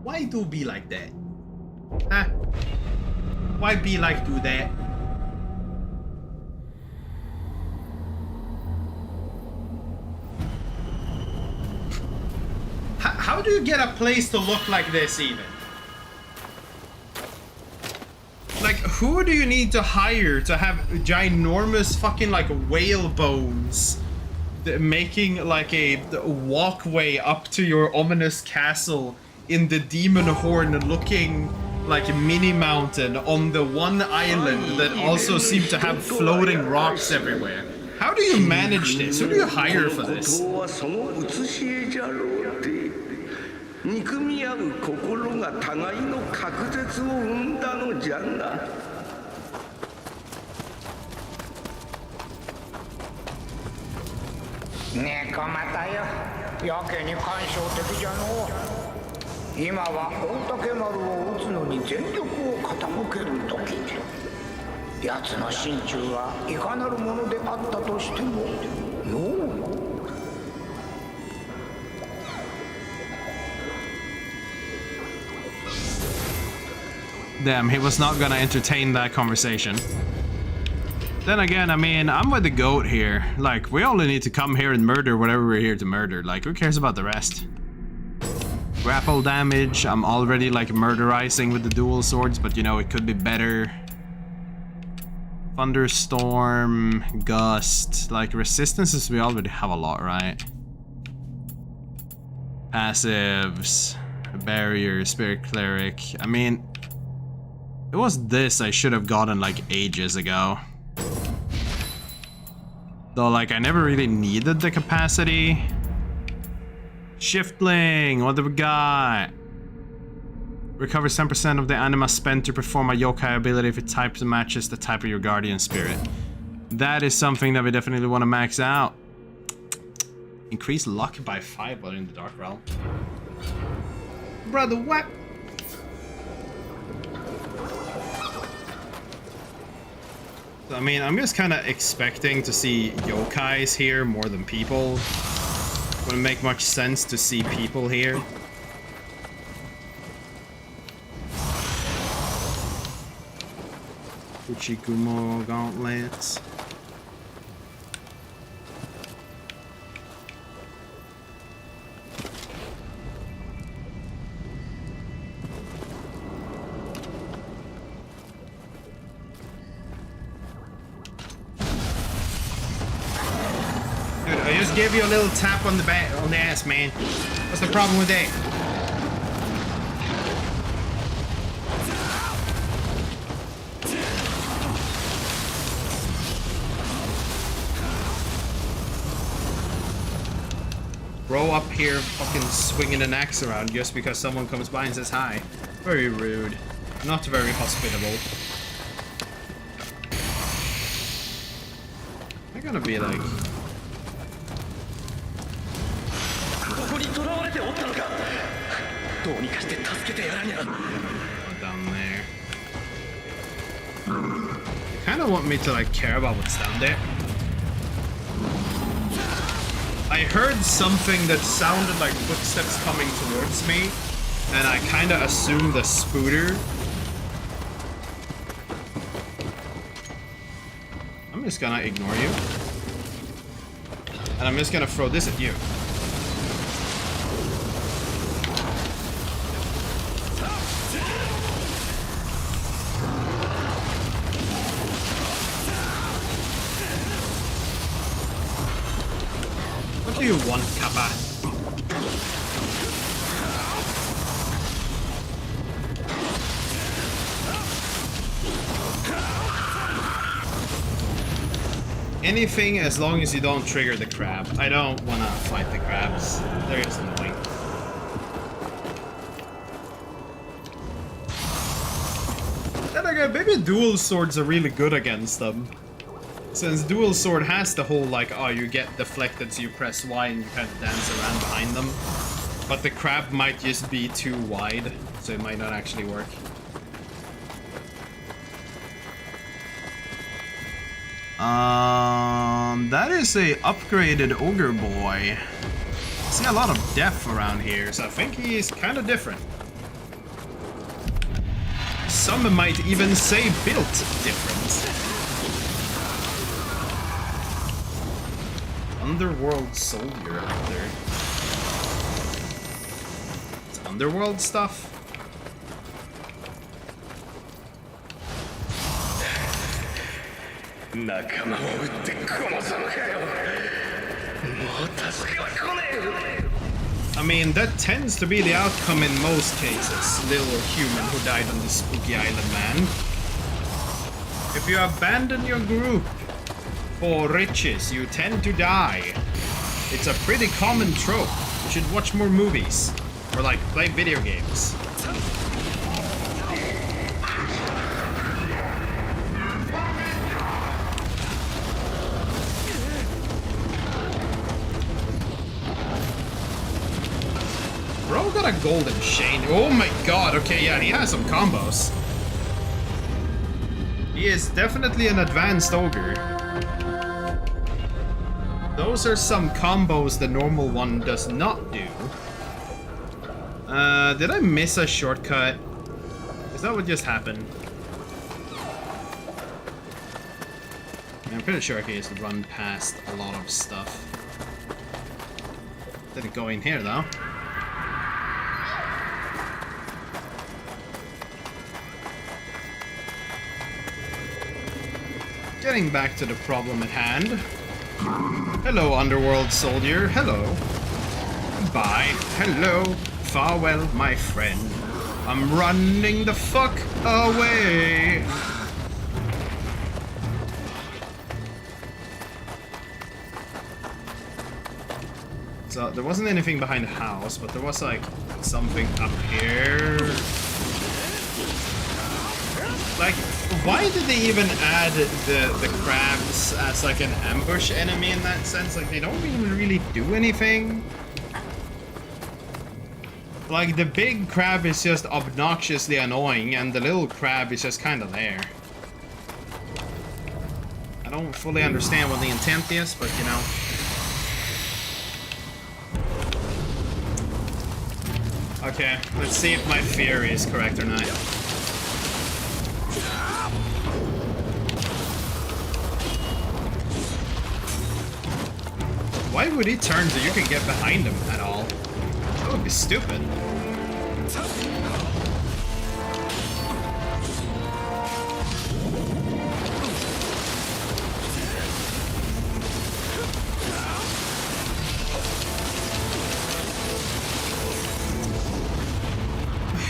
[SPEAKER 1] Why do be like that? Huh? Why be like do that? How do you get a place to look like this even? Like, who do you need to hire to have ginormous fucking like whale bones making like a walkway up to your ominous castle in the demon horn looking like a mini mountain on the one island that also seemed to have floating rocks everywhere? How do you manage this? Who do you hire for this?
[SPEAKER 10] 憎み合う心が互いの隔絶を生んだのじゃな。猫又よ、やけに感傷的じゃのう。今は大竹丸を撃つのに全力を傾ける時じゃ。奴の心中はいかなるものであったとしてものう。
[SPEAKER 1] I Damn, he was not gonna entertain that conversation. Then again, I mean, I'm with the goat here. Like, we only need to come here and murder whatever we're here to murder. Like, who cares about the rest? Grapple damage, I'm already, like, murderizing with the dual swords, but, you know, it could be better. Thunderstorm, Gust. Like, resistances, we already have a lot, right? Passives, Barrier, Spirit Cleric. I mean, it was this I should have gotten, like, ages ago. Though, like, I never really needed the capacity. Shiftling, what do we got? Recovers 10% of the anima spent to perform a yokai ability if it type matches the type of your guardian spirit. That is something that we definitely want to max out. Increase luck by 5 while in the Dark Realm. Brother, what? I mean, I'm just kind of expecting to see yokais here more than people. Wouldn't make much sense to see people here. Uchikumo gauntlets. Dude, I just gave you a little tap on the back, on the ass, man. What's the problem with that? Bro up here fucking swinging an axe around just because someone comes by and says hi. Very rude. Not very hospitable. They're gonna be like... down there. They kinda want me to like care about what's down there. I heard something that sounded like footsteps coming towards me, and I kinda assumed a spooter. I'm just gonna ignore you. And I'm just gonna throw this at you. What do you want, Kappa? Anything as long as you don't trigger the crab. I don't want to fight the crabs. They're just annoying. Then again, maybe dual swords are really good against them. Since dual sword has the whole like, oh, you get deflected so you press Y and you kind of dance around behind them. But the crab might just be too wide, so it might not actually work. That is a upgraded ogre boy. I see a lot of depth around here, so I think he's kind of different. Some might even say built different. Underworld soldier out there. It's underworld stuff. I mean, that tends to be the outcome in most cases. Little human who died on this spooky island, man. If you abandon your group for riches, you tend to die. It's a pretty common trope. You should watch more movies. Or like, play video games. Bro got a golden chain. Oh my god, okay, yeah, he has some combos. He is definitely an advanced ogre. Those are some combos the normal one does not do. Did I miss a shortcut? Is that what just happened? I'm pretty sure I can just run past a lot of stuff. Didn't go in here though. Getting back to the problem at hand. Hello, underworld soldier. Hello. Bye. Hello. Farewell, my friend. I'm running the fuck away. So there wasn't anything behind the house, but there was like something up here. Like, why did they even add the crabs as like an ambush enemy in that sense? Like, they don't even really do anything. Like, the big crab is just obnoxiously annoying, and the little crab is just kind of there. I don't fully understand what the intent is, but you know. Okay, let's see if my theory is correct or not. Why would he turn so you can get behind him at all? That would be stupid.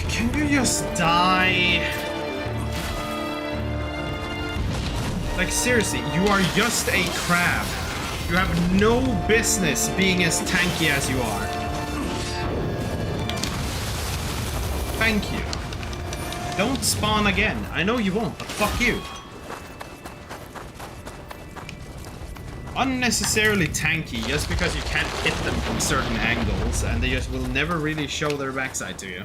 [SPEAKER 1] Can you just die? Like, seriously, you are just a crab. You have no business being as tanky as you are. Thank you. Don't spawn again. I know you won't, but fuck you. Unnecessarily tanky just because you can't hit them from certain angles, and they just will never really show their backside to you.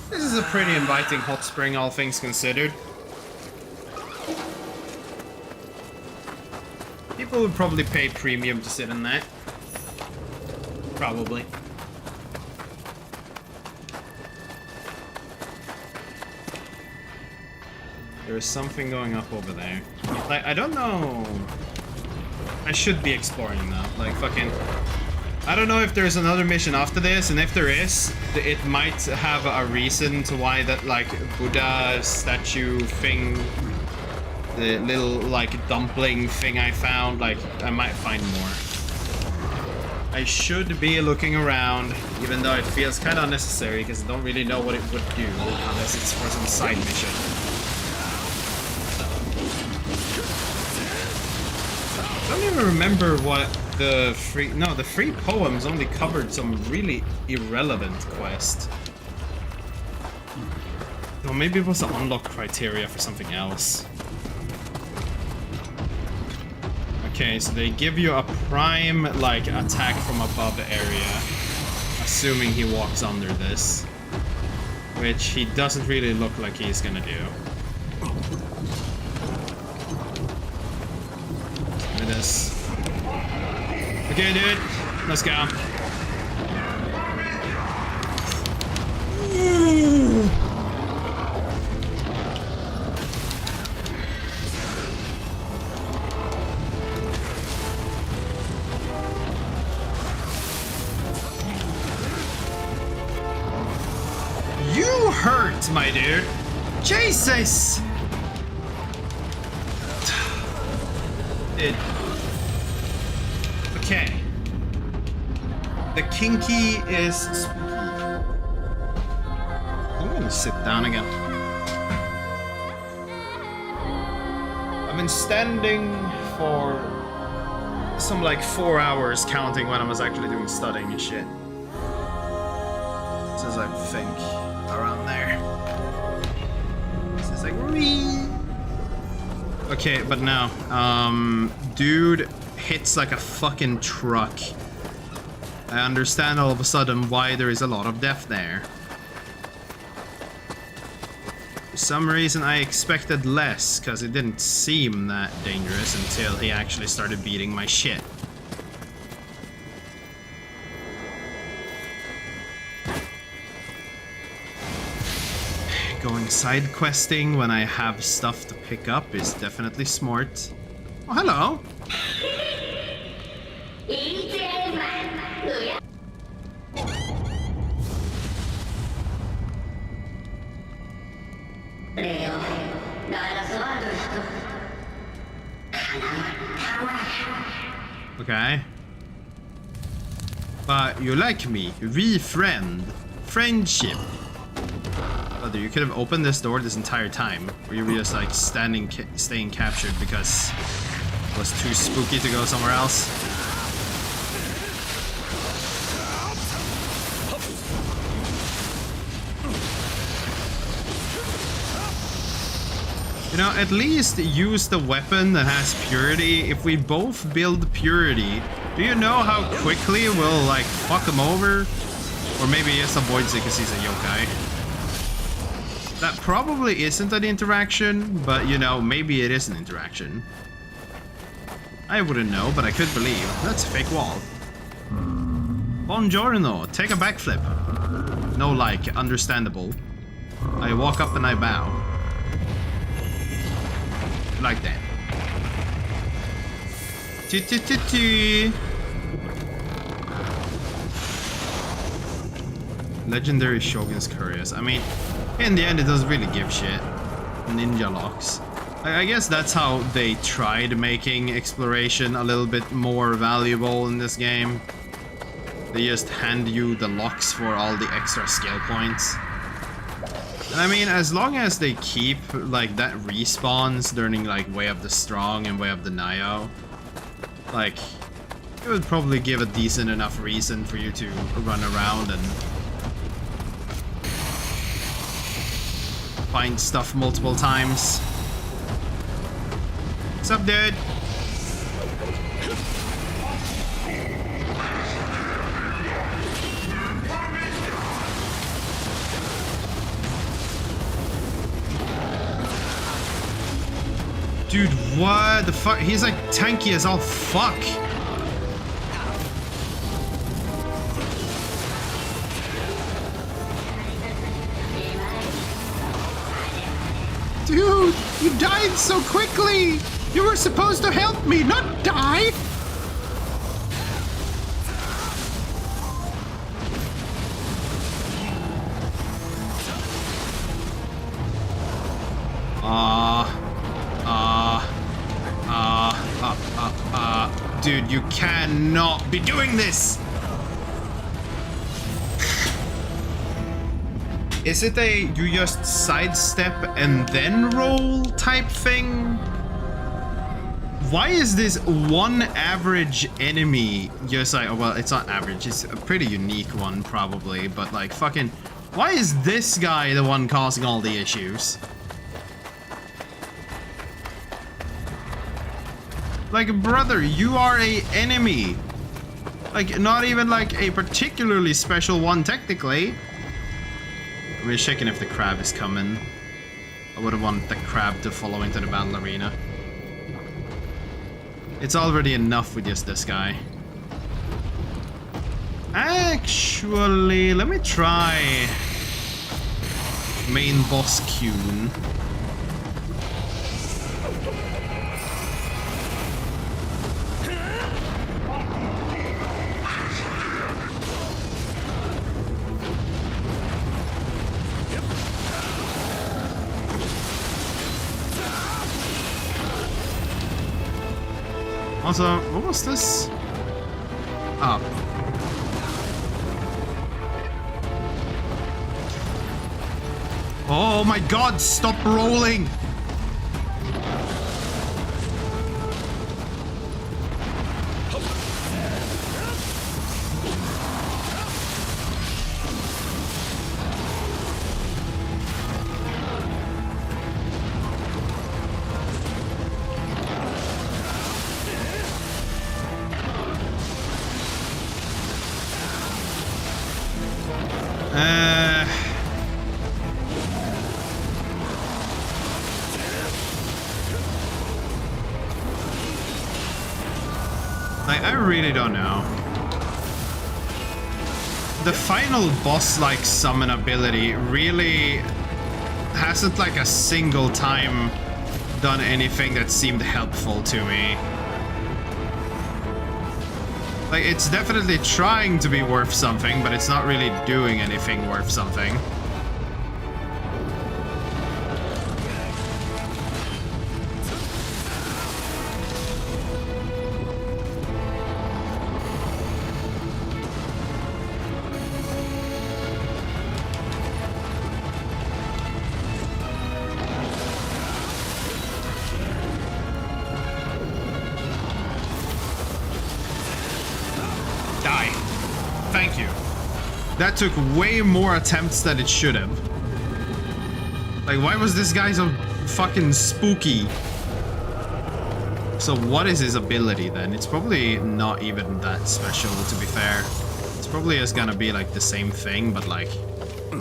[SPEAKER 1] This is a pretty inviting hot spring, all things considered. People would probably pay premium to sit in that. Probably. There is something going up over there. Like, I don't know. I should be exploring now. Like, fucking... I don't know if there's another mission after this, and if there is, it might have a reason to why that, like, Buddha statue thing, the little, like, dumpling thing I found, like, I might find more. I should be looking around, even though it feels kind of unnecessary, because I don't really know what it would do, unless it's for some side mission. I don't even remember what the free poems only covered some really irrelevant quest. Or maybe it was an unlock criteria for something else. Okay, so they give you a prime, like, attack from above area, assuming he walks under this, which he doesn't really look like he's gonna do. Look at this. Okay, dude, let's go. You hurt, my dude. Jesus! Dude. Okay. The kinky is spooky. I'm gonna sit down again. I've been standing for some like 4 hours counting when I was actually doing studying and shit. This is, I think, around there. This is like me. Okay, but no. Dude hits like a fucking truck. I understand all of a sudden why there is a lot of death there. For some reason I expected less, because it didn't seem that dangerous until he actually started beating my shit. Going side questing when I have stuff to pick up is definitely smart. Oh, hello! Okay. But you like me. Friendship. Brother, you could have opened this door this entire time. Or you were just like staying captured because it was too spooky to go somewhere else. You know, at least use the weapon that has purity. If we both build purity, do you know how quickly we'll like fuck him over? Or maybe he just avoids it because he's a yokai. That probably isn't an interaction, but you know, maybe it is an interaction. I wouldn't know, but I could believe. That's a fake wall. Buongiorno, take a backflip. No like, understandable. I walk up and I bow. Like that. Legendary Shogun's Couriers. I mean, in the end, it doesn't really give shit. Ninja locks. I guess that's how they tried making exploration a little bit more valuable in this game. They just hand you the locks for all the extra skill points. And I mean, as long as they keep like that respawns during like Way of the Strong and Way of the Nioh, like it would probably give a decent enough reason for you to run around and find stuff multiple times. What's up, dude? Dude, what the fuck? He's like tanky as all fuck. Dude, you died so quickly! You were supposed to help me, not die! Dude, you cannot be doing this! Is it a you just sidestep and then roll type thing? Why is this one average enemy just like, well, it's not average, it's a pretty unique one probably, but like fucking, why is this guy the one causing all the issues? Like, brother, you are a enemy. Like, not even like a particularly special one technically. I'm just checking if the crab is coming. I would have wanted the crab to follow into the battle arena. It's already enough with just this guy. Actually, let me try main boss Kyun. Also, what was this? Oh. Oh my god, stop rolling! Like, I really don't know. The final boss-like summon ability really hasn't like a single time done anything that seemed helpful to me. Like, it's definitely trying to be worth something, but it's not really doing anything worth something. Die. Thank you. That took way more attempts than it should have. Like, why was this guy so fucking spooky? So what is his ability then? It's probably not even that special, to be fair. It's probably just gonna be like the same thing, but like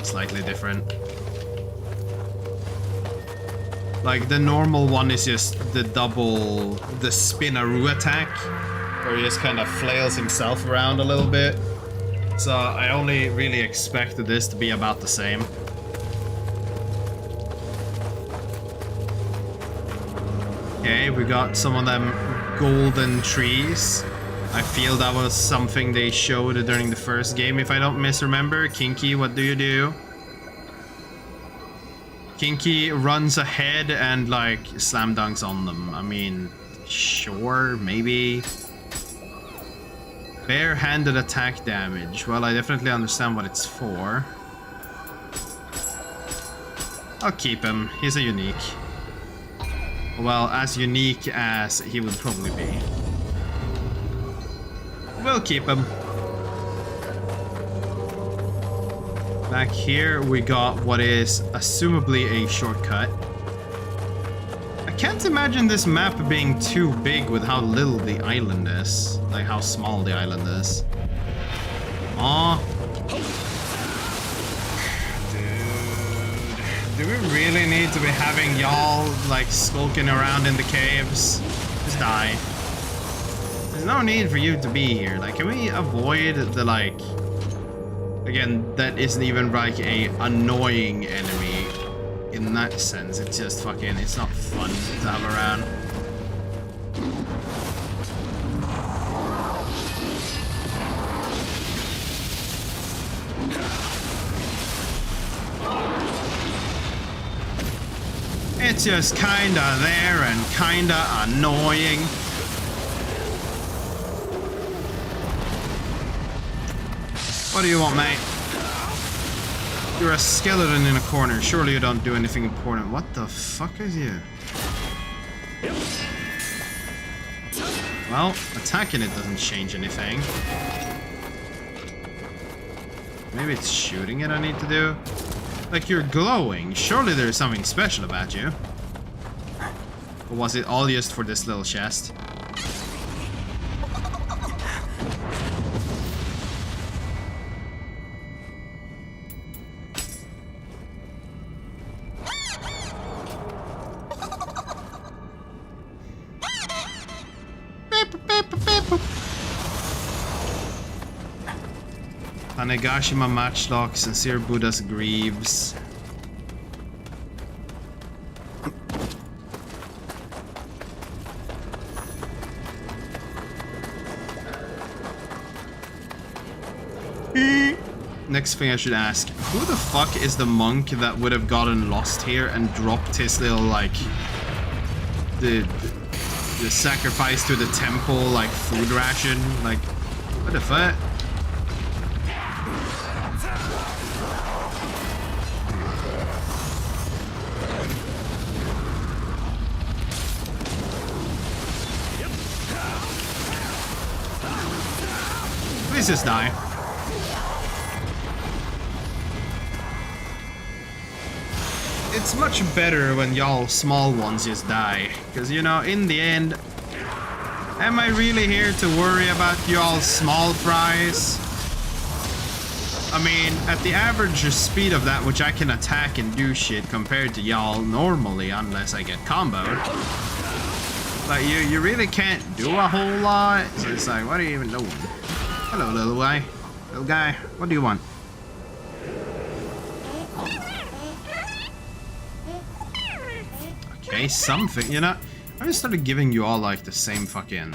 [SPEAKER 1] slightly different. Like, the normal one is just the spinaroo attack, where he just kind of flails himself around a little bit. So I only really expected this to be about the same. Okay, we got some of them golden trees. I feel that was something they showed during the first game, if I don't misremember. Kinky, what do you do? Kinky runs ahead and like slam dunks on them. I mean, sure, maybe. Bare-handed attack damage. Well, I definitely understand what it's for. I'll keep him. He's a unique. Well, as unique as he would probably be. We'll keep him. Back here we got what is assumably a shortcut. I can't imagine this map being too big with how little the island is. Like how small the island is. Aw. Dude. Do we really need to be having y'all like skulking around in the caves? Just die. There's no need for you to be here. Like, can we avoid the like... Again, that isn't even like a annoying enemy in that sense. It's just fucking, it's not fun to have around. It's just kinda there and kinda annoying. What do you want, mate? You're a skeleton in a corner. Surely you don't do anything important. What the fuck is you? Well, attacking it doesn't change anything. Maybe it's shooting it I need to do? Like, you're glowing. Surely there's something special about you. Or was it all just for this little chest? Tanegashima Matchlock, Sincere Buddha's Greaves. Next thing I should ask, who the fuck is the monk that would have gotten lost here and dropped his little, like, the sacrifice to the temple, like, food ration? Like, what the fuck? Please just die. It's much better when y'all small ones just die. Because, you know, in the end, am I really here to worry about y'all small fries? I mean, at the average speed of that, which I can attack and do shit compared to y'all normally, unless I get comboed. Like, you really can't do a whole lot. So it's like, what are you even doing? Hello, little guy. Little guy, what do you want? Okay, something. You know, I just started giving you all like the same fucking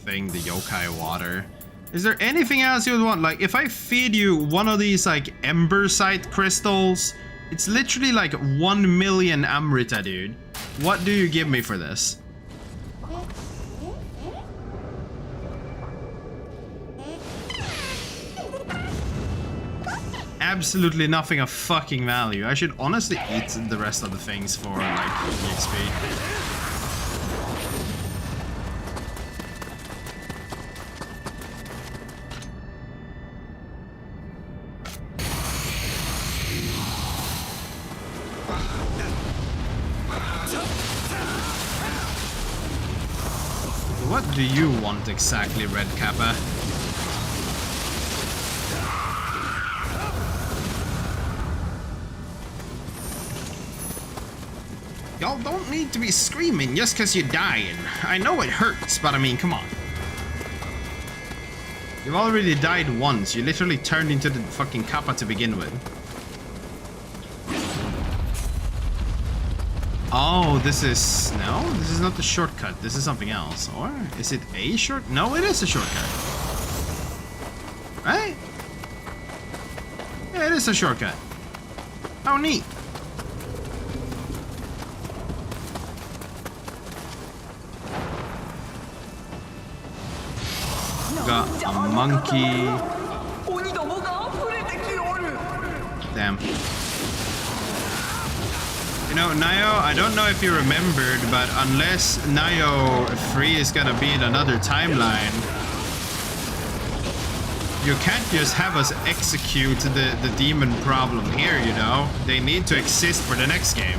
[SPEAKER 1] thing, the yokai water. Is there anything else you would want? Like, if I feed you one of these like embersite crystals, it's literally like 1 million Amrita, dude. What do you give me for this? Absolutely nothing of fucking value. I should honestly eat the rest of the things for like XP. What do you want exactly, Red Kappa? Y'all don't need to be screaming just because you're dying. I know it hurts, but I mean, come on. You've already died once. You literally turned into the fucking Kappa to begin with. Oh, this is... No, this is not the shortcut. This is something else. Or is it a short... No, it is a shortcut. Right? Yeah, it is a shortcut. How neat. Got a monkey. Damn. You know, Nioh, I don't know if you remembered, but unless Nioh 3 is gonna be in another timeline, you can't just have us execute the demon problem here, you know? They need to exist for the next game.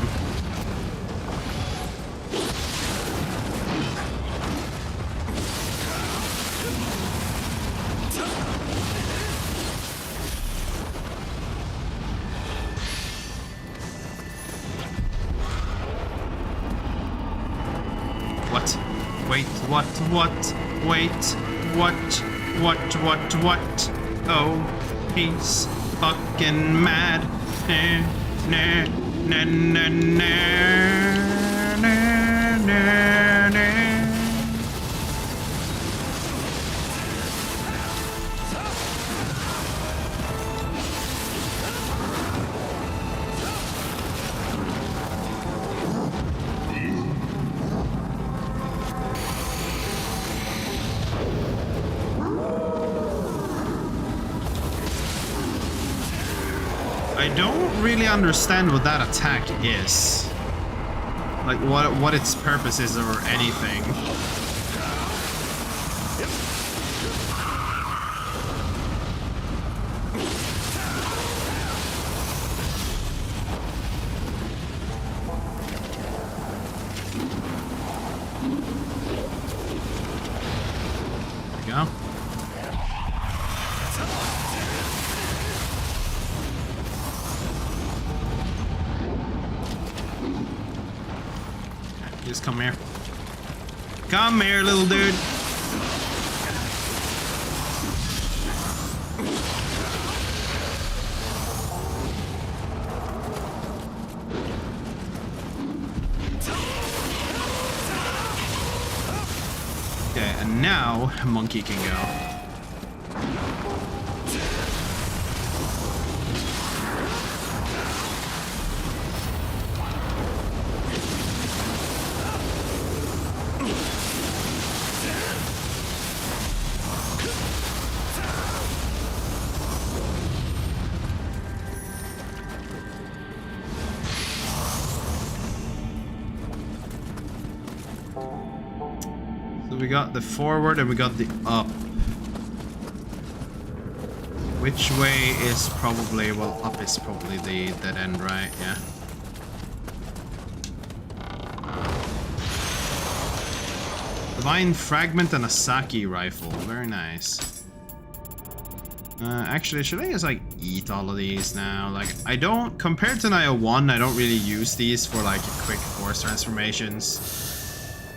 [SPEAKER 1] What? Oh, he's fucking mad. I don't really understand what that attack is. Like what its purpose is or anything. There we go. Just come here. Come here, little dude. Okay, and now Monkey can go. We got the forward and we got the up. Which way is probably, well, up is probably the dead end, right? Yeah. Divine Fragment and a Saki rifle. Very nice. Actually, should I just like eat all of these now? Like, I don't, compared to Nioh 1, I don't really use these for like quick force transformations.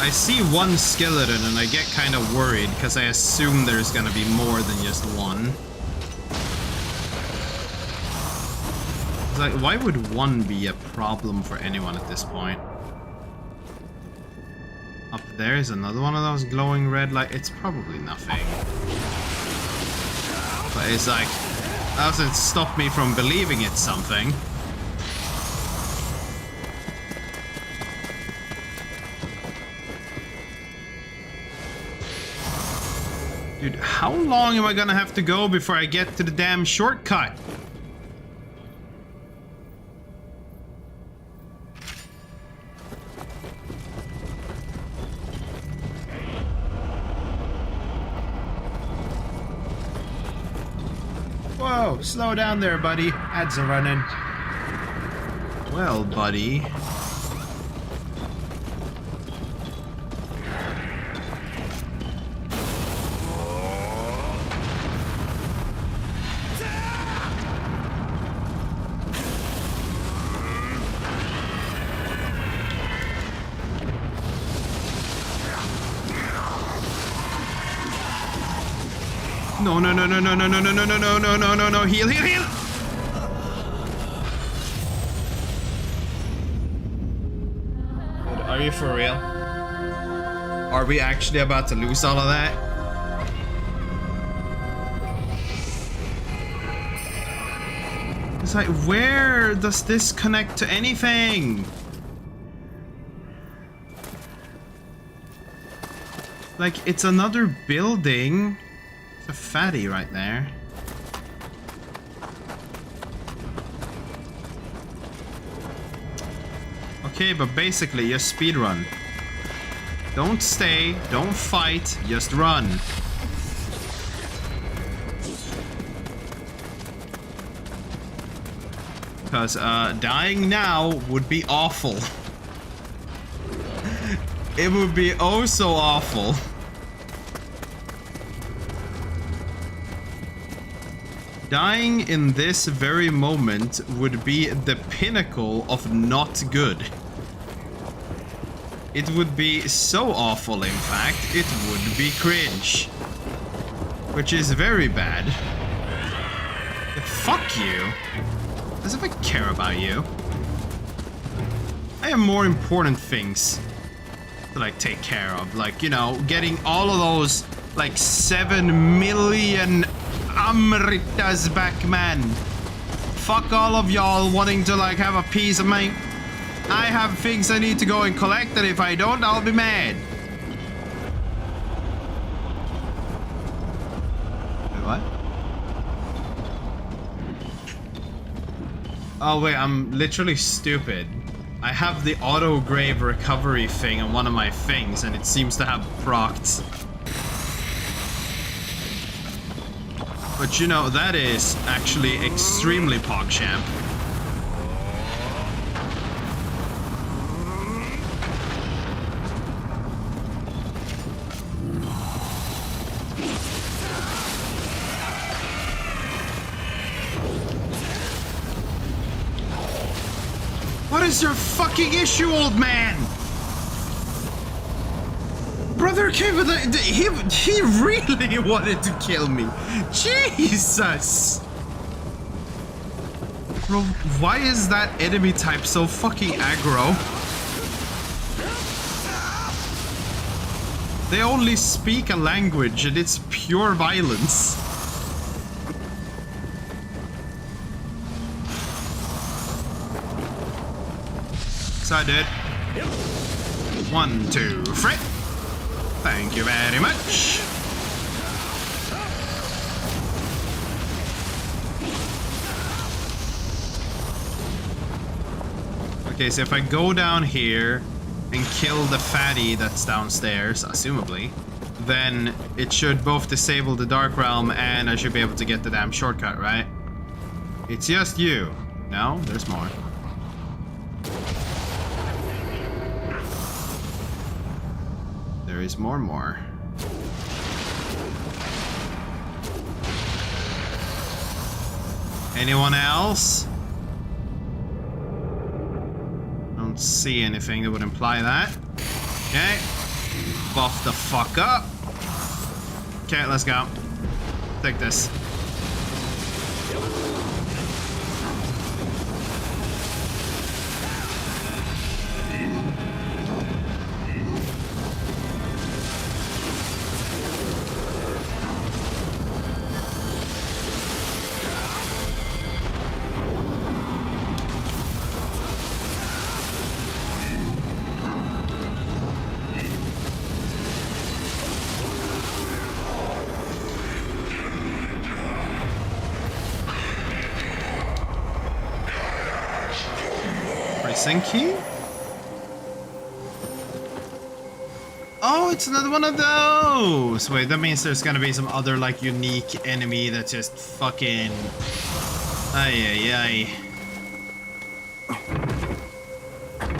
[SPEAKER 1] I see one skeleton and I get kind of worried because I assume there's gonna be more than just one. It's like, why would one be a problem for anyone at this point? Up there is another one of those glowing red light. It's probably nothing. But it's like, that doesn't stop me from believing it's something. Dude, how long am I gonna have to go before I get to the damn shortcut? Whoa, slow down there, buddy. Ads are running. Well, buddy. No, no, no, no, no, no, no, no, no, no, no, no, no, no, no, heal, heal, heal! Dude, are you for real? Are we actually about to lose all of that? It's like, where does this connect to anything? Like, it's another building. A fatty right there. Okay, but basically just speedrun. Don't stay, don't fight, just run. Because dying now would be awful. It would be oh so awful. Dying in this very moment would be the pinnacle of not good. It would be so awful, in fact, it would be cringe. Which is very bad. Fuck you. As if I care about you. I have more important things to, like, take care of. Like, you know, getting all of those, like, 7 million Amritas back, man. Fuck all of y'all wanting to, like, have a piece of me. I have things I need to go and collect, and if I don't, I'll be mad. Wait, what? Oh, wait, I'm literally stupid. I have the auto-grave recovery thing on one of my things, and it seems to have procced. But you know, that is actually extremely PogChamp. What is your fucking issue, old man? Brother came with a... He really wanted to kill me. Jesus! Bro, why is that enemy type so fucking aggro? They only speak a language and it's pure violence. So I did. 1, 2, 3. Thank you very much. Okay, so if I go down here and kill the fatty that's downstairs, assumably, then it should both disable the Dark Realm and I should be able to get the damn shortcut, right? It's just you. No, there's more. There is more. Anyone else? Don't see anything that would imply that. Okay. buff the fuck up. Okay, let's go. Take this. Key? Oh, it's another one of those! Wait, that means there's gonna be some other, like, unique enemy that just fucking... Ay.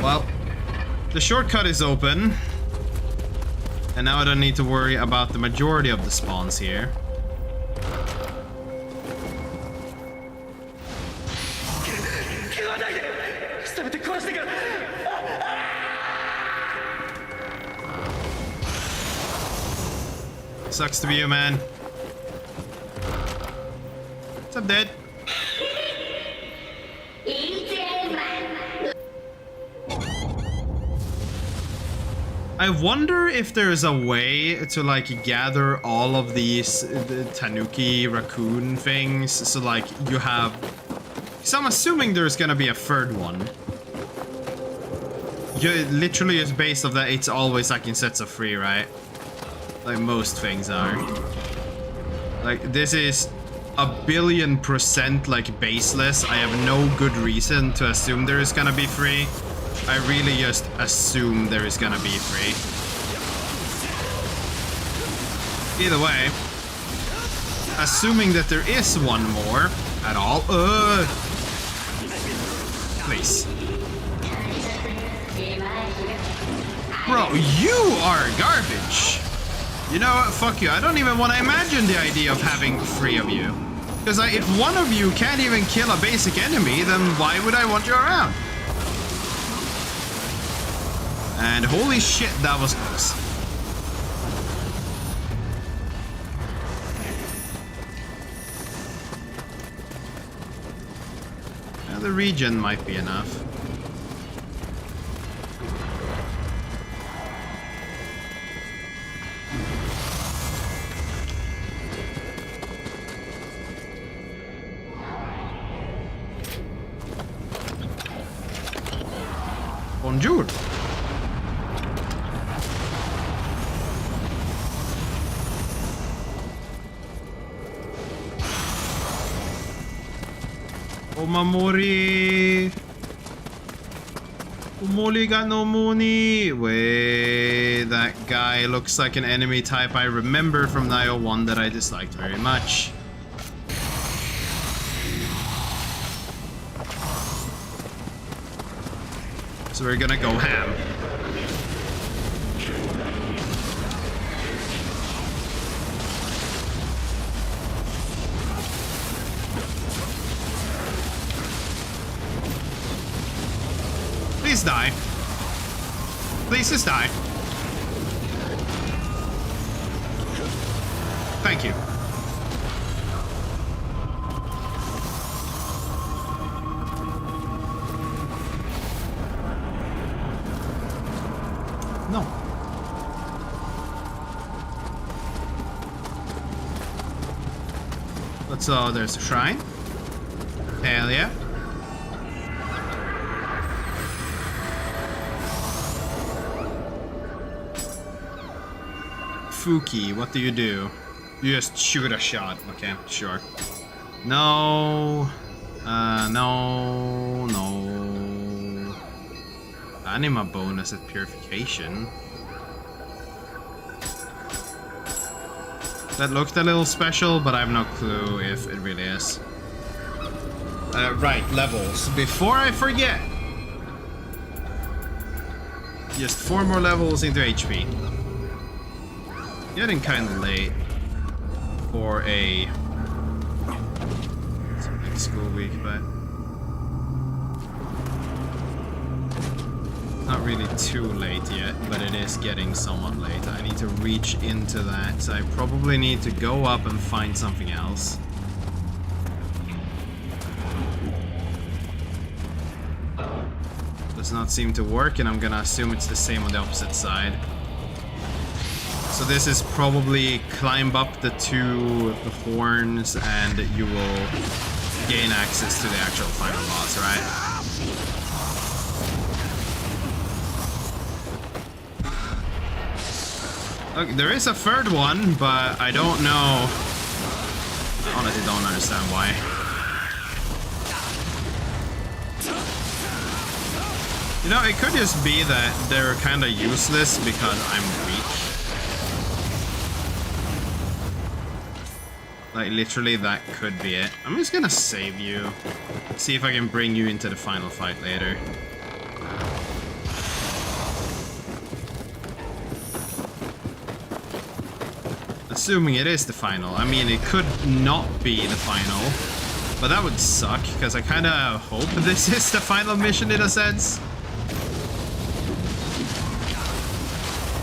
[SPEAKER 1] Well, the shortcut is open. And now I don't need to worry about the majority of the spawns here. Sucks to be you, man. What's up, Dad? I wonder if there's a way to, like, gather all of these tanuki raccoon things. So, like, you have... So I'm assuming there's gonna be a third one. Literally, it's based off that it's always, like, in sets of 3, right? Like most things are. Like, this is 1,000,000,000% like baseless. I have no good reason to assume there is gonna be 3. I really just assume there is gonna be 3. Either way, assuming that there is one more at all. Please. Bro, you are garbage. You know what? Fuck you. I don't even want to imagine the idea of having 3 of you. Because if one of you can't even kill a basic enemy, then why would I want you around? And holy shit, that was close. Now the regen might be enough. Bonjour. Omamori. Omoli got no money. Wait, that guy looks like an enemy type I remember from Nioh 1 that I disliked very much. So we're gonna go ham. Please die. Please just die. Thank you. No. So there's a shrine. Hell yeah. Fuki, what do? You just shoot a shot. Okay, sure. No. No. Anima bonus at purification. That looked a little special, but I have no clue if it really is. Right, levels. Before I forget. Just 4 more levels into HP. Getting kind of late for a next school week, but not really too late yet, but it is getting somewhat late. I need to reach into that, so I probably need to go up and find something else. Does not seem to work, and I'm gonna assume it's the same on the opposite side. So this is probably climb up the two horns and you will gain access to the actual final boss, right? Okay, there is a third one, but I don't know. I honestly don't understand why. You know, it could just be that they're kind of useless because I'm weak. Like, literally, that could be it. I'm just gonna save you. See if I can bring you into the final fight later. Assuming it is the final. I mean, it could not be the final, but that would suck, because I kind of hope this is the final mission in a sense.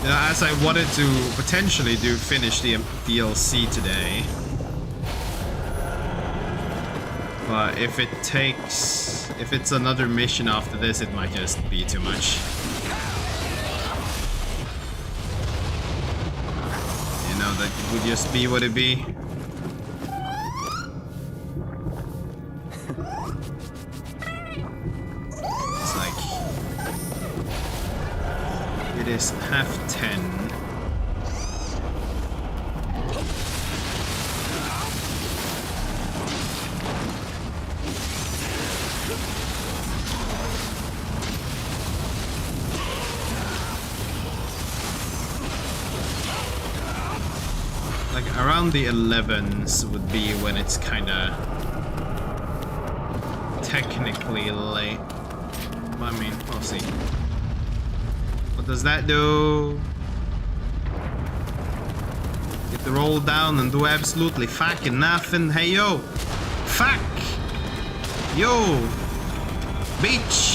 [SPEAKER 1] You know, as I wanted to potentially finish the DLC today. But if it's another mission after this, it might just be too much. You know, that would just be what it be. It's like... It is 10:30. Around the 11s would be when it's kinda technically late. I mean, we'll see. What does that do? Get the roll down and do absolutely fucking nothing. Hey yo! Fuck! Yo! Bitch!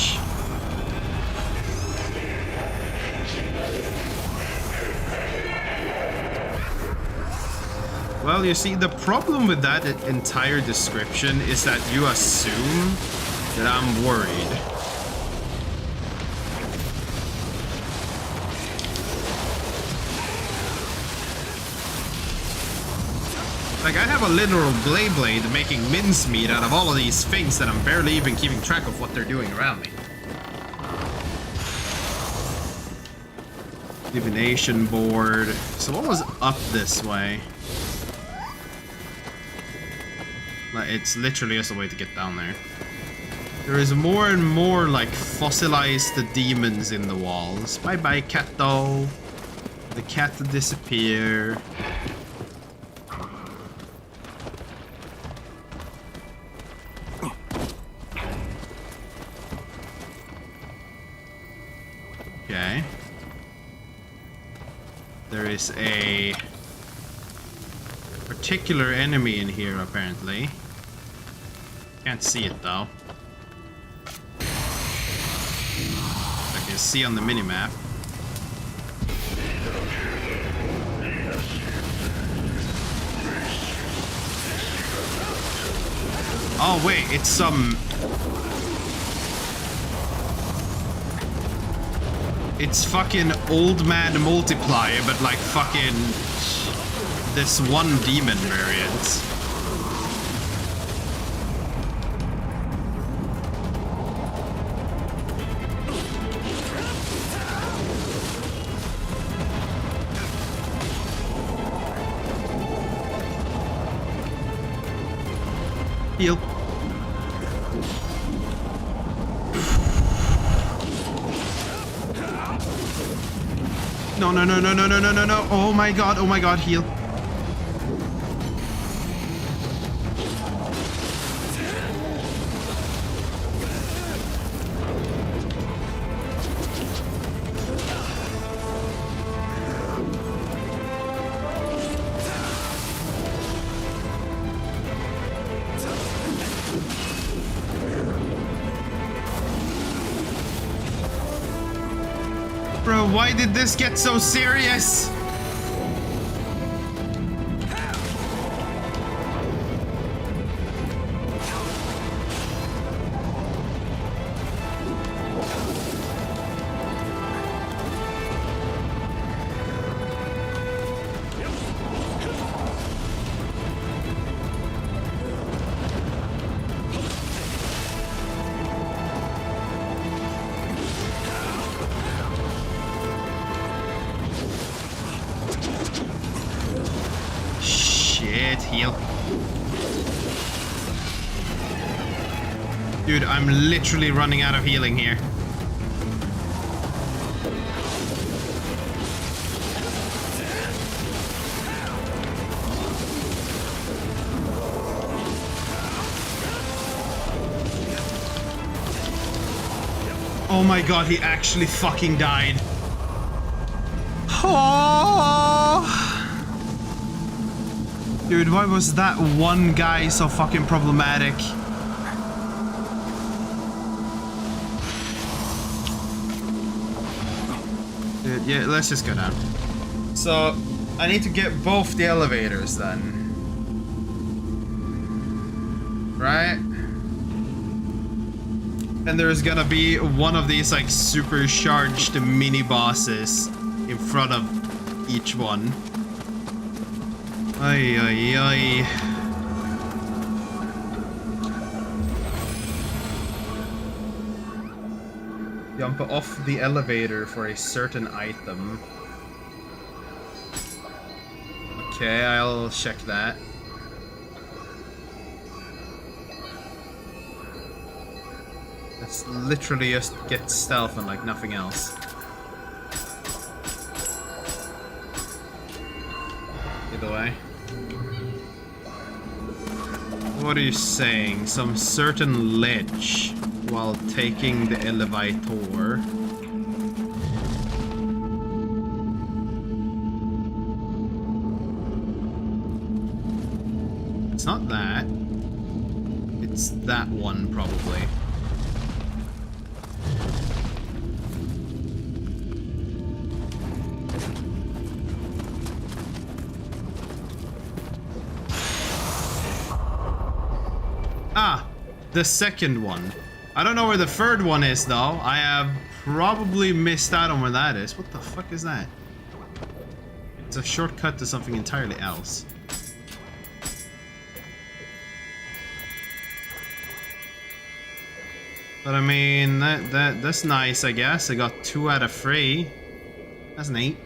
[SPEAKER 1] Well, you see, the problem with that entire description is that you assume that I'm worried. Like, I have a literal blade making mincemeat out of all of these things that I'm barely even keeping track of what they're doing around me. Divination board. So what was up this way? It's literally just a way to get down there. There is more and more, like, fossilized demons in the walls. Bye-bye, catto. The cat disappear. Okay. There is a particular enemy in here, apparently. Can't see it though. I can see on the minimap. Oh wait, it's some... It's fucking old man multiplier, but like fucking this one demon variant. Heal. No, no, no, no, no, no, no, no, no. Oh my god, heal. Bro, why did this get so serious? Heal. Dude, I'm literally running out of healing here. Oh my god, he actually fucking died. Oh! Dude, why was that one guy so fucking problematic? Dude, yeah, let's just go down. So, I need to get both the elevators then. Right? And there's gonna be one of these like supercharged mini bosses in front of each one. Ay, ay, ay. Jump off the elevator for a certain item. Okay, I'll check that. Let's literally just get stealth and like nothing else. Either way. What are you saying? Some certain ledge while taking the elevator. It's not that. It's that one probably. Ah, the second one. I don't know where the third one is though. I have probably missed out on where that is. What the fuck is that? It's a shortcut to something entirely else. But I mean, that's nice, I guess. I got 2 out of 3. That's neat.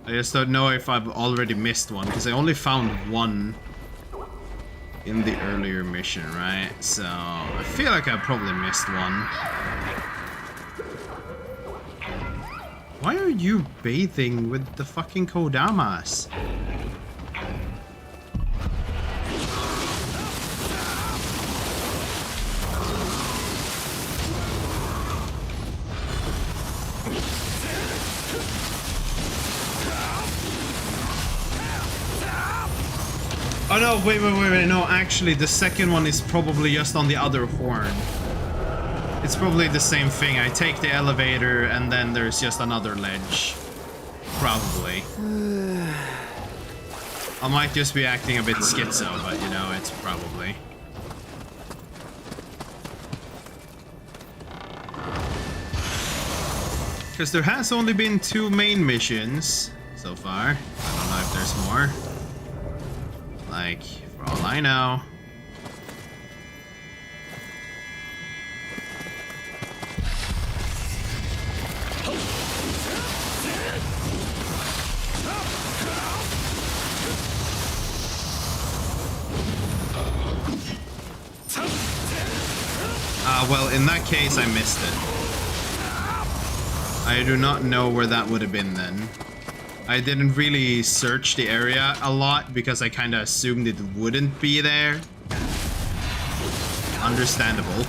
[SPEAKER 1] I just don't know if I've already missed one, because I only found 1 in the earlier mission, right? So, I feel like I probably missed 1. Why are you bathing with the fucking Kodamas? Oh no, wait, no, actually the second one is probably just on the other horn. It's probably the same thing. I take the elevator and then there's just another ledge. Probably. I might just be acting a bit schizo, but you know, it's probably. Because there has only been 2 main missions so far. I don't know if there's more. Like, for all I know. Well, in that case, I missed it. I do not know where that would have been then. I didn't really search the area a lot because I kind of assumed it wouldn't be there. Understandable.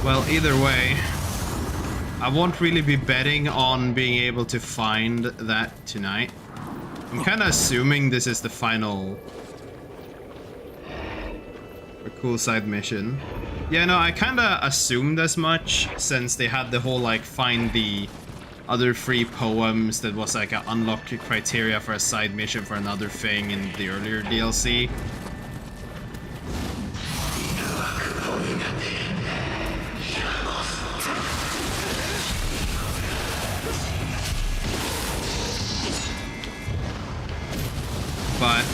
[SPEAKER 1] Well, either way, I won't really be betting on being able to find that tonight. I'm kind of assuming this is the final cool side mission. Yeah, no, I kind of assumed as much since they had the whole like find the other 3 poems that was like an unlock criteria for a side mission for another thing in the earlier DLC. But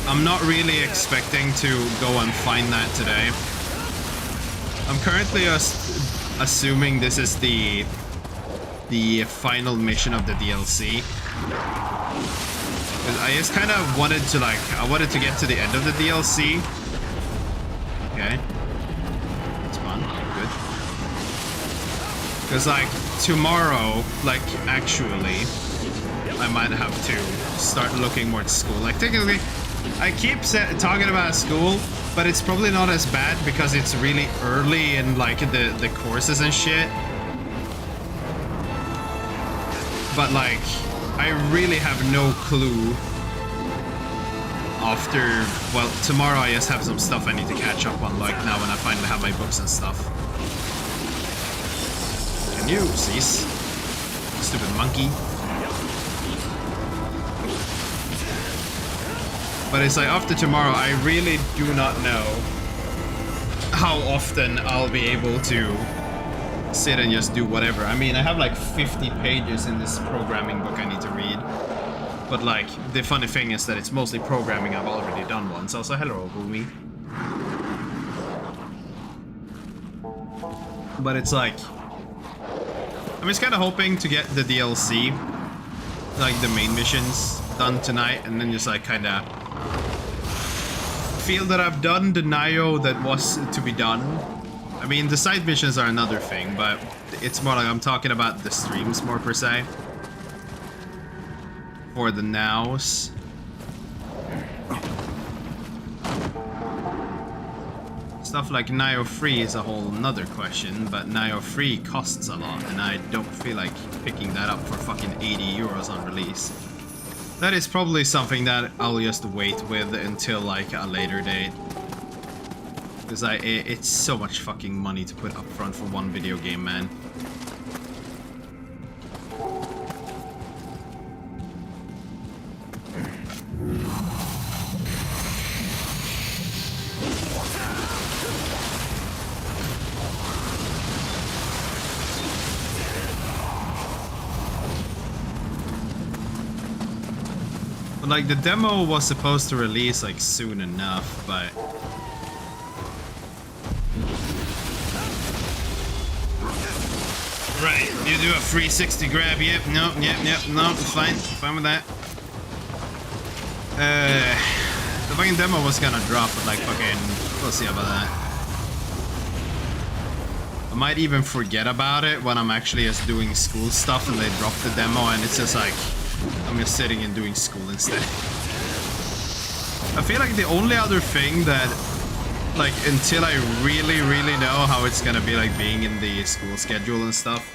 [SPEAKER 1] I'm not really expecting to go and find that today. I'm currently assuming this is the final mission of the DLC. I just kind of wanted to I wanted to get to the end of the DLC. Okay. It's fun. Good. Because like tomorrow, like actually, I might have to start looking more at school. Like technically, I keep talking about school, but it's probably not as bad because it's really early in like the courses and shit. But like, I really have no clue after, well, tomorrow I just have some stuff I need to catch up on, like now when I finally have my books and stuff. Can you cease? Stupid monkey. But it's like after tomorrow, I really do not know how often I'll be able to sit and just do whatever. I mean, I have like 50 pages in this programming book I need to read. But like, the funny thing is that it's mostly programming I've already done once. Also, hello, Boomy. But it's like, I'm just kind of hoping to get the DLC, like the main missions, done tonight, and then just like kind of feel that I've done the Nioh that was to be done. I mean, the side missions are another thing, but it's more like I'm talking about the streams more per se. For the nows. Stuff like Nioh 3 is a whole nother question, but Nioh 3 costs a lot, and I don't feel like picking that up for fucking 80 euros on release. That is probably something that I'll just wait with until like a later date. Because it's so much fucking money to put up front for one video game, man. But like the demo was supposed to release like soon enough, but right, you do a 360 grab, yep, no, fine with that. The fucking demo was gonna drop, but like fucking, we'll see about that. I might even forget about it when I'm actually just doing school stuff and they drop the demo and it's just like, I'm just sitting and doing school instead. I feel like the only other thing that, like, until I really know how it's gonna be like being in the school schedule and stuff,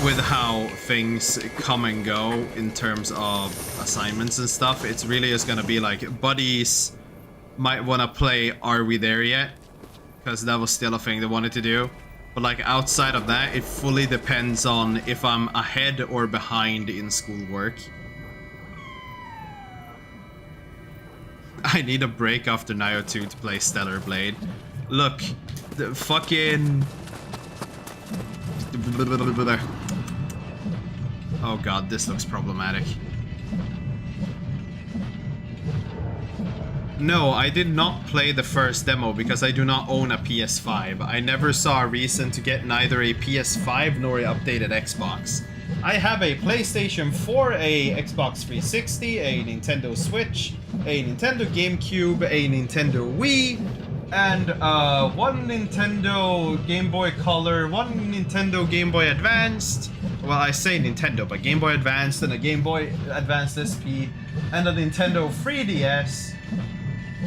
[SPEAKER 1] with how things come and go in terms of assignments and stuff, it's really just gonna be like buddies might want to play Are We There Yet? Because that was still a thing they wanted to do. But like outside of that, it fully depends on if I'm ahead or behind in schoolwork. I need a break after Nioh 2 to play Stellar Blade. Look, the fucking... Oh god, this looks problematic. No, I did not play the first demo because I do not own a PS5. I never saw a reason to get neither a PS5 nor an updated Xbox. I have a PlayStation 4, a Xbox 360, a Nintendo Switch, a Nintendo GameCube, a Nintendo Wii, and one Nintendo Game Boy Color, one Nintendo Game Boy Advanced. Well, I say Nintendo, but Game Boy Advanced and a Game Boy Advanced SP, and a Nintendo 3DS.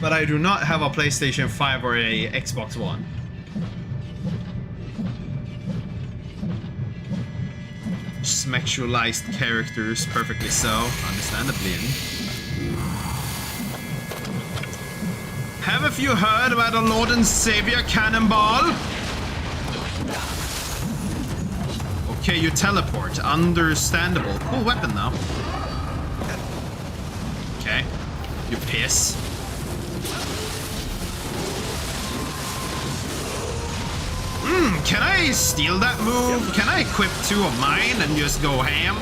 [SPEAKER 1] But I do not have a PlayStation 5 or a Xbox One. sexualized characters, perfectly so, understandably. Haven't you heard about our Lord and Savior Cannonball? Okay, you teleport. Understandable. Cool weapon, though. Okay. You piss. Can I steal that move? Can I equip 2 of mine and just go ham?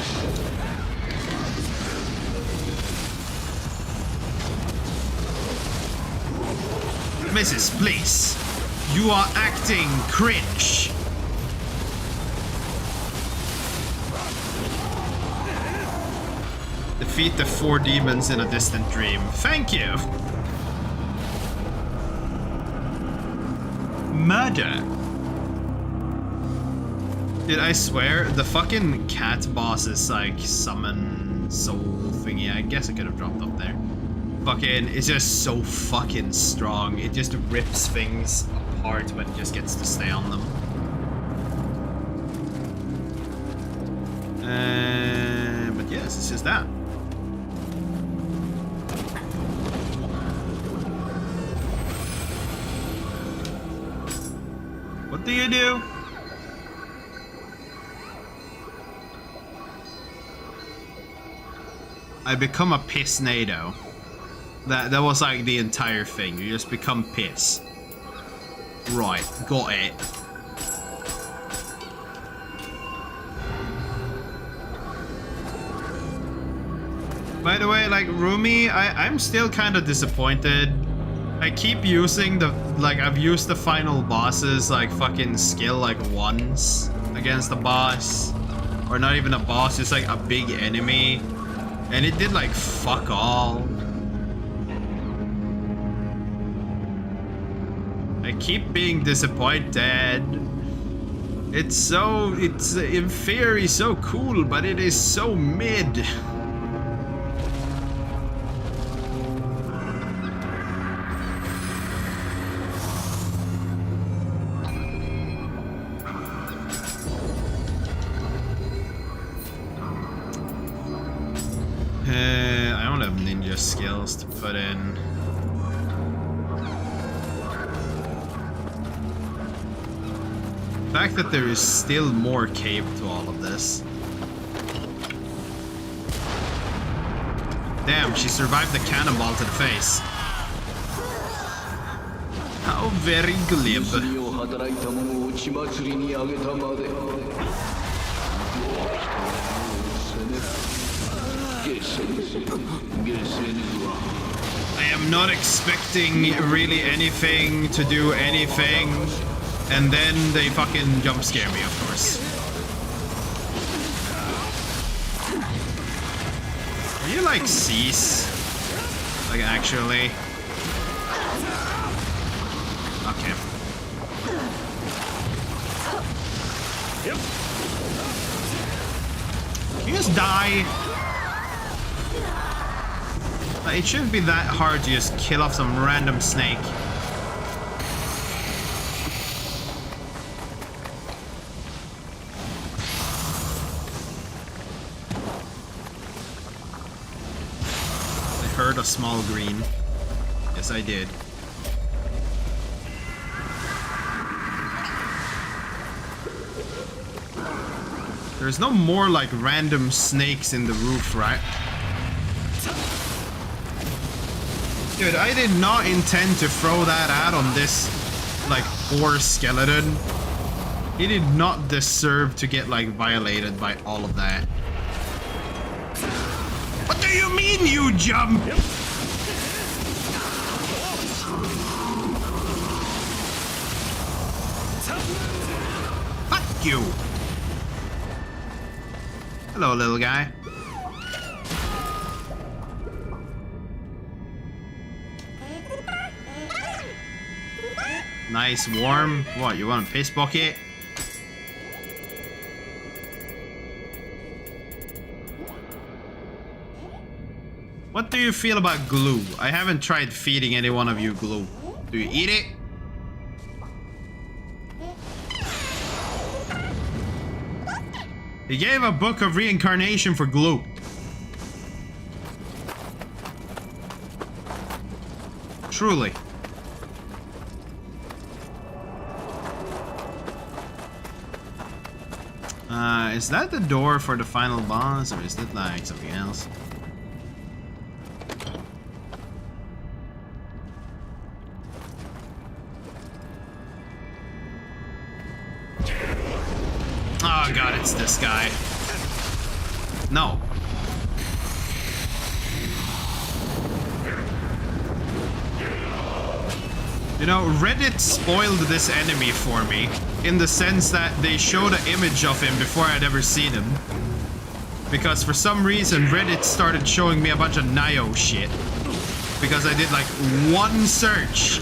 [SPEAKER 1] Mrs. Please. You are acting cringe. Defeat the 4 demons in a distant dream. Thank you. Murder. Dude, I swear, the fucking cat boss is like summon soul thingy. I guess I could have dropped up there. Fucking, it's just so fucking strong. It just rips things apart when it just gets to stay on them. But yes, it's just that. What do you do? I become a pissnado. That was like the entire thing. You just become piss. Right, got it. By the way, like Rumi, I'm still kind of disappointed. I keep using the, like, I've used the final boss's like fucking skill like once against the boss. Or not even a boss, it's like a big enemy. And it did like fuck all. I keep being disappointed. It's in theory so cool, but it is so mid. I don't have ninja skills to put in. The fact that there is still more cave to all of this. Damn, she survived the cannonball to the face. How very glib. I am not expecting really anything to do anything, and then they fucking jump scare me, of course. Can you like cease? Like actually? Okay. Can you just die? It shouldn't be that hard to just kill off some random snake. I heard a small green. Yes, I did. There's no more like random snakes in the roof, right? Dude, I did not intend to throw that out on this, like, poor skeleton. He did not deserve to get, like, violated by all of that. What do you mean, you jump? Fuck you! Hello, little guy. Nice, warm. What, you want a piss bucket? What do you feel about glue? I haven't tried feeding any one of you glue. Do you eat it? He gave a book of reincarnation for glue. Truly. Is that the door for the final boss, or is that like something else? Oh god, it's this guy. No. You know, Reddit spoiled this enemy for me, in the sense that they showed an image of him before I'd ever seen him. Because for some reason, Reddit started showing me a bunch of Nioh shit. Because I did like one search.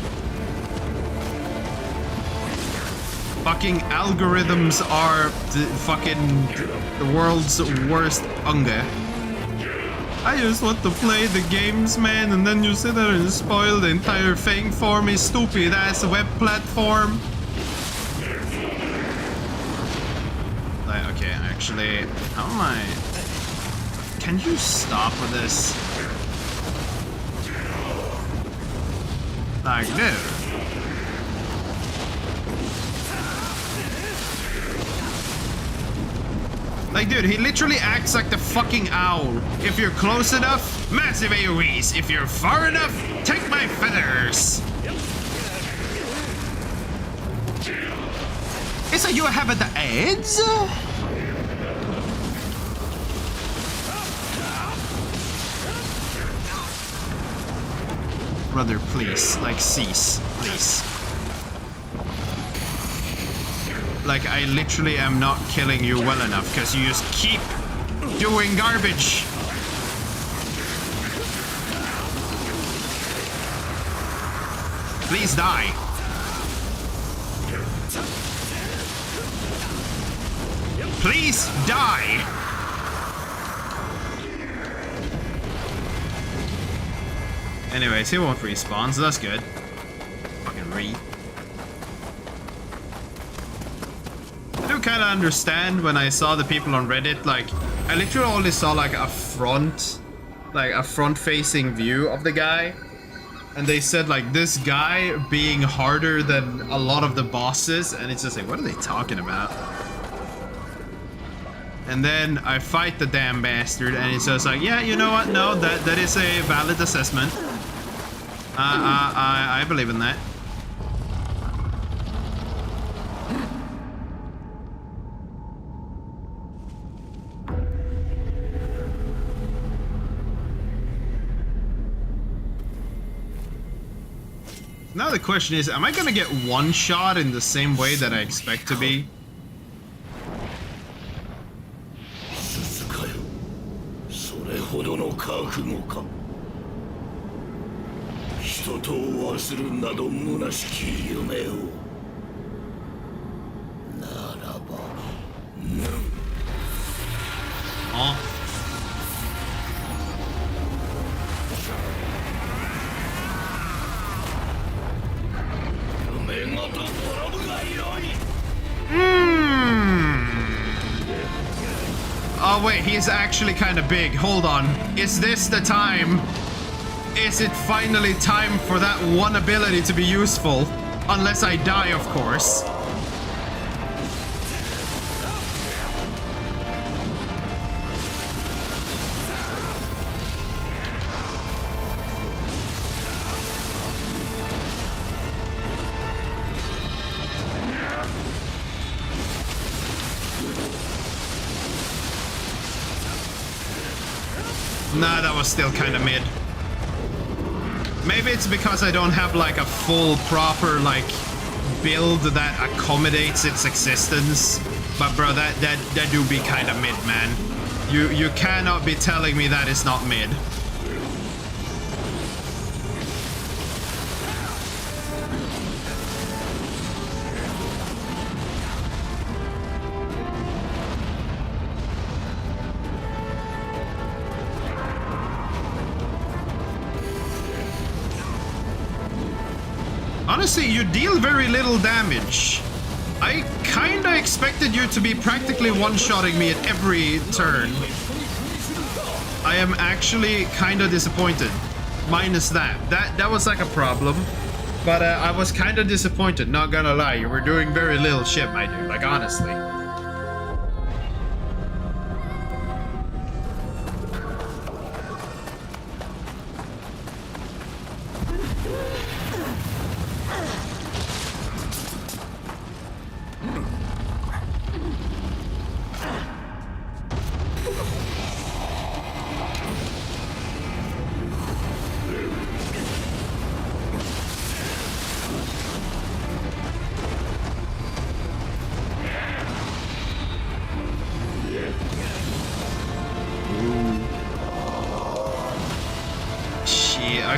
[SPEAKER 1] Fucking algorithms are the world's worst hunger. I just want to play the games, man, and then you sit there and spoil the entire thing for me, stupid ass web platform. Like, okay, actually, how am I? Can you stop with this? Like, dude. Like, dude, he literally acts like the fucking owl. If you're close enough, massive AoEs. If you're far enough, take my feathers. Is that you have at the edge? Brother, please, like, cease, please. Like, I literally am not killing you well enough because you just keep doing garbage. Please die. Please die. Anyways, he won't respawn, so that's good. Fucking read. I do kind of understand when I saw the people on Reddit, like, I literally only saw like a front-facing view of the guy. And they said like this guy being harder than a lot of the bosses, and it's just like, what are they talking about? And then I fight the damn bastard, and it's just like, yeah, you know what? No, that is a valid assessment. I believe in that. Now the question is, am I gonna get one shot in the same way that I expect to be? Oh. Oh wait, he's actually kind of big. Hold on. Is this the time? Is it finally time for that one ability to be useful? Unless I die, of course. Nah, that was still kind of mid. Maybe it's because I don't have like a full proper like build that accommodates its existence. But bro, that do be kind of mid, man. You cannot be telling me that is not mid. Honestly, you deal very little damage. I kinda expected you to be practically one-shotting me at every turn. I am actually kinda disappointed. Minus that. That was like a problem. But I was kinda disappointed, not gonna lie. You were doing very little shit, my dude. Like, honestly.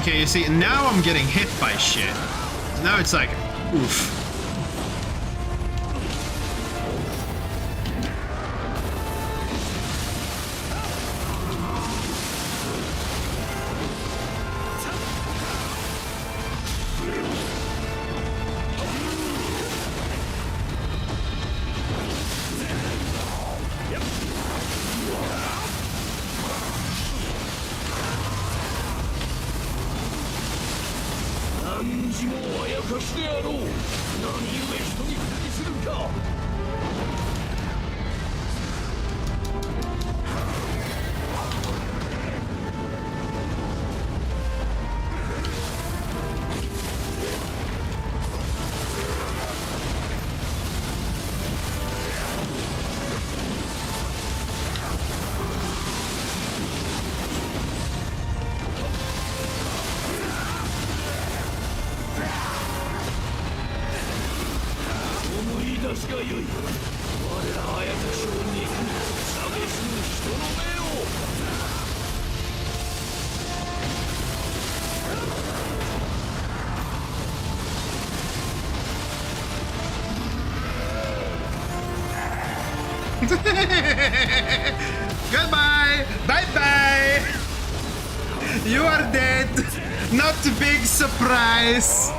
[SPEAKER 1] Okay, you see, now I'm getting hit by shit. Now it's like, oof. Goodbye! Bye-bye! You are dead! Not a big surprise!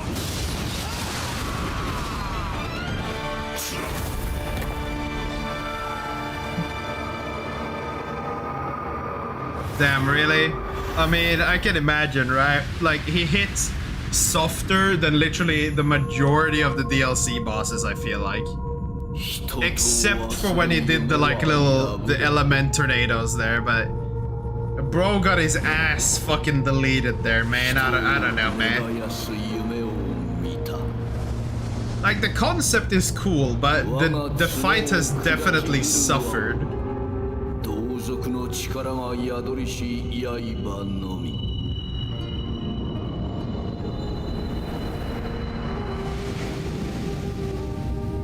[SPEAKER 1] Damn, really? I mean, I can imagine, right? Like, he hits softer than literally the majority of the DLC bosses, I feel like. Except for when he did the like the element tornadoes there, but bro got his ass fucking deleted there, man. I don't know, man. Like, the concept is cool, but the fight has definitely suffered.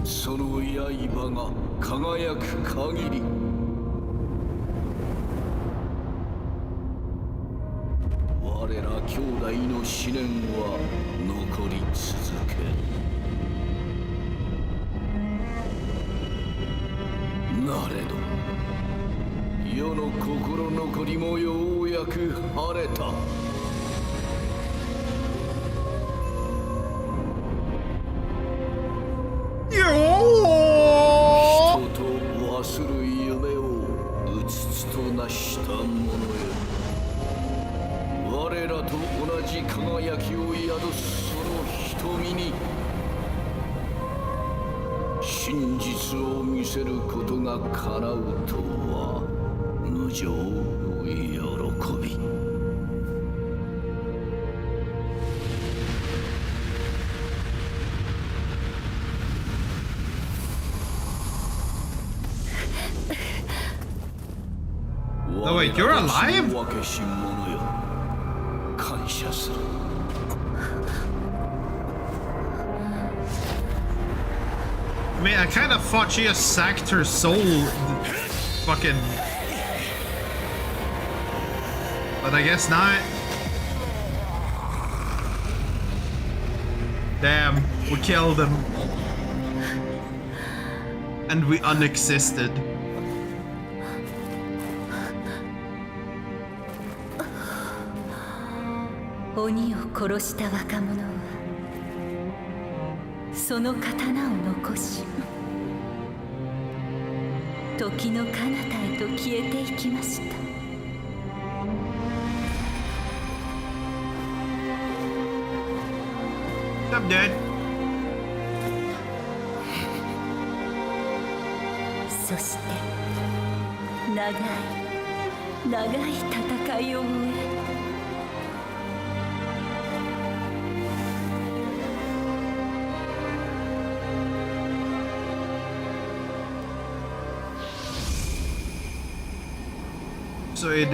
[SPEAKER 1] その刃が輝く限り我ら兄弟の思念は残り続けるなれど世の心残りもようやく晴れた 人と忘る夢をうつつとなした者よ我らと同じ輝きを宿すその瞳に真実を見せることが叶うとは無常の喜び Oh wait, you're alive? I mean, I kind of thought she just sacked her soul. Fucking. But I guess not. Damn, we killed him. And we unexisted.
[SPEAKER 8] その刀を残し時の彼方へと消えていきました。
[SPEAKER 1] What's up, dude?
[SPEAKER 8] そして長い戦いを終え
[SPEAKER 1] So it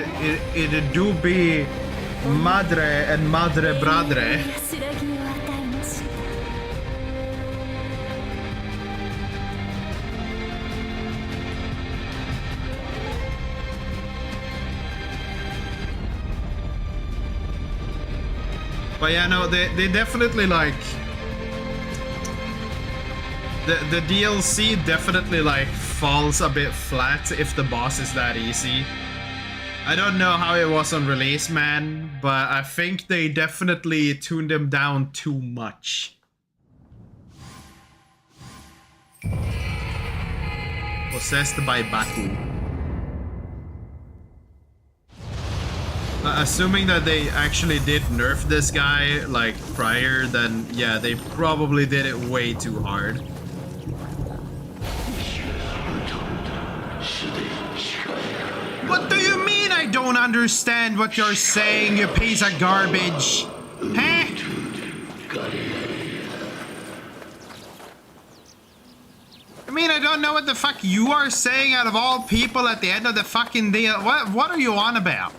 [SPEAKER 1] do be madre and madre bradre.
[SPEAKER 8] 安らぎを与えました。
[SPEAKER 1] But yeah, no, they definitely like the DLC definitely like falls a bit flat if the boss is that easy. I don't know how it was on release, man, but I think they definitely tuned him down too much. Possessed by Baku. Assuming that they actually did nerf this guy like prior, then yeah, they probably did it way too hard. What do you mean I don't understand what you're saying, you piece of garbage? Huh? I mean, I don't know what the fuck you are saying out of all people at the end of the fucking deal. What are you on about?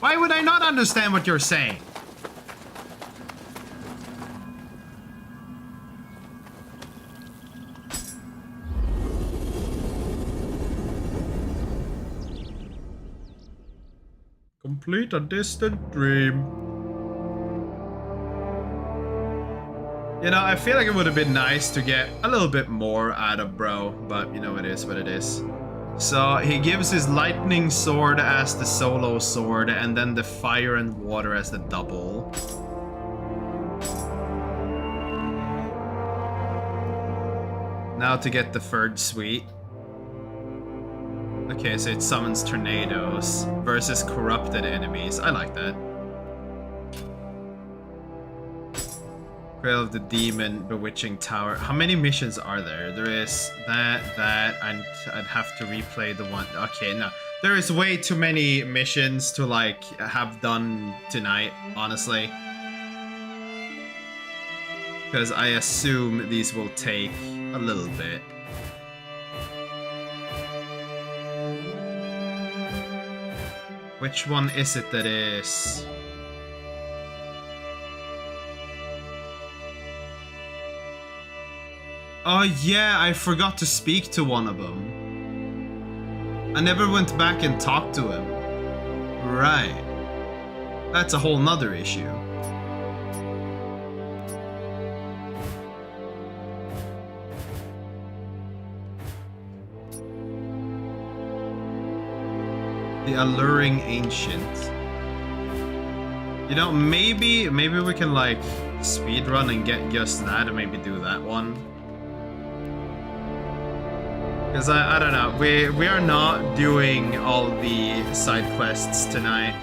[SPEAKER 1] Why would I not understand what you're saying? Complete a distant dream. You know, I feel like it would have been nice to get a little bit more out of bro, but you know, it is what it is. So he gives his lightning sword as the solo sword and then the fire and water as the double. Now to get the third suite. Okay, so it summons tornadoes versus corrupted enemies. I like that. Trail of the Demon, Bewitching Tower. How many missions are there? There is that, and I'd have to replay the one. Okay, no. There is way too many missions to like have done tonight, honestly. Because I assume these will take a little bit. Which one is it that is? Oh yeah, I forgot to speak to one of them. I never went back and talked to him. Right. That's a whole nother issue. The Alluring Ancient. You know, maybe we can like speedrun and get just that and maybe do that one. Because I don't know, we are not doing all the side quests tonight.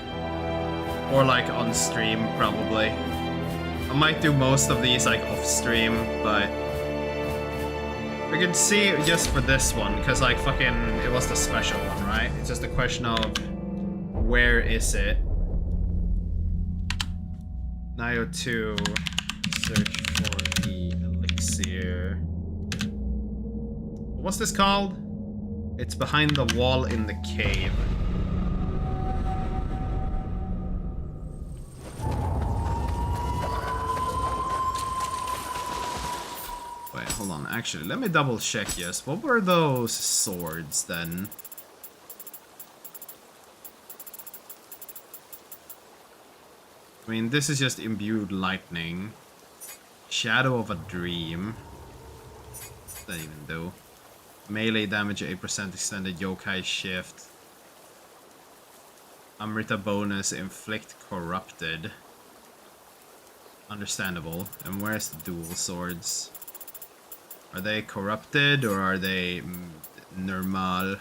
[SPEAKER 1] Or like on stream, probably. I might do most of these like off stream, but we can see just for this one, because like fucking it was the special one, right? It's just a question of where is it? Nioh 2, search for the elixir. What's this called? It's behind the wall in the cave. Wait, hold on. Actually, let me double check, yes. What were those swords then? I mean, this is just imbued lightning. Shadow of a dream. What's that even do? Melee damage 8% extended yokai shift. Amrita bonus inflict corrupted. Understandable. And where's the dual swords? Are they corrupted or are they normal?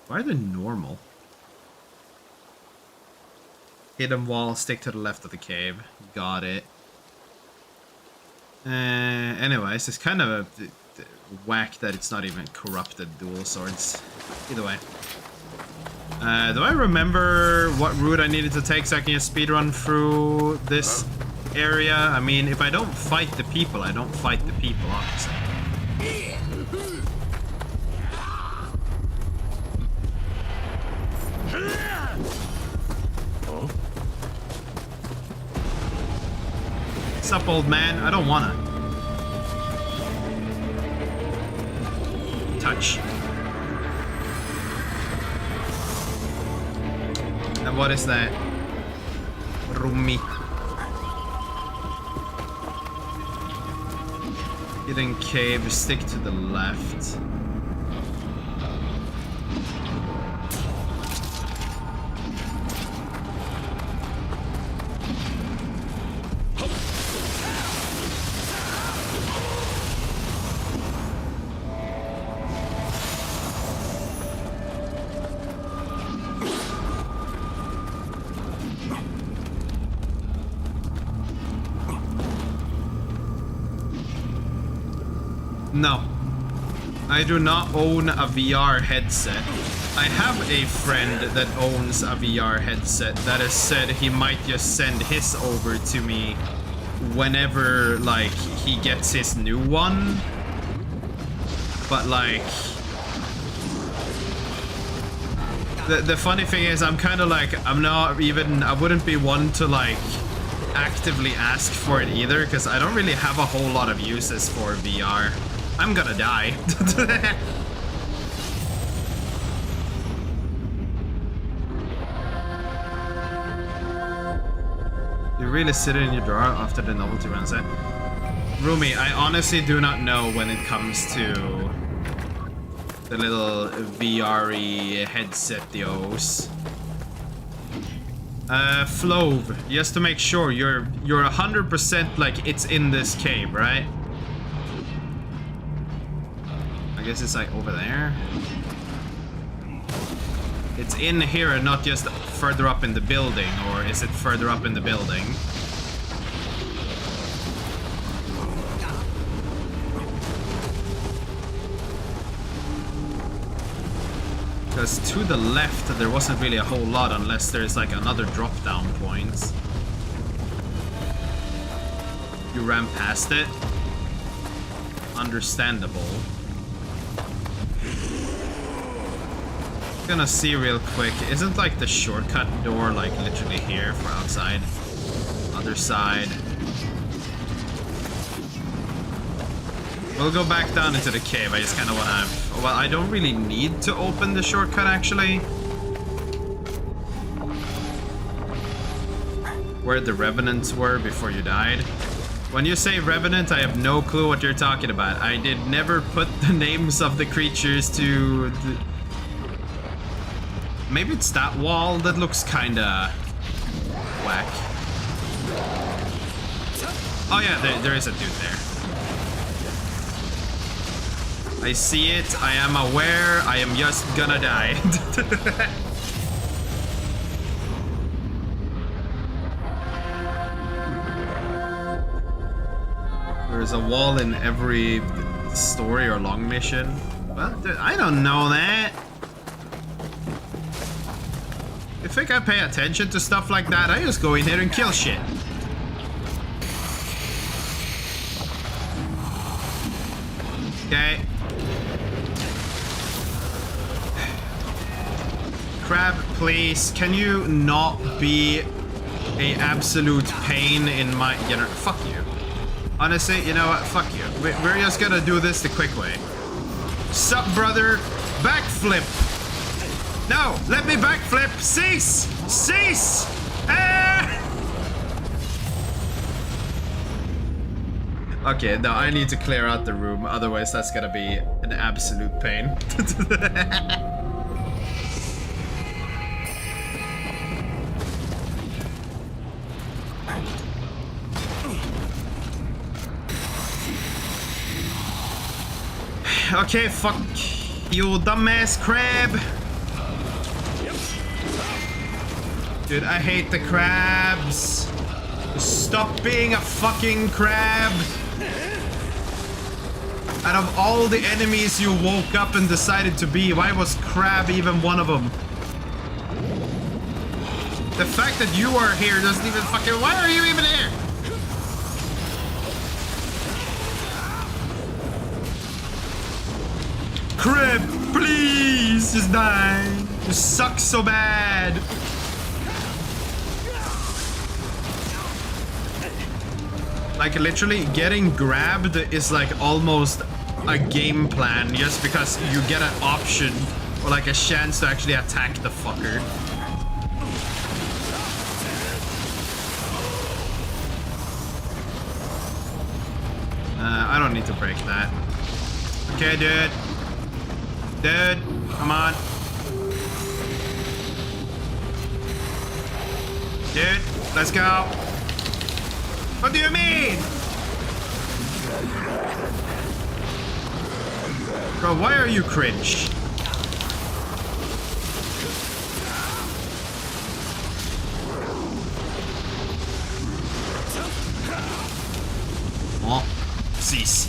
[SPEAKER 1] Why are they normal? Hidden wall, stick to the left of the cave. Got it. Anyways, it's kind of a whack that it's not even corrupted dual swords. Either way. Do I remember what route I needed to take so I can just speedrun through this area? I mean, if I don't fight the people, I don't fight the people, obviously. What's up, old man? I don't wanna. Touch. And what is that? Rumi. Hidden cave, stick to the left. No, I do not own a VR headset. I have a friend that owns a VR headset that has said he might just send his over to me whenever, like, he gets his new one. But, like, the funny thing is, I'm kind of like, I wouldn't be one to, like, actively ask for it either, because I don't really have a whole lot of uses for VR. I'm gonna die. You really sit in your drawer after the novelty runs out. Rumi, I honestly do not know when it comes to the little VR-y headset-ios. Flove, just to make sure you're 100% like it's in this cave, right? I guess it's like over there. It's in here and not just further up in the building, or is it further up in the building? Because to the left there wasn't really a whole lot unless there's like another drop down point. You ran past it? Understandable. Gonna see real quick. Isn't like the shortcut door like literally here for outside? Other side. We'll go back down into the cave. I just kind of want to... Well, I don't really need to open the shortcut actually. Where the revenants were before you died. When you say revenant, I have no clue what you're talking about. I did never put the names of the creatures to... Maybe it's that wall that looks kinda whack. Oh yeah, there is a dude there. I see it, I am aware, I am just gonna die. There's a wall in every story or long mission. Well, I don't know that. You think I pay attention to stuff like that? I just go in here and kill shit. Okay. Crab, please, can you not be a absolute pain in my... fuck you. Honestly, you know what? Fuck you. We're just gonna do this the quick way. Sup, brother? Backflip! No! Let me backflip! Cease! Cease! Ah! Okay, no, I need to clear out the room, otherwise that's gonna be an absolute pain. Okay, fuck you, dumbass crab. Dude, I hate the crabs. Stop being a fucking crab. Out of all the enemies you woke up and decided to be, why was crab even one of them? The fact that you are here doesn't even fucking... Why are you even here? Crab, please, just die. You suck so bad. Like, literally, getting grabbed is like almost a game plan just because you get an option or like a chance to actually attack the fucker. I don't need to break that. Okay, dude. Dude, come on. Dude, let's go. What do you mean? Bro, why are you cringe? Oh, cease.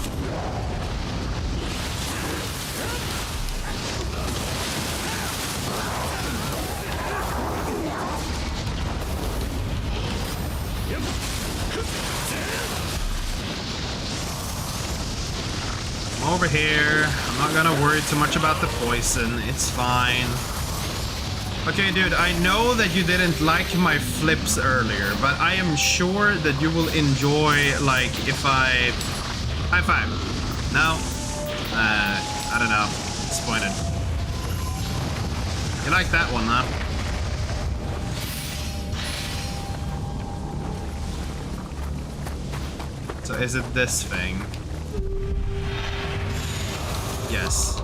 [SPEAKER 1] Over here. I'm not gonna worry too much about the poison. It's fine. Okay, dude, I know that you didn't like my flips earlier, but I am sure that you will enjoy, like, if I... High five. No? I don't know. Disappointed. You like that one, huh? So is it this thing? Yes.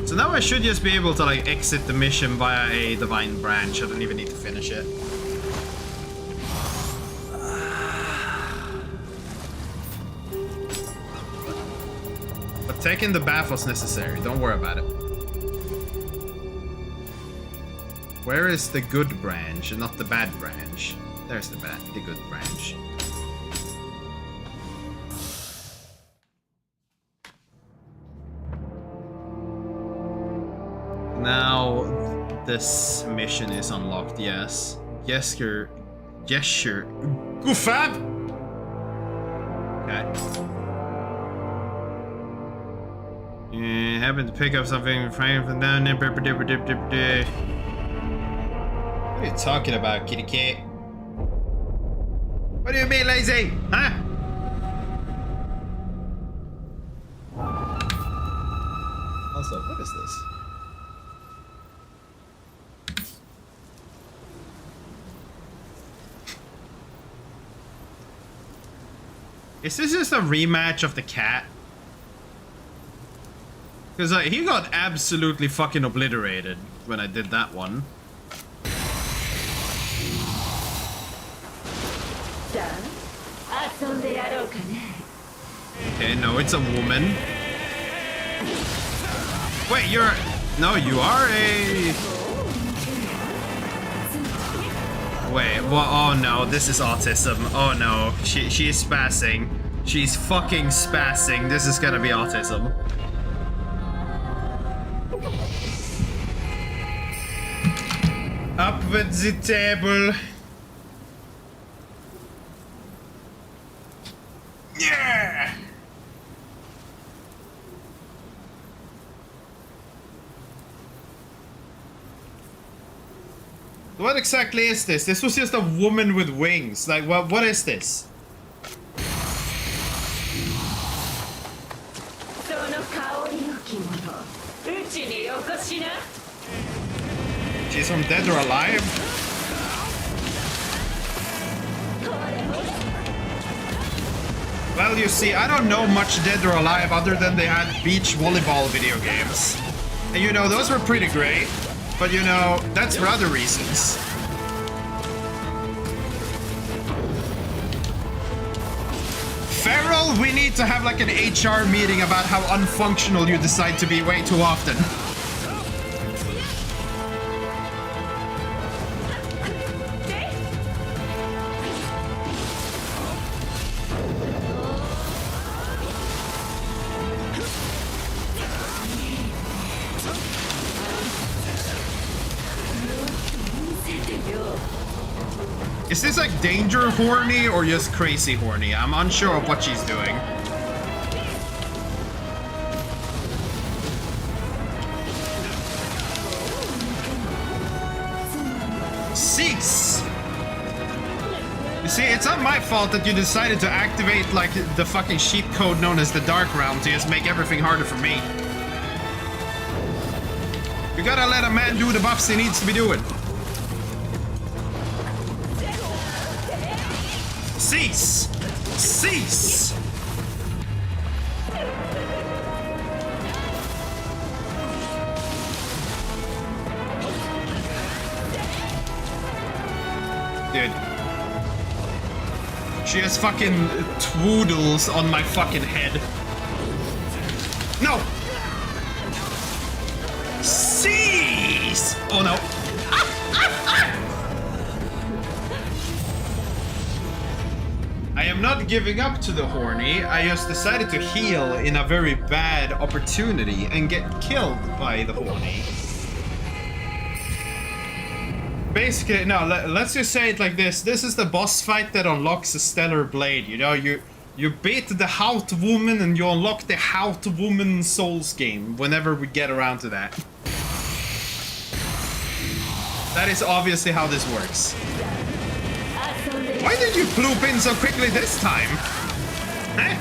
[SPEAKER 1] So now I should just be able to like exit the mission via a divine branch. I don't even need to finish it. But taking the bath was necessary. Don't worry about it. Where is the good branch and not the bad branch? There's the good branch. Now this mission is unlocked, yes. Gesture. Goofab! Okay. Happen to pick up something from down there. What are you talking about, kitty cat? What do you mean, lazy? Huh? Also, what is this? Is this just a rematch of the cat? Because he got absolutely fucking obliterated when I did that one. Okay, no, it's a woman. Wait, you're... No, you are a... Wait, what? Oh no, this is autism. Oh no, she is spazzing. She's fucking spazzing. This is gonna be autism. Up with the table. Yeah! What exactly is this? This was just a woman with wings. Like, what is this? She's from Dead or Alive? Well, you see, I don't know much Dead or Alive other than they had beach volleyball video games. And you know, those were pretty great. But you know, that's for other reasons. Feral, we need to have like an HR meeting about how unfunctional you decide to be way too often. Is this like danger horny or just crazy horny? I'm unsure of what she's doing. Cease! You see, it's not my fault that you decided to activate like the fucking cheat code known as the Dark Realm to just make everything harder for me. You gotta let a man do the buffs he needs to be doing. Cease! Cease! Dude. She has fucking twoodles on my fucking head. No! Cease! Oh no. I am not giving up to the horny, I just decided to heal in a very bad opportunity and get killed by the horny. Basically, no, let's just say it like this. This is the boss fight that unlocks a stellar blade, you know? You beat the Haut Woman and you unlock the Haut Woman Souls game whenever we get around to that. That is obviously how this works. Why did you bloop in so quickly this time? Huh?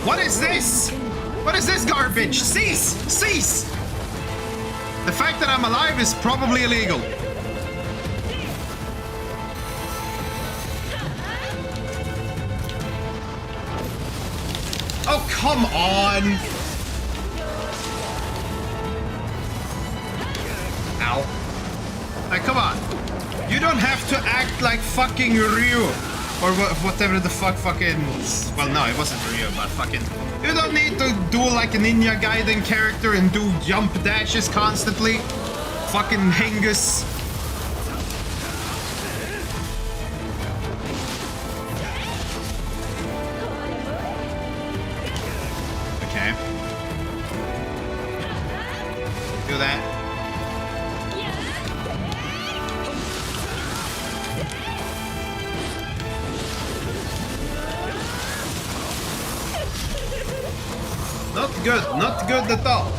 [SPEAKER 1] What is this? What is this garbage? Cease! Cease! The fact that I'm alive is probably illegal. Oh, come on! Ow. Like, come on. You don't have to act like fucking Ryu. Or whatever the fucking... Well, no, it wasn't Ryu, but fucking... You don't need to do like a Ninja Gaiden character and do jump dashes constantly. Fucking Hengus. Okay. Do that. Not good, not good at all.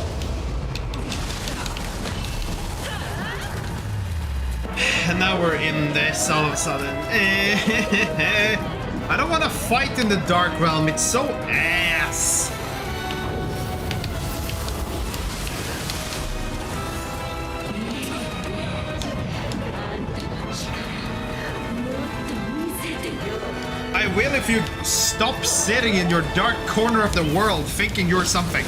[SPEAKER 1] And now we're in this all of a sudden. I don't want to fight in the Dark Realm, it's so ass. I will if you stop sitting in your dark corner of the world thinking you're something.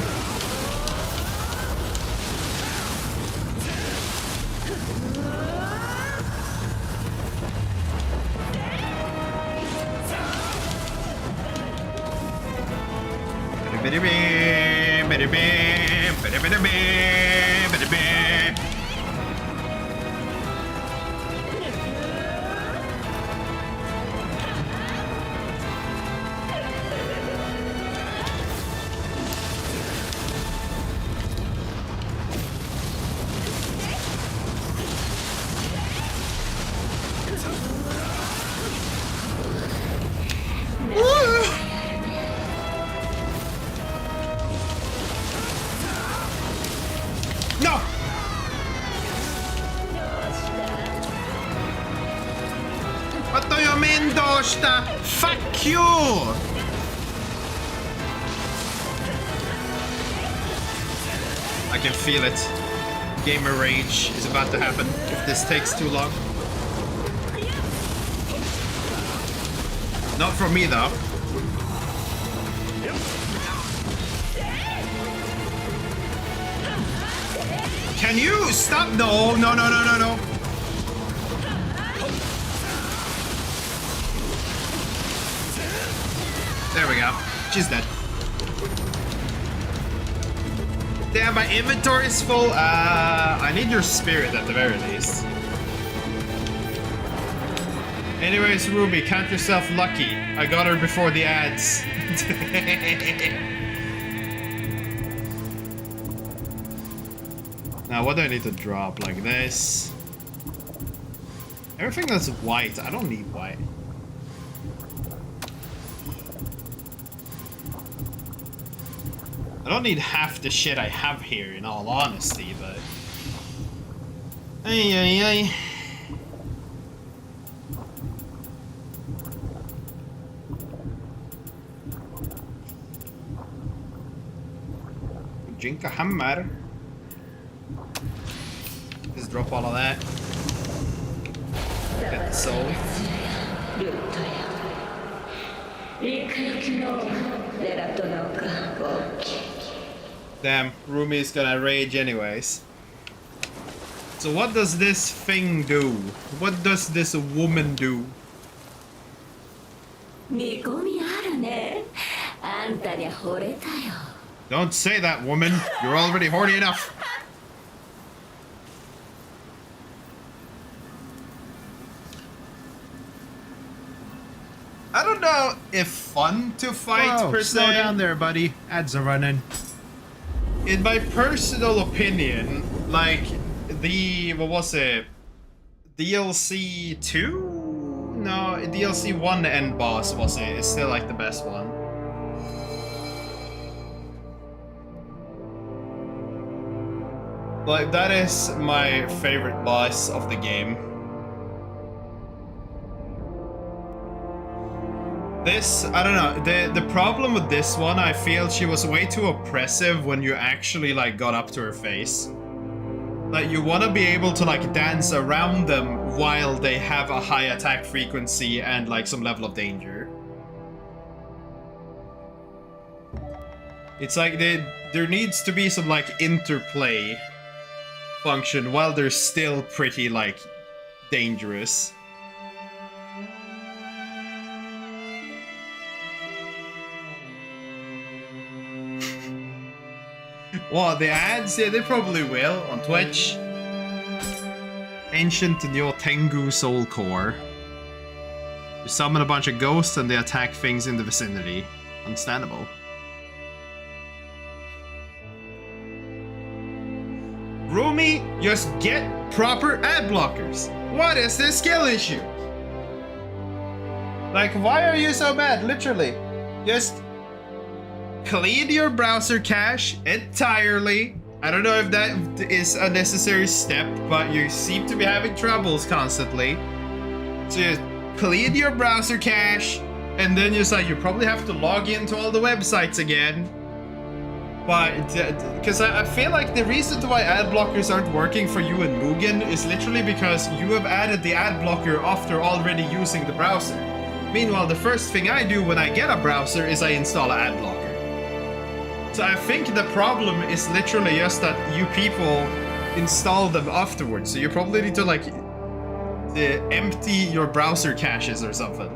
[SPEAKER 1] No! What do you mean, Doshta? Fuck you! I can feel it. Gamer rage is about to happen if this takes too long. Not from me, though. Can you stop? No, no, no, no, no, no. There we go. She's dead. Damn, my inventory is full. I need your spirit at the very least. Anyways, Ruby, count yourself lucky. I got her before the ads. Now, what do I need to drop? Like this? Everything that's white. I don't need white. I don't need half the shit I have here, in all honesty, but... Ay, ay, ay. Drink a hammer. Just drop all of that. Get the soul. Damn, Rumi's gonna rage anyways. So what does this thing do? What does this woman do? Don't say that, woman. You're already horny enough. I don't know if fun to fight per se.
[SPEAKER 11] Slow down there, buddy. Ads are running.
[SPEAKER 1] In my personal opinion, like what was it? DLC 2? No, DLC 1 end boss was it? It's still like the best one. Like, that is my favorite boss of the game. This, I don't know, the problem with this one, I feel she was way too oppressive when you actually, like, got up to her face. Like, you want to be able to, like, dance around them while they have a high attack frequency and, like, some level of danger. It's like, there needs to be some, like, interplay function while they're still pretty, like, dangerous. What, the ads? Yeah, they probably will on Twitch. Ancient Nioh Tengu Soul Core. You summon a bunch of ghosts and they attack things in the vicinity. Understandable. Rumi, just get proper ad blockers. What is this skill issue? Like, why are you so bad? Literally. Just clean your browser cache entirely. I don't know if that is a necessary step, but you seem to be having troubles constantly. So just clean your browser cache, and then you probably have to log into all the websites again. But, because I feel like the reason why ad blockers aren't working for you and Mugen is literally because you have added the ad blocker after already using the browser. Meanwhile, the first thing I do when I get a browser is I install an ad blocker. So I think the problem is literally just that you people install them afterwards. So you probably need to, like, empty your browser caches or something.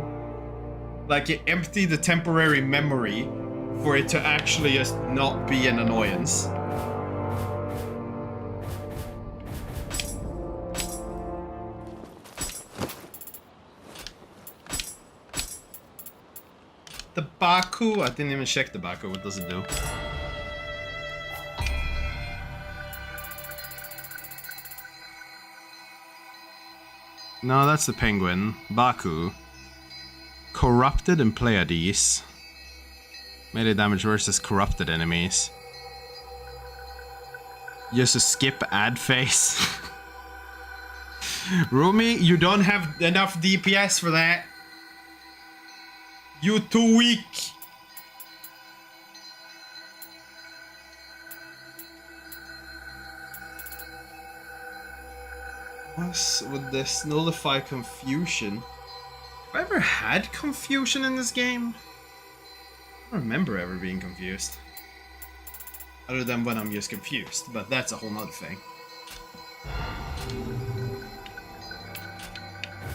[SPEAKER 1] Like, you empty the temporary memory for it to actually just not be an annoyance. The Baku? I didn't even check the Baku. What does it do? No, that's the penguin. Baku. Corrupted and Pleiades. Melee damage versus corrupted enemies. Just a skip ad phase. Rumi, you don't have enough DPS for that. You too weak. What's with this? Nullify confusion. Have I ever had confusion in this game? I don't remember ever being confused. Other than when I'm just confused, but that's a whole nother thing.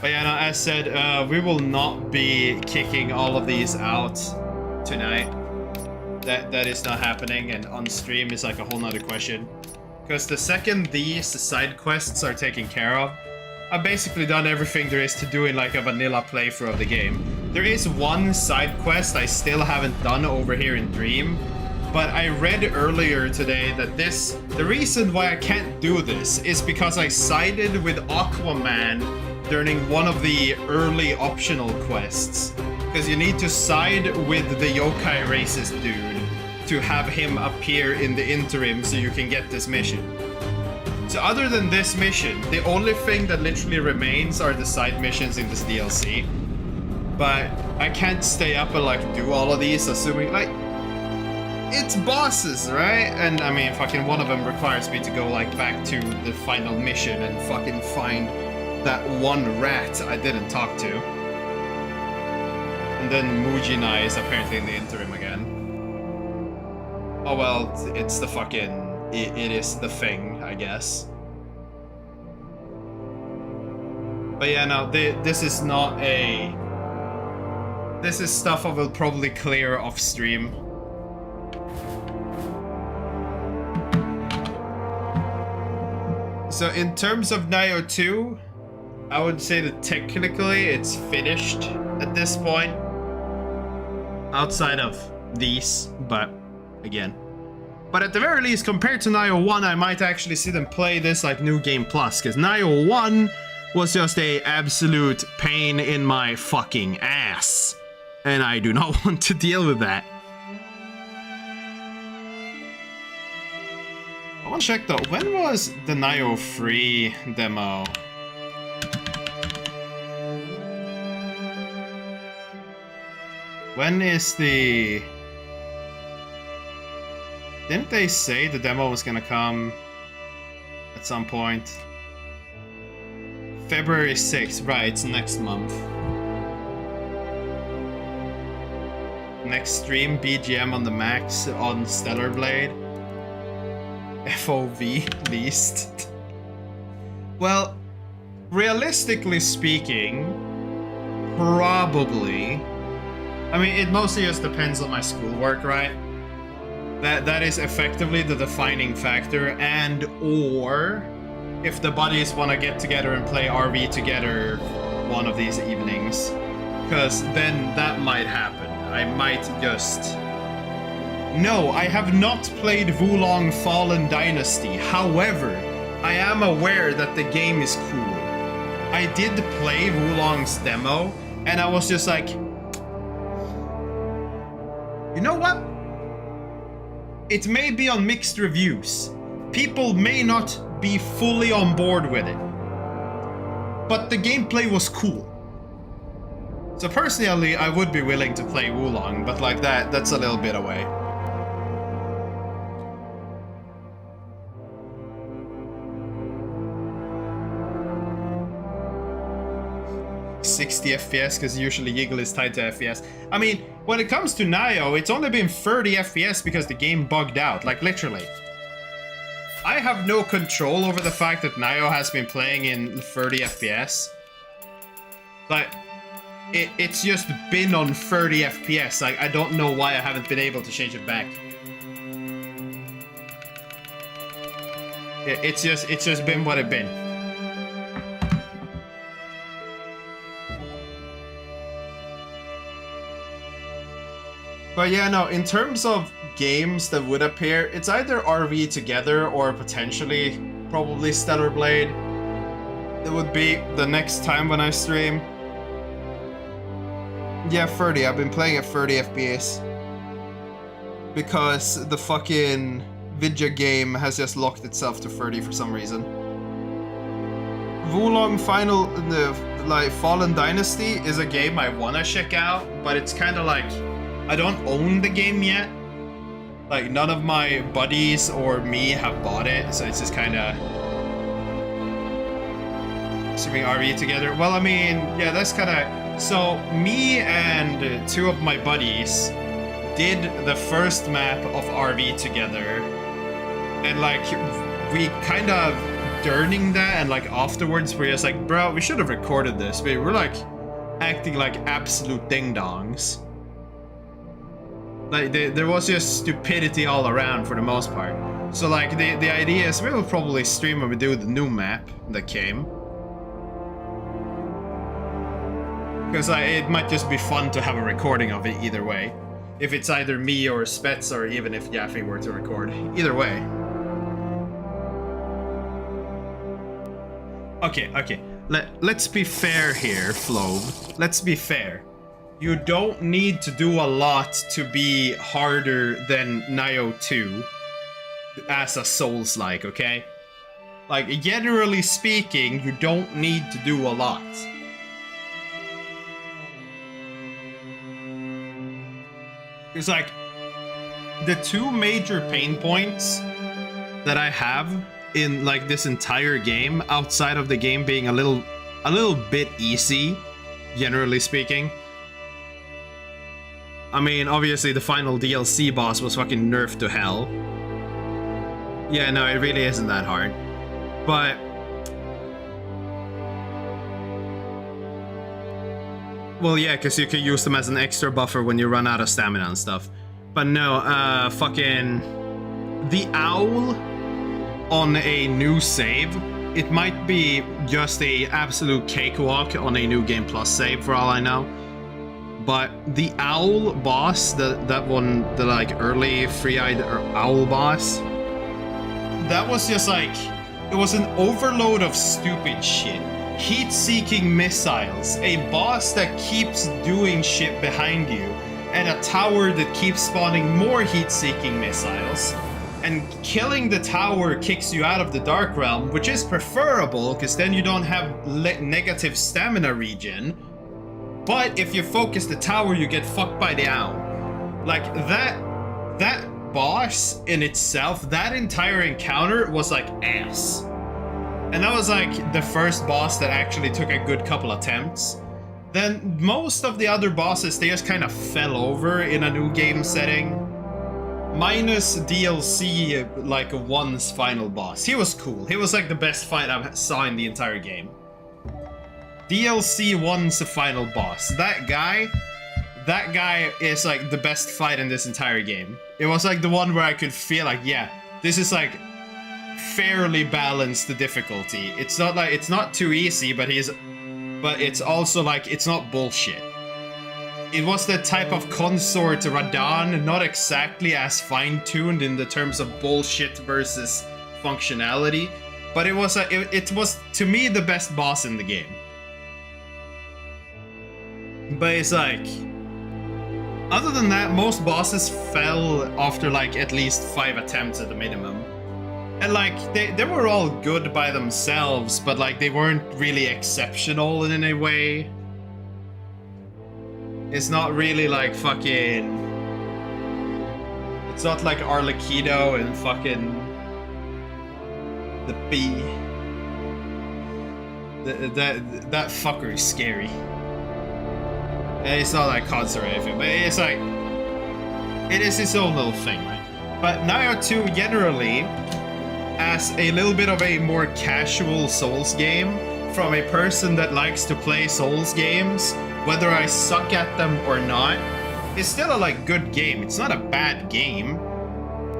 [SPEAKER 1] But yeah, no, as said, we will not be kicking all of these out tonight. That is not happening, and on stream is like a whole nother question. Because the second these side quests are taken care of, I've basically done everything there is to do in like a vanilla playthrough of the game. There is one side quest I still haven't done over here in Dream, but I read earlier today that the reason why I can't do this is because I sided with Aquaman during one of the early optional quests. Because you need to side with the yokai racist dude to have him appear in the interim so you can get this mission. So other than this mission, the only thing that literally remains are the side missions in this DLC. But I can't stay up and like do all of these, assuming like it's bosses, right? And I mean, fucking one of them requires me to go like back to the final mission and fucking find that one rat I didn't talk to. And then Mujinai is apparently in the interim again. Oh well, it's the fucking... It is the thing, I guess. But yeah, no, this is not a... This is stuff I will probably clear off stream. So in terms of Nioh 2, I would say that technically it's finished at this point. Outside of these, but again. But at the very least, compared to Nioh 1, I might actually see them play this like New Game Plus, because Nioh 1 was just a absolute pain in my fucking ass. And I do not want to deal with that. I want to check though, when was the Nioh 3 demo? When is the... Didn't they say the demo was gonna come at some point? February 6th, right, it's next month. Next stream, BGM on the max on Stellar Blade. FOV least. Well, realistically speaking, probably. I mean, it mostly just depends on my schoolwork, right? That is effectively the defining factor, and or if the buddies want to get together and play RV together one of these evenings, because then that might happen. I might just... No, I have not played Wulong Fallen Dynasty. However, I am aware that the game is cool. I did play Wulong's demo, and I was just like, you know what? It may be on mixed reviews. People may not be fully on board with it. But the gameplay was cool. So personally, I would be willing to play Wulong, but like that's a little bit away. $60 FPS, because usually Yiggle is tied to FPS. I mean, when it comes to Nioh, it's only been 30 FPS because the game bugged out, like literally. I have no control over the fact that Nioh has been playing in 30 FPS. Like, it's just been on 30 FPS. Like, I don't know why I haven't been able to change it back. It's just been what it's been. But yeah, no, in terms of games that would appear, it's either RV Together or potentially probably Stellar Blade. It would be the next time when I stream. Yeah, 30. I've been playing at 30 FPS. Because the fucking video game has just locked itself to 30 for some reason. Wulong Fallen Dynasty is a game I wanna check out, but it's kind of like... I don't own the game yet. Like, none of my buddies or me have bought it, so it's just kind of... Streaming RV Together. Well, I mean, yeah, that's kind of... So, me and two of my buddies did the first map of RV Together. And, like, we kind of during that and like afterwards we're just like, bro, we should have recorded this, but we're like acting like absolute ding-dongs. Like there was just stupidity all around for the most part. So like the idea is we will probably stream when we do the new map that came. Because it might just be fun to have a recording of it either way. If it's either me or Spets, or even if Yaffe were to record. Either way. Okay. Let's be fair here, Flo. Let's be fair. You don't need to do a lot to be harder than Nioh 2 as a Souls-like, okay? Like, generally speaking, you don't need to do a lot. It's like, the two major pain points that I have in like this entire game, outside of the game being a little bit easy, generally speaking. I mean, obviously the final DLC boss was fucking nerfed to hell. Yeah, no, it really isn't that hard. But well, yeah, because you could use them as an extra buffer when you run out of stamina and stuff. But no, fucking the owl on a new save, it might be just a absolute cakewalk on a New Game Plus save for all I know. But the owl boss, that one, the like early free-eyed owl boss, that was just like, it was an overload of stupid shit. Heat-seeking missiles, a boss that keeps doing shit behind you, and a tower that keeps spawning more heat-seeking missiles. And killing the tower kicks you out of the Dark Realm, which is preferable, because then you don't have negative stamina regen. But if you focus the tower, you get fucked by the owl. Like, that boss in itself, that entire encounter was like ass. And that was like the first boss that actually took a good couple attempts. Then most of the other bosses, they just kind of fell over in a new game setting. Minus DLC, like one's final boss. He was cool. He was like the best fight I saw in the entire game. DLC 1's final boss. That guy is like the best fight in this entire game. It was like the one where I could feel like, yeah, this is like fairly balanced the difficulty. It's not like, it's not too easy, but it's also like, it's not bullshit. It was the type of consort Radahn, not exactly as fine-tuned in the terms of bullshit versus functionality, but it was to me the best boss in the game. But it's like, other than that, most bosses fell after like at least 5 attempts at the minimum. And like, they were all good by themselves, but like they weren't really exceptional in any way. It's not really like fucking... It's not like Arlecchino and fucking... the bee. That fucker is scary. And it's not like concert or anything, but it's like... It is its own little thing, right? But Nioh 2 generally, as a little bit of a more casual Souls game, from a person that likes to play Souls games, whether I suck at them or not, it's still a like good game. It's not a bad game.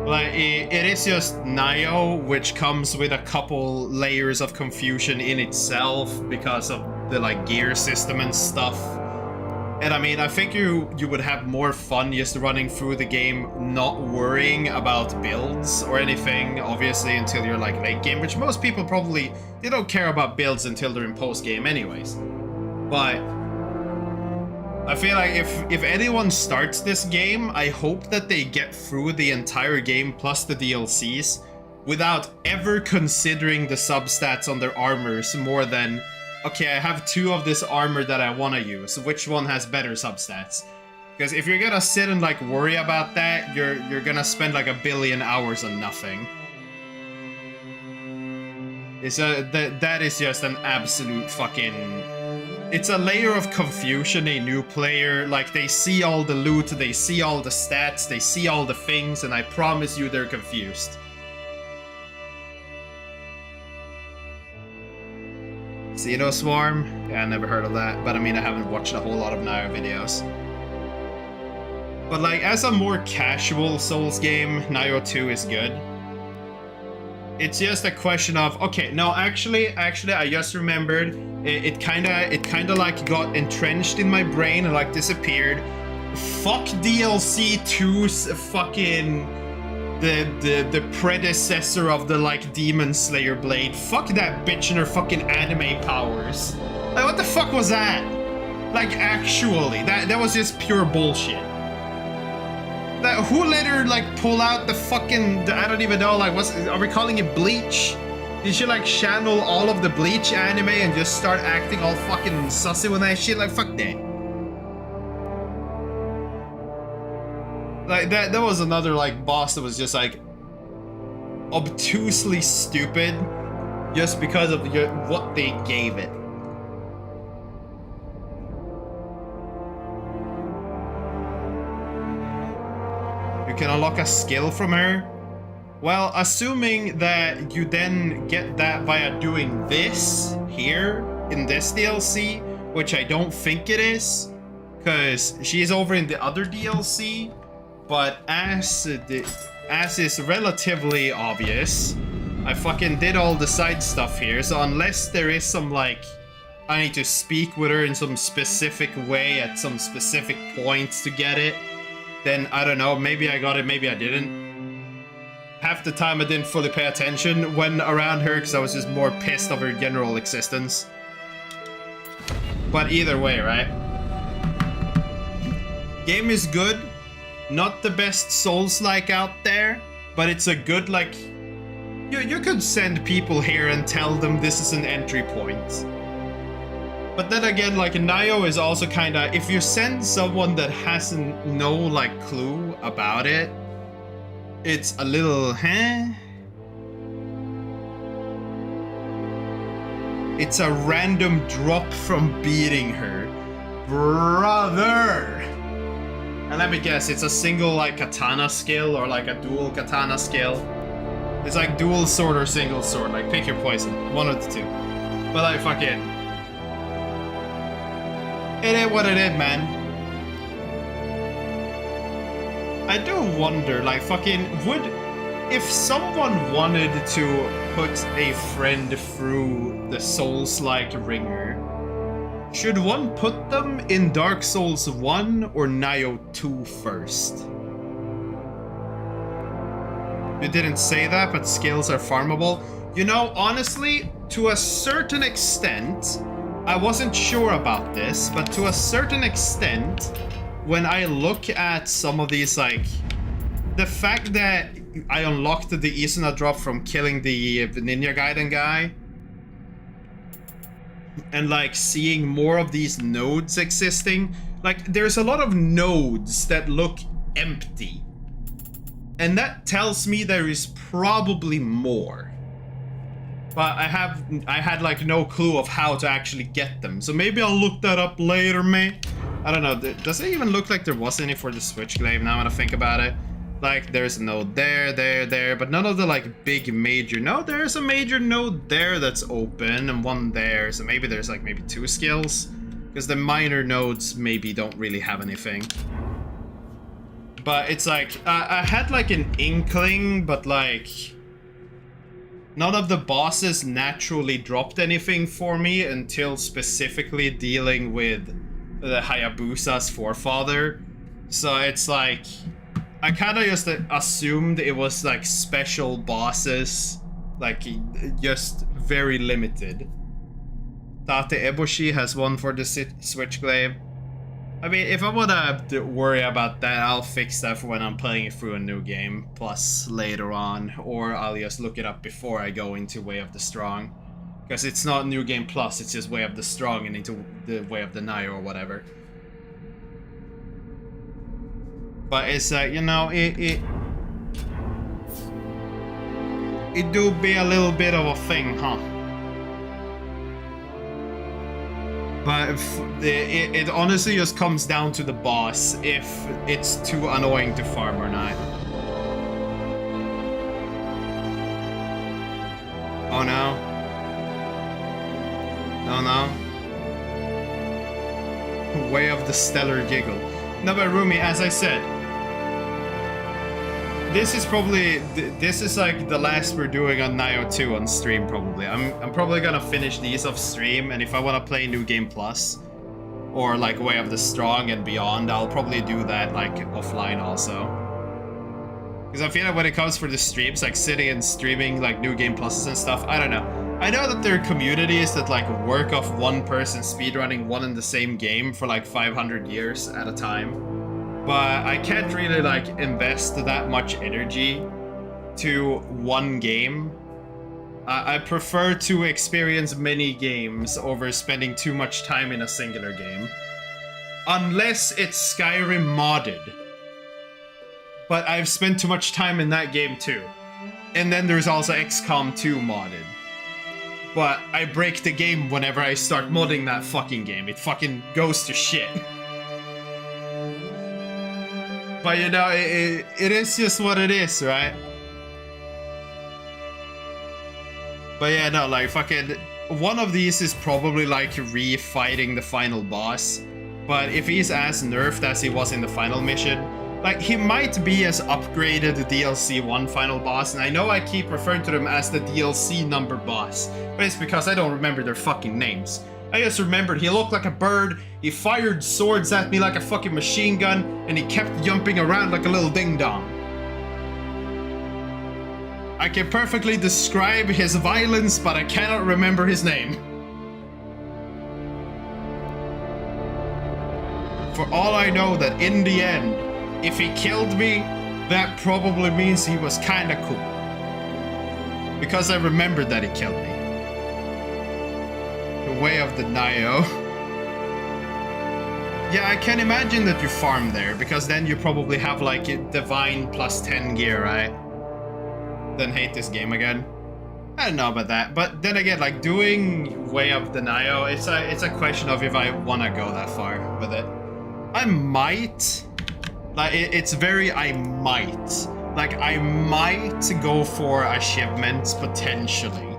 [SPEAKER 1] Like it is just Nioh, which comes with a couple layers of confusion in itself because of the like gear system and stuff. And I mean, I think you would have more fun just running through the game, not worrying about builds or anything, obviously, until you're like late game, which most people probably, they don't care about builds until they're in post game anyways. But I feel like if anyone starts this game, I hope that they get through the entire game plus the DLCs without ever considering the substats on their armors more than, okay, I have 2 of this armor that I want to use. Which one has better substats? Because if you're gonna sit and like worry about that, you're gonna spend like 1 billion hours on nothing. That is just an absolute fucking... It's a layer of confusion, a new player, like they see all the loot, they see all the stats, they see all the things, and I promise you they're confused. Xeno Swarm? Yeah, I never heard of that, but I mean, I haven't watched a whole lot of Nioh videos. But like, as a more casual Souls game, Nioh 2 is good. It's just a question of, okay, no, actually, I just remembered, it kinda like got entrenched in my brain and like disappeared. Fuck DLC 2's fucking, the predecessor of the like Demon Slayer Blade. Fuck that bitch and her fucking anime powers. Like, what the fuck was that? Like, actually, that was just pure bullshit. Who let her like pull out the fucking, I don't even know, like, are we calling it Bleach? Did she like channel all of the Bleach anime and just start acting all fucking sussy with that shit? Like, fuck that. Like, that was another like boss that was just like obtusely stupid just because of what they gave it. You can unlock a skill from her. Well, assuming that you then get that via doing this here in this DLC, which I don't think it is, because she is over in the other DLC, but as is relatively obvious, I fucking did all the side stuff here, so unless there is some like, I need to speak with her in some specific way at some specific points to get it, then I don't know, maybe I got it, maybe I didn't. Half the time I didn't fully pay attention when around her because I was just more pissed of her general existence. But either way, right? Game is good. Not the best Souls-like out there, but it's a good, like... You could send people here and tell them this is an entry point. But then again, like, Nioh is also kinda... If you send someone that hasn't no, like, clue about it, it's a little... It's a random drop from beating her. Brother! And let me guess, it's a single, like, katana skill or, like, a dual katana skill. It's like dual sword or single sword. Like, pick your poison. One of the two. But, like, fucking... It ain't what it is, man. I do wonder, like, fucking, if someone wanted to put a friend through the Souls-like ringer, should one put them in Dark Souls 1 or Nioh 2 first? You didn't say that, but skills are farmable. You know, honestly, to a certain extent, I wasn't sure about this, but to a certain extent, when I look at some of these, like, the fact that I unlocked the Isuna drop from killing the Ninja Gaiden guy, and, like, seeing more of these nodes existing, like, there's a lot of nodes that look empty. And that tells me there is probably more. But I had like no clue of how to actually get them. So maybe I'll look that up later, mate. I don't know. Does it even look like there was any for the Switchglaive now when I think about it? Like, there's a node there, but none of the like big major... No, there's a major node there that's open and one there. So maybe there's like maybe 2 skills. Because the minor nodes maybe don't really have anything. But it's like, I had like an inkling, but like... None of the bosses naturally dropped anything for me until specifically dealing with the Hayabusa's forefather. So it's like, I kind of just assumed it was like special bosses, like just very limited. Tate Eboshi has one for the Switchglaive. I mean, if I want to worry about that, I'll fix that for when I'm playing it through a new game, plus later on, or I'll just look it up before I go into Way of the Strong. Because it's not New Game Plus, it's just Way of the Strong and into the Way of the Nioh or whatever. But it's you know, it do be a little bit of a thing, huh? But it honestly just comes down to the boss if it's too annoying to farm or not. Oh no. Oh no. Way of the Stellar Giggle. No, but Rumi, as I said, this is probably this is like the last we're doing on Nioh 2 on stream. Probably, I'm probably gonna finish these off stream, and if I want to play New Game Plus or like Way of the Strong and beyond, I'll probably do that like offline also. Because I feel like when it comes for the streams, like sitting and streaming like New Game Pluses and stuff, I don't know. I know that there are communities that like work off one person speedrunning one and the same game for like 500 years at a time. But I can't really like invest that much energy to one game. I prefer to experience many games over spending too much time in a singular game. Unless it's Skyrim modded. But I've spent too much time in that game too. And then there's also XCOM 2 modded. But I break the game whenever I start modding that fucking game. It fucking goes to shit. But you know, it is just what it is, right? But yeah, no, like fucking... One of these is probably like re-fighting the final boss. But if he's as nerfed as he was in the final mission, like, he might be as upgraded the DLC 1 final boss, and I know I keep referring to them as the DLC number boss, but it's because I don't remember their fucking names. I just remembered he looked like a bird, he fired swords at me like a fucking machine gun, and he kept jumping around like a little ding-dong. I can perfectly describe his violence, but I cannot remember his name. For all I know that in the end, if he killed me, that probably means he was kinda cool. Because I remembered that he killed me. The way of the Nioh. Yeah, I can imagine that you farm there, because then you probably have like a divine plus 10 gear, right? Then hate this game again. I don't know about that, but then again, like doing Way of the Nioh, it's a question of if I wanna go that far with it. I might. Like, it's very I might. Like, I might go for achievements, potentially.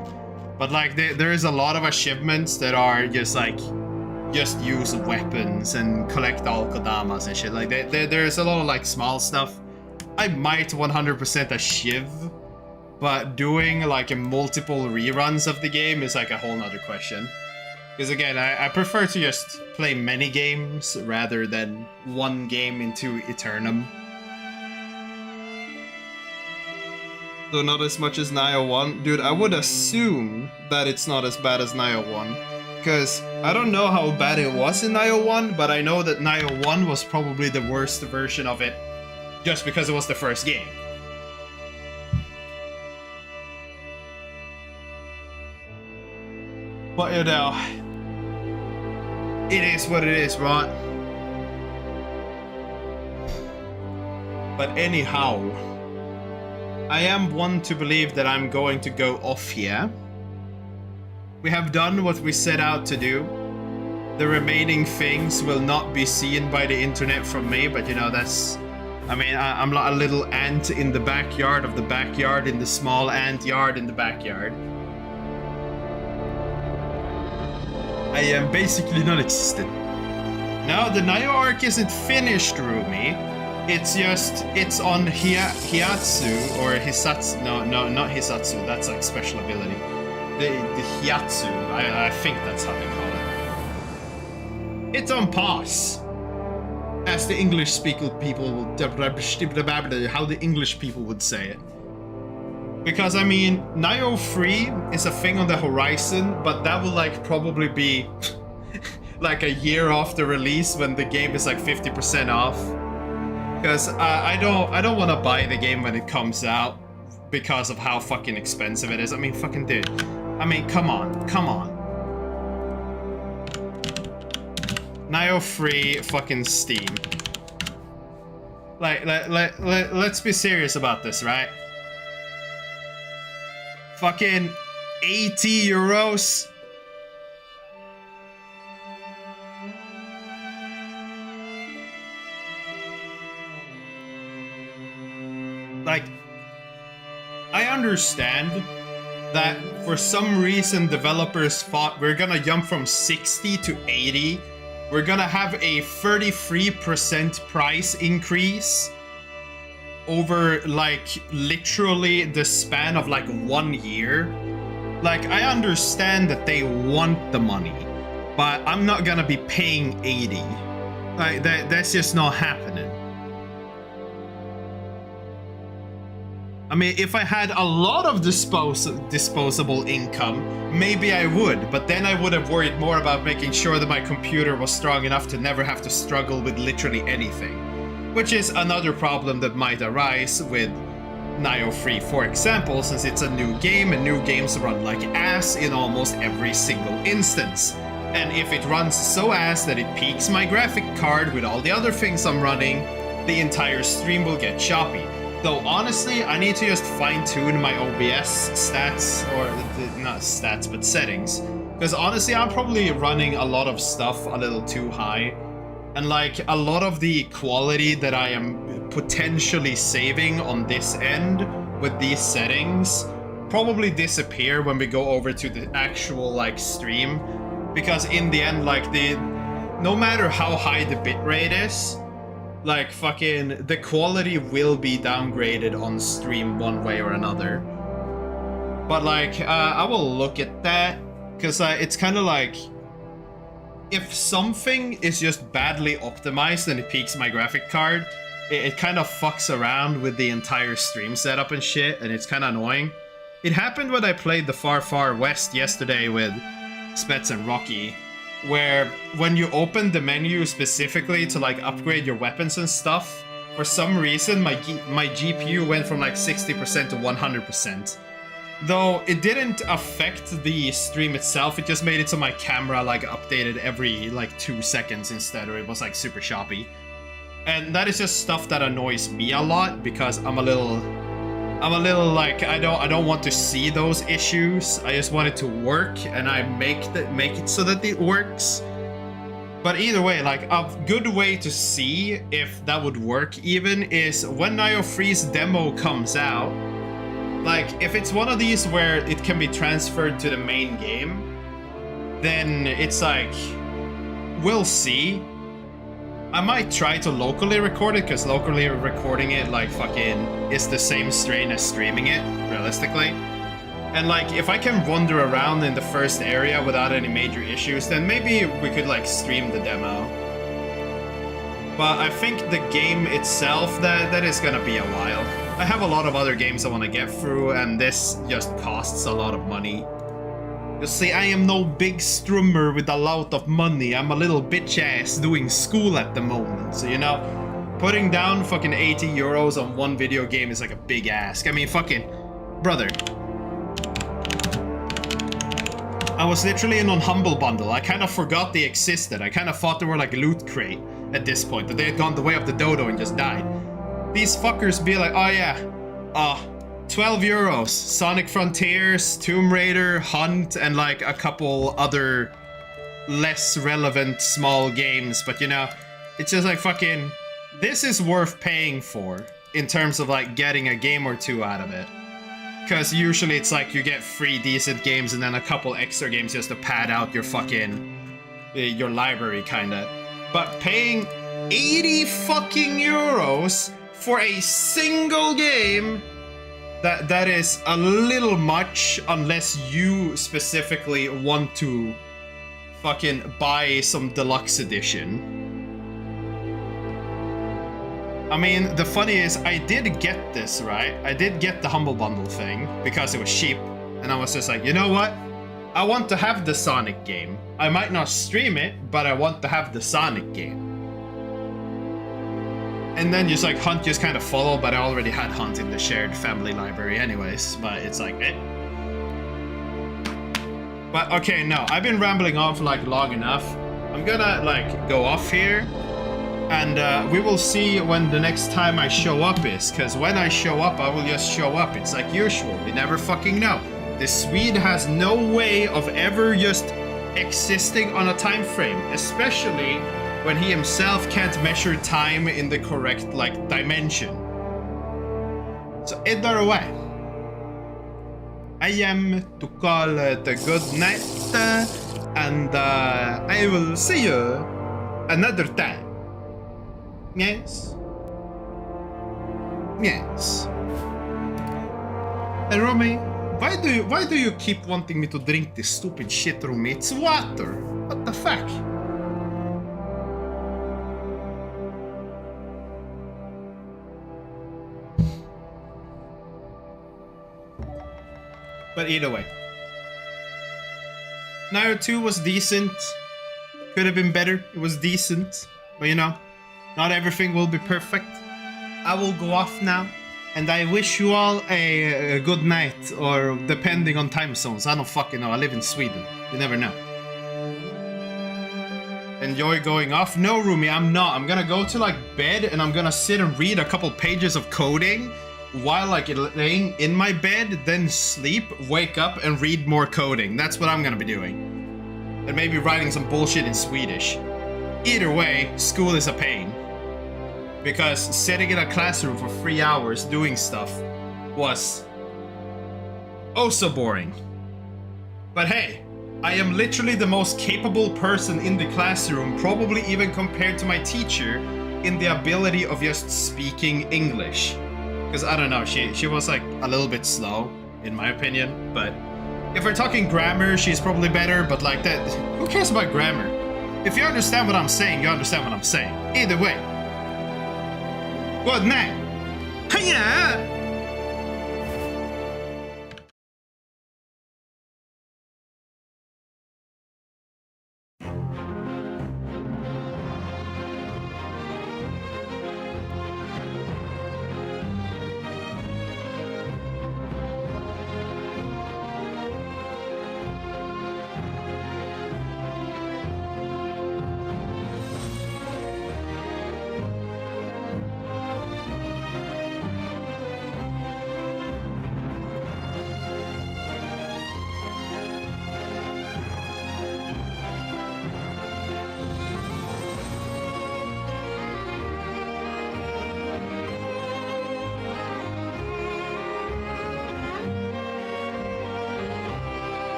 [SPEAKER 1] But, like, there is a lot of achievements that are just, like, just use weapons and collect all Kodamas and shit. Like, there's a lot of, like, small stuff. I might 100% a Shiv, but doing, like, a multiple reruns of the game is, like, a whole nother question. Because again, I prefer to just play many games rather than one game into Eternum. So not as much as Nioh 1. Dude, I would assume that it's not as bad as Nioh 1. Because I don't know how bad it was in Nioh 1, but I know that Nioh 1 was probably the worst version of it just because it was the first game. But you know, it is what it is, right? But anyhow, I am one to believe that I'm going to go off here. We have done what we set out to do. The remaining things will not be seen by the internet from me, but you know, that's... I mean, I'm like a little ant in the backyard of the backyard in the small ant yard in the backyard. I am basically non-existent. Now, the Nioh arc isn't finished, Rumi. It's just, it's on Hiatsu, or Hisatsu. No, not Hisatsu. That's like special ability. The Hiatsu. I think that's how they call it. It's on pause. As the English people would, how the English people would say it. Because, I mean, Nioh 3 is a thing on the horizon, but that will, like, probably be, like, a year after release when the game is, like, 50% off. Because I don't want to buy the game when it comes out because of how fucking expensive it is. I mean, fucking dude. I mean, come on. Nioh 3 fucking Steam. Like, let's be serious about this, right? Fucking 80 euros. Like, I understand that for some reason developers thought we're gonna jump from 60 to 80. We're gonna have a 33% price increase over like literally the span of like 1 year. Like, I understand that they want the money, but I'm not gonna be paying 80. Like, that's just not happening. I mean, if I had a lot of disposable income, maybe I would, but then I would have worried more about making sure that my computer was strong enough to never have to struggle with literally anything. Which is another problem that might arise with Nioh 3, for example, since it's a new game and new games run like ass in almost every single instance. And if it runs so ass that it peaks my graphic card with all the other things I'm running, the entire stream will get choppy. Though honestly, I need to just fine-tune my OBS stats, or not stats, but settings. Because honestly, I'm probably running a lot of stuff a little too high. And like, a lot of the quality that I am potentially saving on this end with these settings probably disappear when we go over to the actual like stream. Because in the end, like no matter how high the bitrate is, like fucking the quality will be downgraded on stream one way or another. But like, I will look at that, because it's kind of like, if something is just badly optimized and it peaks my graphic card, it kind of fucks around with the entire stream setup and shit, and it's kind of annoying. It happened when I played the Far Far West yesterday with Spets and Rocky, where when you open the menu specifically to like upgrade your weapons and stuff, for some reason my GPU went from like 60% to 100%. Though it didn't affect the stream itself, it just made it so my camera like updated every like 2 seconds instead, or it was like super choppy. And that is just stuff that annoys me a lot, because I'm a little like, I don't want to see those issues. I just want it to work, and I make it so that it works. But either way, like a good way to see if that would work even is when Nioh 3's demo comes out. Like, if it's one of these where it can be transferred to the main game, then it's like, we'll see. I might try to locally record it, because locally recording it, like, fucking is the same strain as streaming it, realistically. And, like, if I can wander around in the first area without any major issues, then maybe we could, like, stream the demo. But I think the game itself, that is gonna be a while. I have a lot of other games I want to get through, and this just costs a lot of money. You see, I am no big strummer with a lot of money. I'm a little bitch ass doing school at the moment. So, you know, putting down fucking 80 euros on one video game is like a big ask. I mean, fucking, brother. I was literally in on Humble Bundle. I kind of forgot they existed. I kind of thought they were like Loot Crate at this point, that they had gone the way of the dodo and just died. These fuckers be like, oh yeah, 12 euros, Sonic Frontiers, Tomb Raider, Hunt, and like a couple other less relevant small games. But you know, it's just like fucking, this is worth paying for in terms of like getting a game or two out of it. Because usually it's like you get 3 decent games and then a couple extra games just to pad out your fucking, your library kinda. But paying 80 fucking euros for a single game, that is a little much, unless you specifically want to fucking buy some deluxe edition. I mean, the funny is, I did get this, right? I did get the Humble Bundle thing because it was cheap, and I was just like, you know what? I want to have the Sonic game. I might not stream it, but I want to have the Sonic game. And then just like Hunt just kind of followed, but I already had Hunt in the shared family library anyways, but it's like, eh. But okay, no, I've been rambling on for like long enough. I'm gonna like go off here, and we will see when the next time I show up is, because when I show up, I will just show up. It's like usual, we never fucking know. The Swede has no way of ever just existing on a time frame, especially when he himself can't measure time in the correct, like, dimension. So either way. I am to call it a good night, and I will see you another time. Yes. Yes. And Romy, why do you keep wanting me to drink this stupid shit, Romy? It's water. What the fuck? But either way, Nioh 2 was decent. Could have been better. It was decent. But you know, not everything will be perfect. I will go off now. And I wish you all a good night. Or depending on time zones. I don't fucking know. I live in Sweden. You never know. Enjoy going off? No, Rumi, I'm not. I'm gonna go to like bed and I'm gonna sit and read a couple pages of coding while like laying in my bed, then sleep, wake up and read more coding. That's what I'm gonna be doing. And maybe writing some bullshit in Swedish. Either way, school is a pain. Because sitting in a classroom for 3 hours doing stuff was oh so boring. But hey, I am literally the most capable person in the classroom, probably even compared to my teacher, in the ability of just speaking English. Because I don't know, she was like a little bit slow, in my opinion, but if we're talking grammar, she's probably better, but like that, who cares about grammar? If you understand what I'm saying, you understand what I'm saying. Either way. Good night. Hiya!